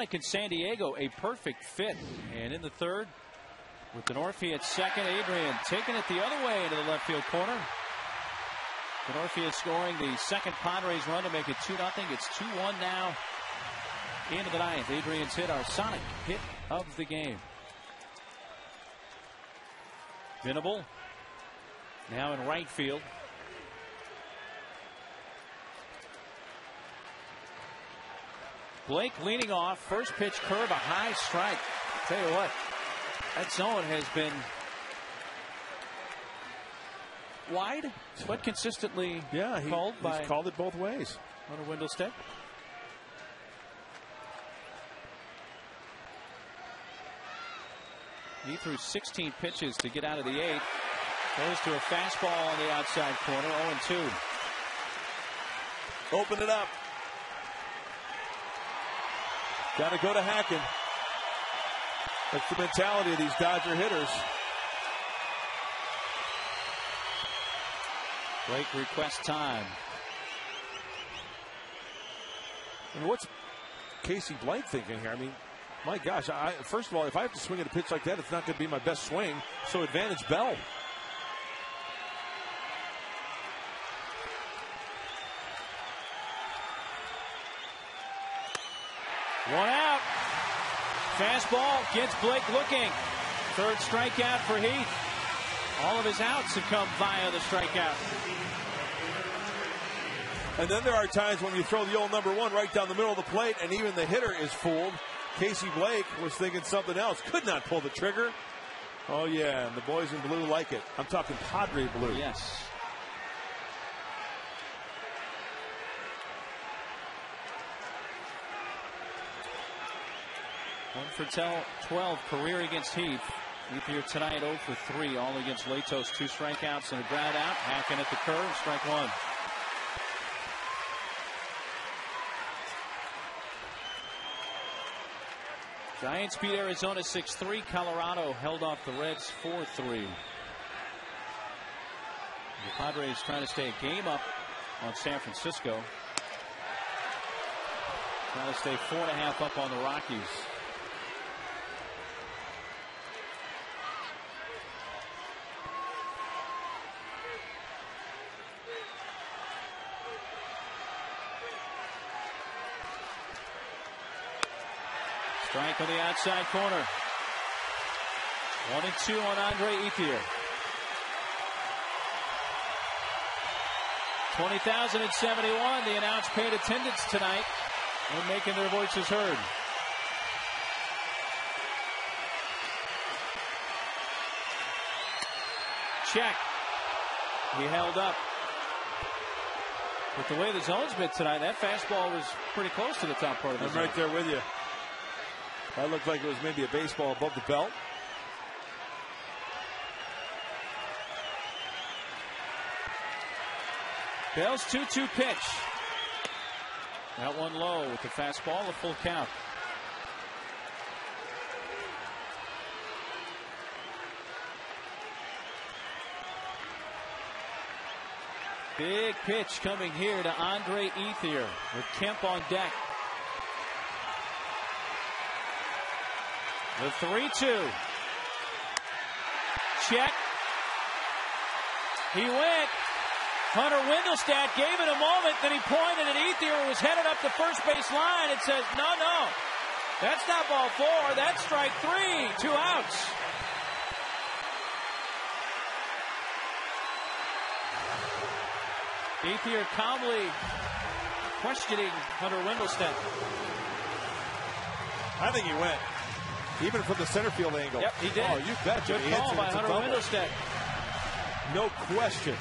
Sonic in San Diego, a perfect fit. And in the third, with Denorfia at second, Adrian taking it the other way into the left field corner. Denorfia scoring the second Padres run to make it 2-0. It's 2-1 now into the ninth. Adrian's hit, our Sonic hit of the game. Venable now in right field. Blake leaning off. First pitch curve, a high strike. Tell you what, that zone has been wide, but consistently called by. He's called it both ways. Hunter Wendelstedt. He threw 16 pitches to get out of the eighth. Goes to a fastball on the outside corner. 0-2. Open it up. Got to go to Hacken. That's the mentality of these Dodger hitters. Blake requests time. And what's Casey Blake thinking here? I mean, my gosh, first of all, if I have to swing at a pitch like that, it's not going to be my best swing. So advantage Bell. One out. Fastball gets Blake looking. Third strikeout for Heath. All of his outs have come via the strikeout. And then there are times when you throw the old number one right down the middle of the plate, and even the hitter is fooled. Casey Blake was thinking something else. Could not pull the trigger. Oh, yeah, and the boys in blue like it. I'm talking Padre blue. Yes. One for 12 career against Heath. Heath here tonight 0 for 3, all against Latos. 2 strikeouts and a ground out. Hacking at the curve, strike one. Giants beat Arizona 6-3. Colorado held off the Reds 4-3. The Padres trying to stay a game up on San Francisco. Trying to stay 4.5 up on the Rockies. Strike on the outside corner. 1-2 on Andre Ethier. 20,071, the announced paid attendance tonight, and making their voices heard. Check. He held up. With the way the zone's been tonight, that fastball was pretty close to the top part of the zone. I'm right there with you. That looked like it was maybe a baseball above the belt. Bell's 2-2 pitch. That one low with the fastball, a full count. Big pitch coming here to Andre Ethier with Kemp on deck. The 3-2. Check. He went. Hunter Wendelstedt gave it a moment, then he pointed at Ethier, who was headed up the first base line, and says, no, that's not ball 4, that's strike 3, 2 outs. Ethier calmly questioning Hunter Wendelstedt. I think he went. Even from the center field angle. Yep, he did. Oh, you betcha. Good call by Hunter Wendelstedt. No question.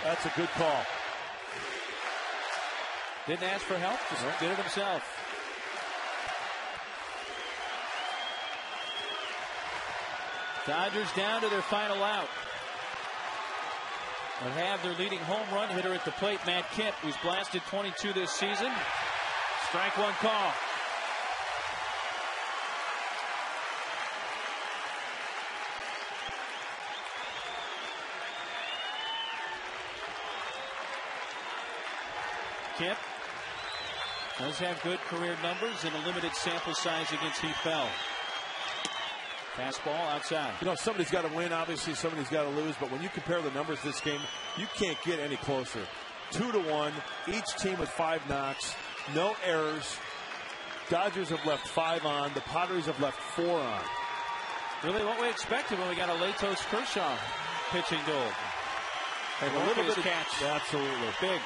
That's a good call. Didn't ask for help, just did it himself. Dodgers down to their final out. They have their leading home run hitter at the plate, Matt Kemp, who's blasted 22 this season. Strike one call. Kemp Does have good career numbers and a limited sample size against Heath Bell. Fastball outside. You know, somebody's got to win. Obviously, somebody's got to lose. But when you compare the numbers this game, you can't get any closer. 2-1. Each team with 5 knocks. No errors. Dodgers have left 5 on. The Padres have left 4 on. Really what we expected when we got a Latos Kershaw pitching duel. And a little bit of catch. Absolutely. Big.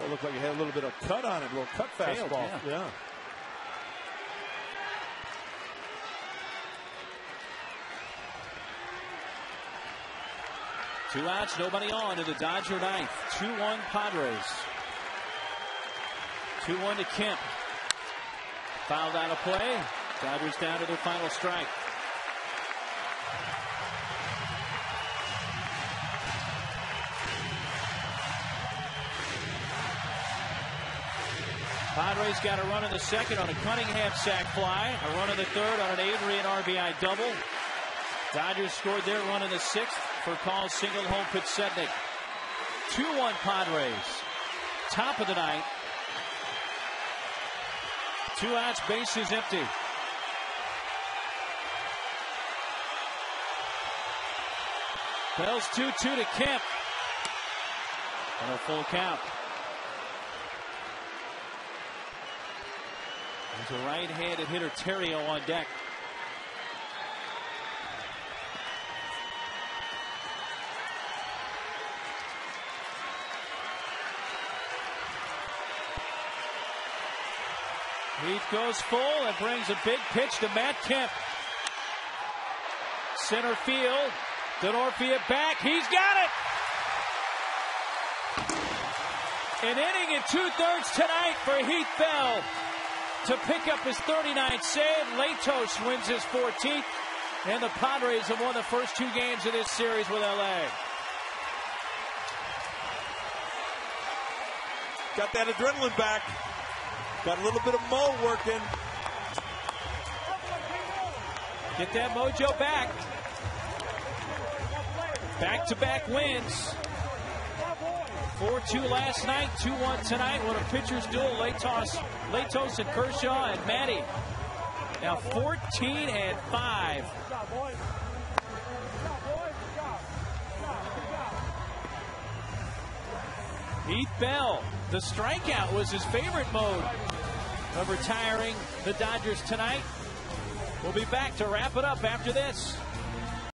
It looked like it had a little bit of cut on it, a little cut fastball. Failed, yeah. 2 outs, nobody on in the Dodger ninth. 2-1 Padres. 2-1 to Kemp. Fouled out of play. Dodgers down to their final strike. Padres got a run in the second on a Cunningham sac fly. A run in the third on an Adrian RBI double. Dodgers scored their run in the sixth for Call's single home pitch Sednick. 2-1 Padres. Top of the ninth. 2 outs, bases empty. Bell's 2-2 to Kemp. And a full count. There's a right-handed hitter, Terrio, on deck. Heath goes full and brings a big pitch to Matt Kemp. Center field. Denorfia back. He's got it. An inning and 2/3 tonight for Heath Bell to pick up his 39th save. Latos wins his 14th. And the Padres have won the first 2 games of this series with LA. Got that adrenaline back. Got a little bit of mo working. Get that mojo back. Back-to-back wins. 4-2 last night, 2-1 tonight. What a pitcher's duel. Latos and Kershaw and Matty. Now 14-5. Heath Bell, the strikeout was his favorite mode of retiring the Dodgers tonight. We'll be back to wrap it up after this.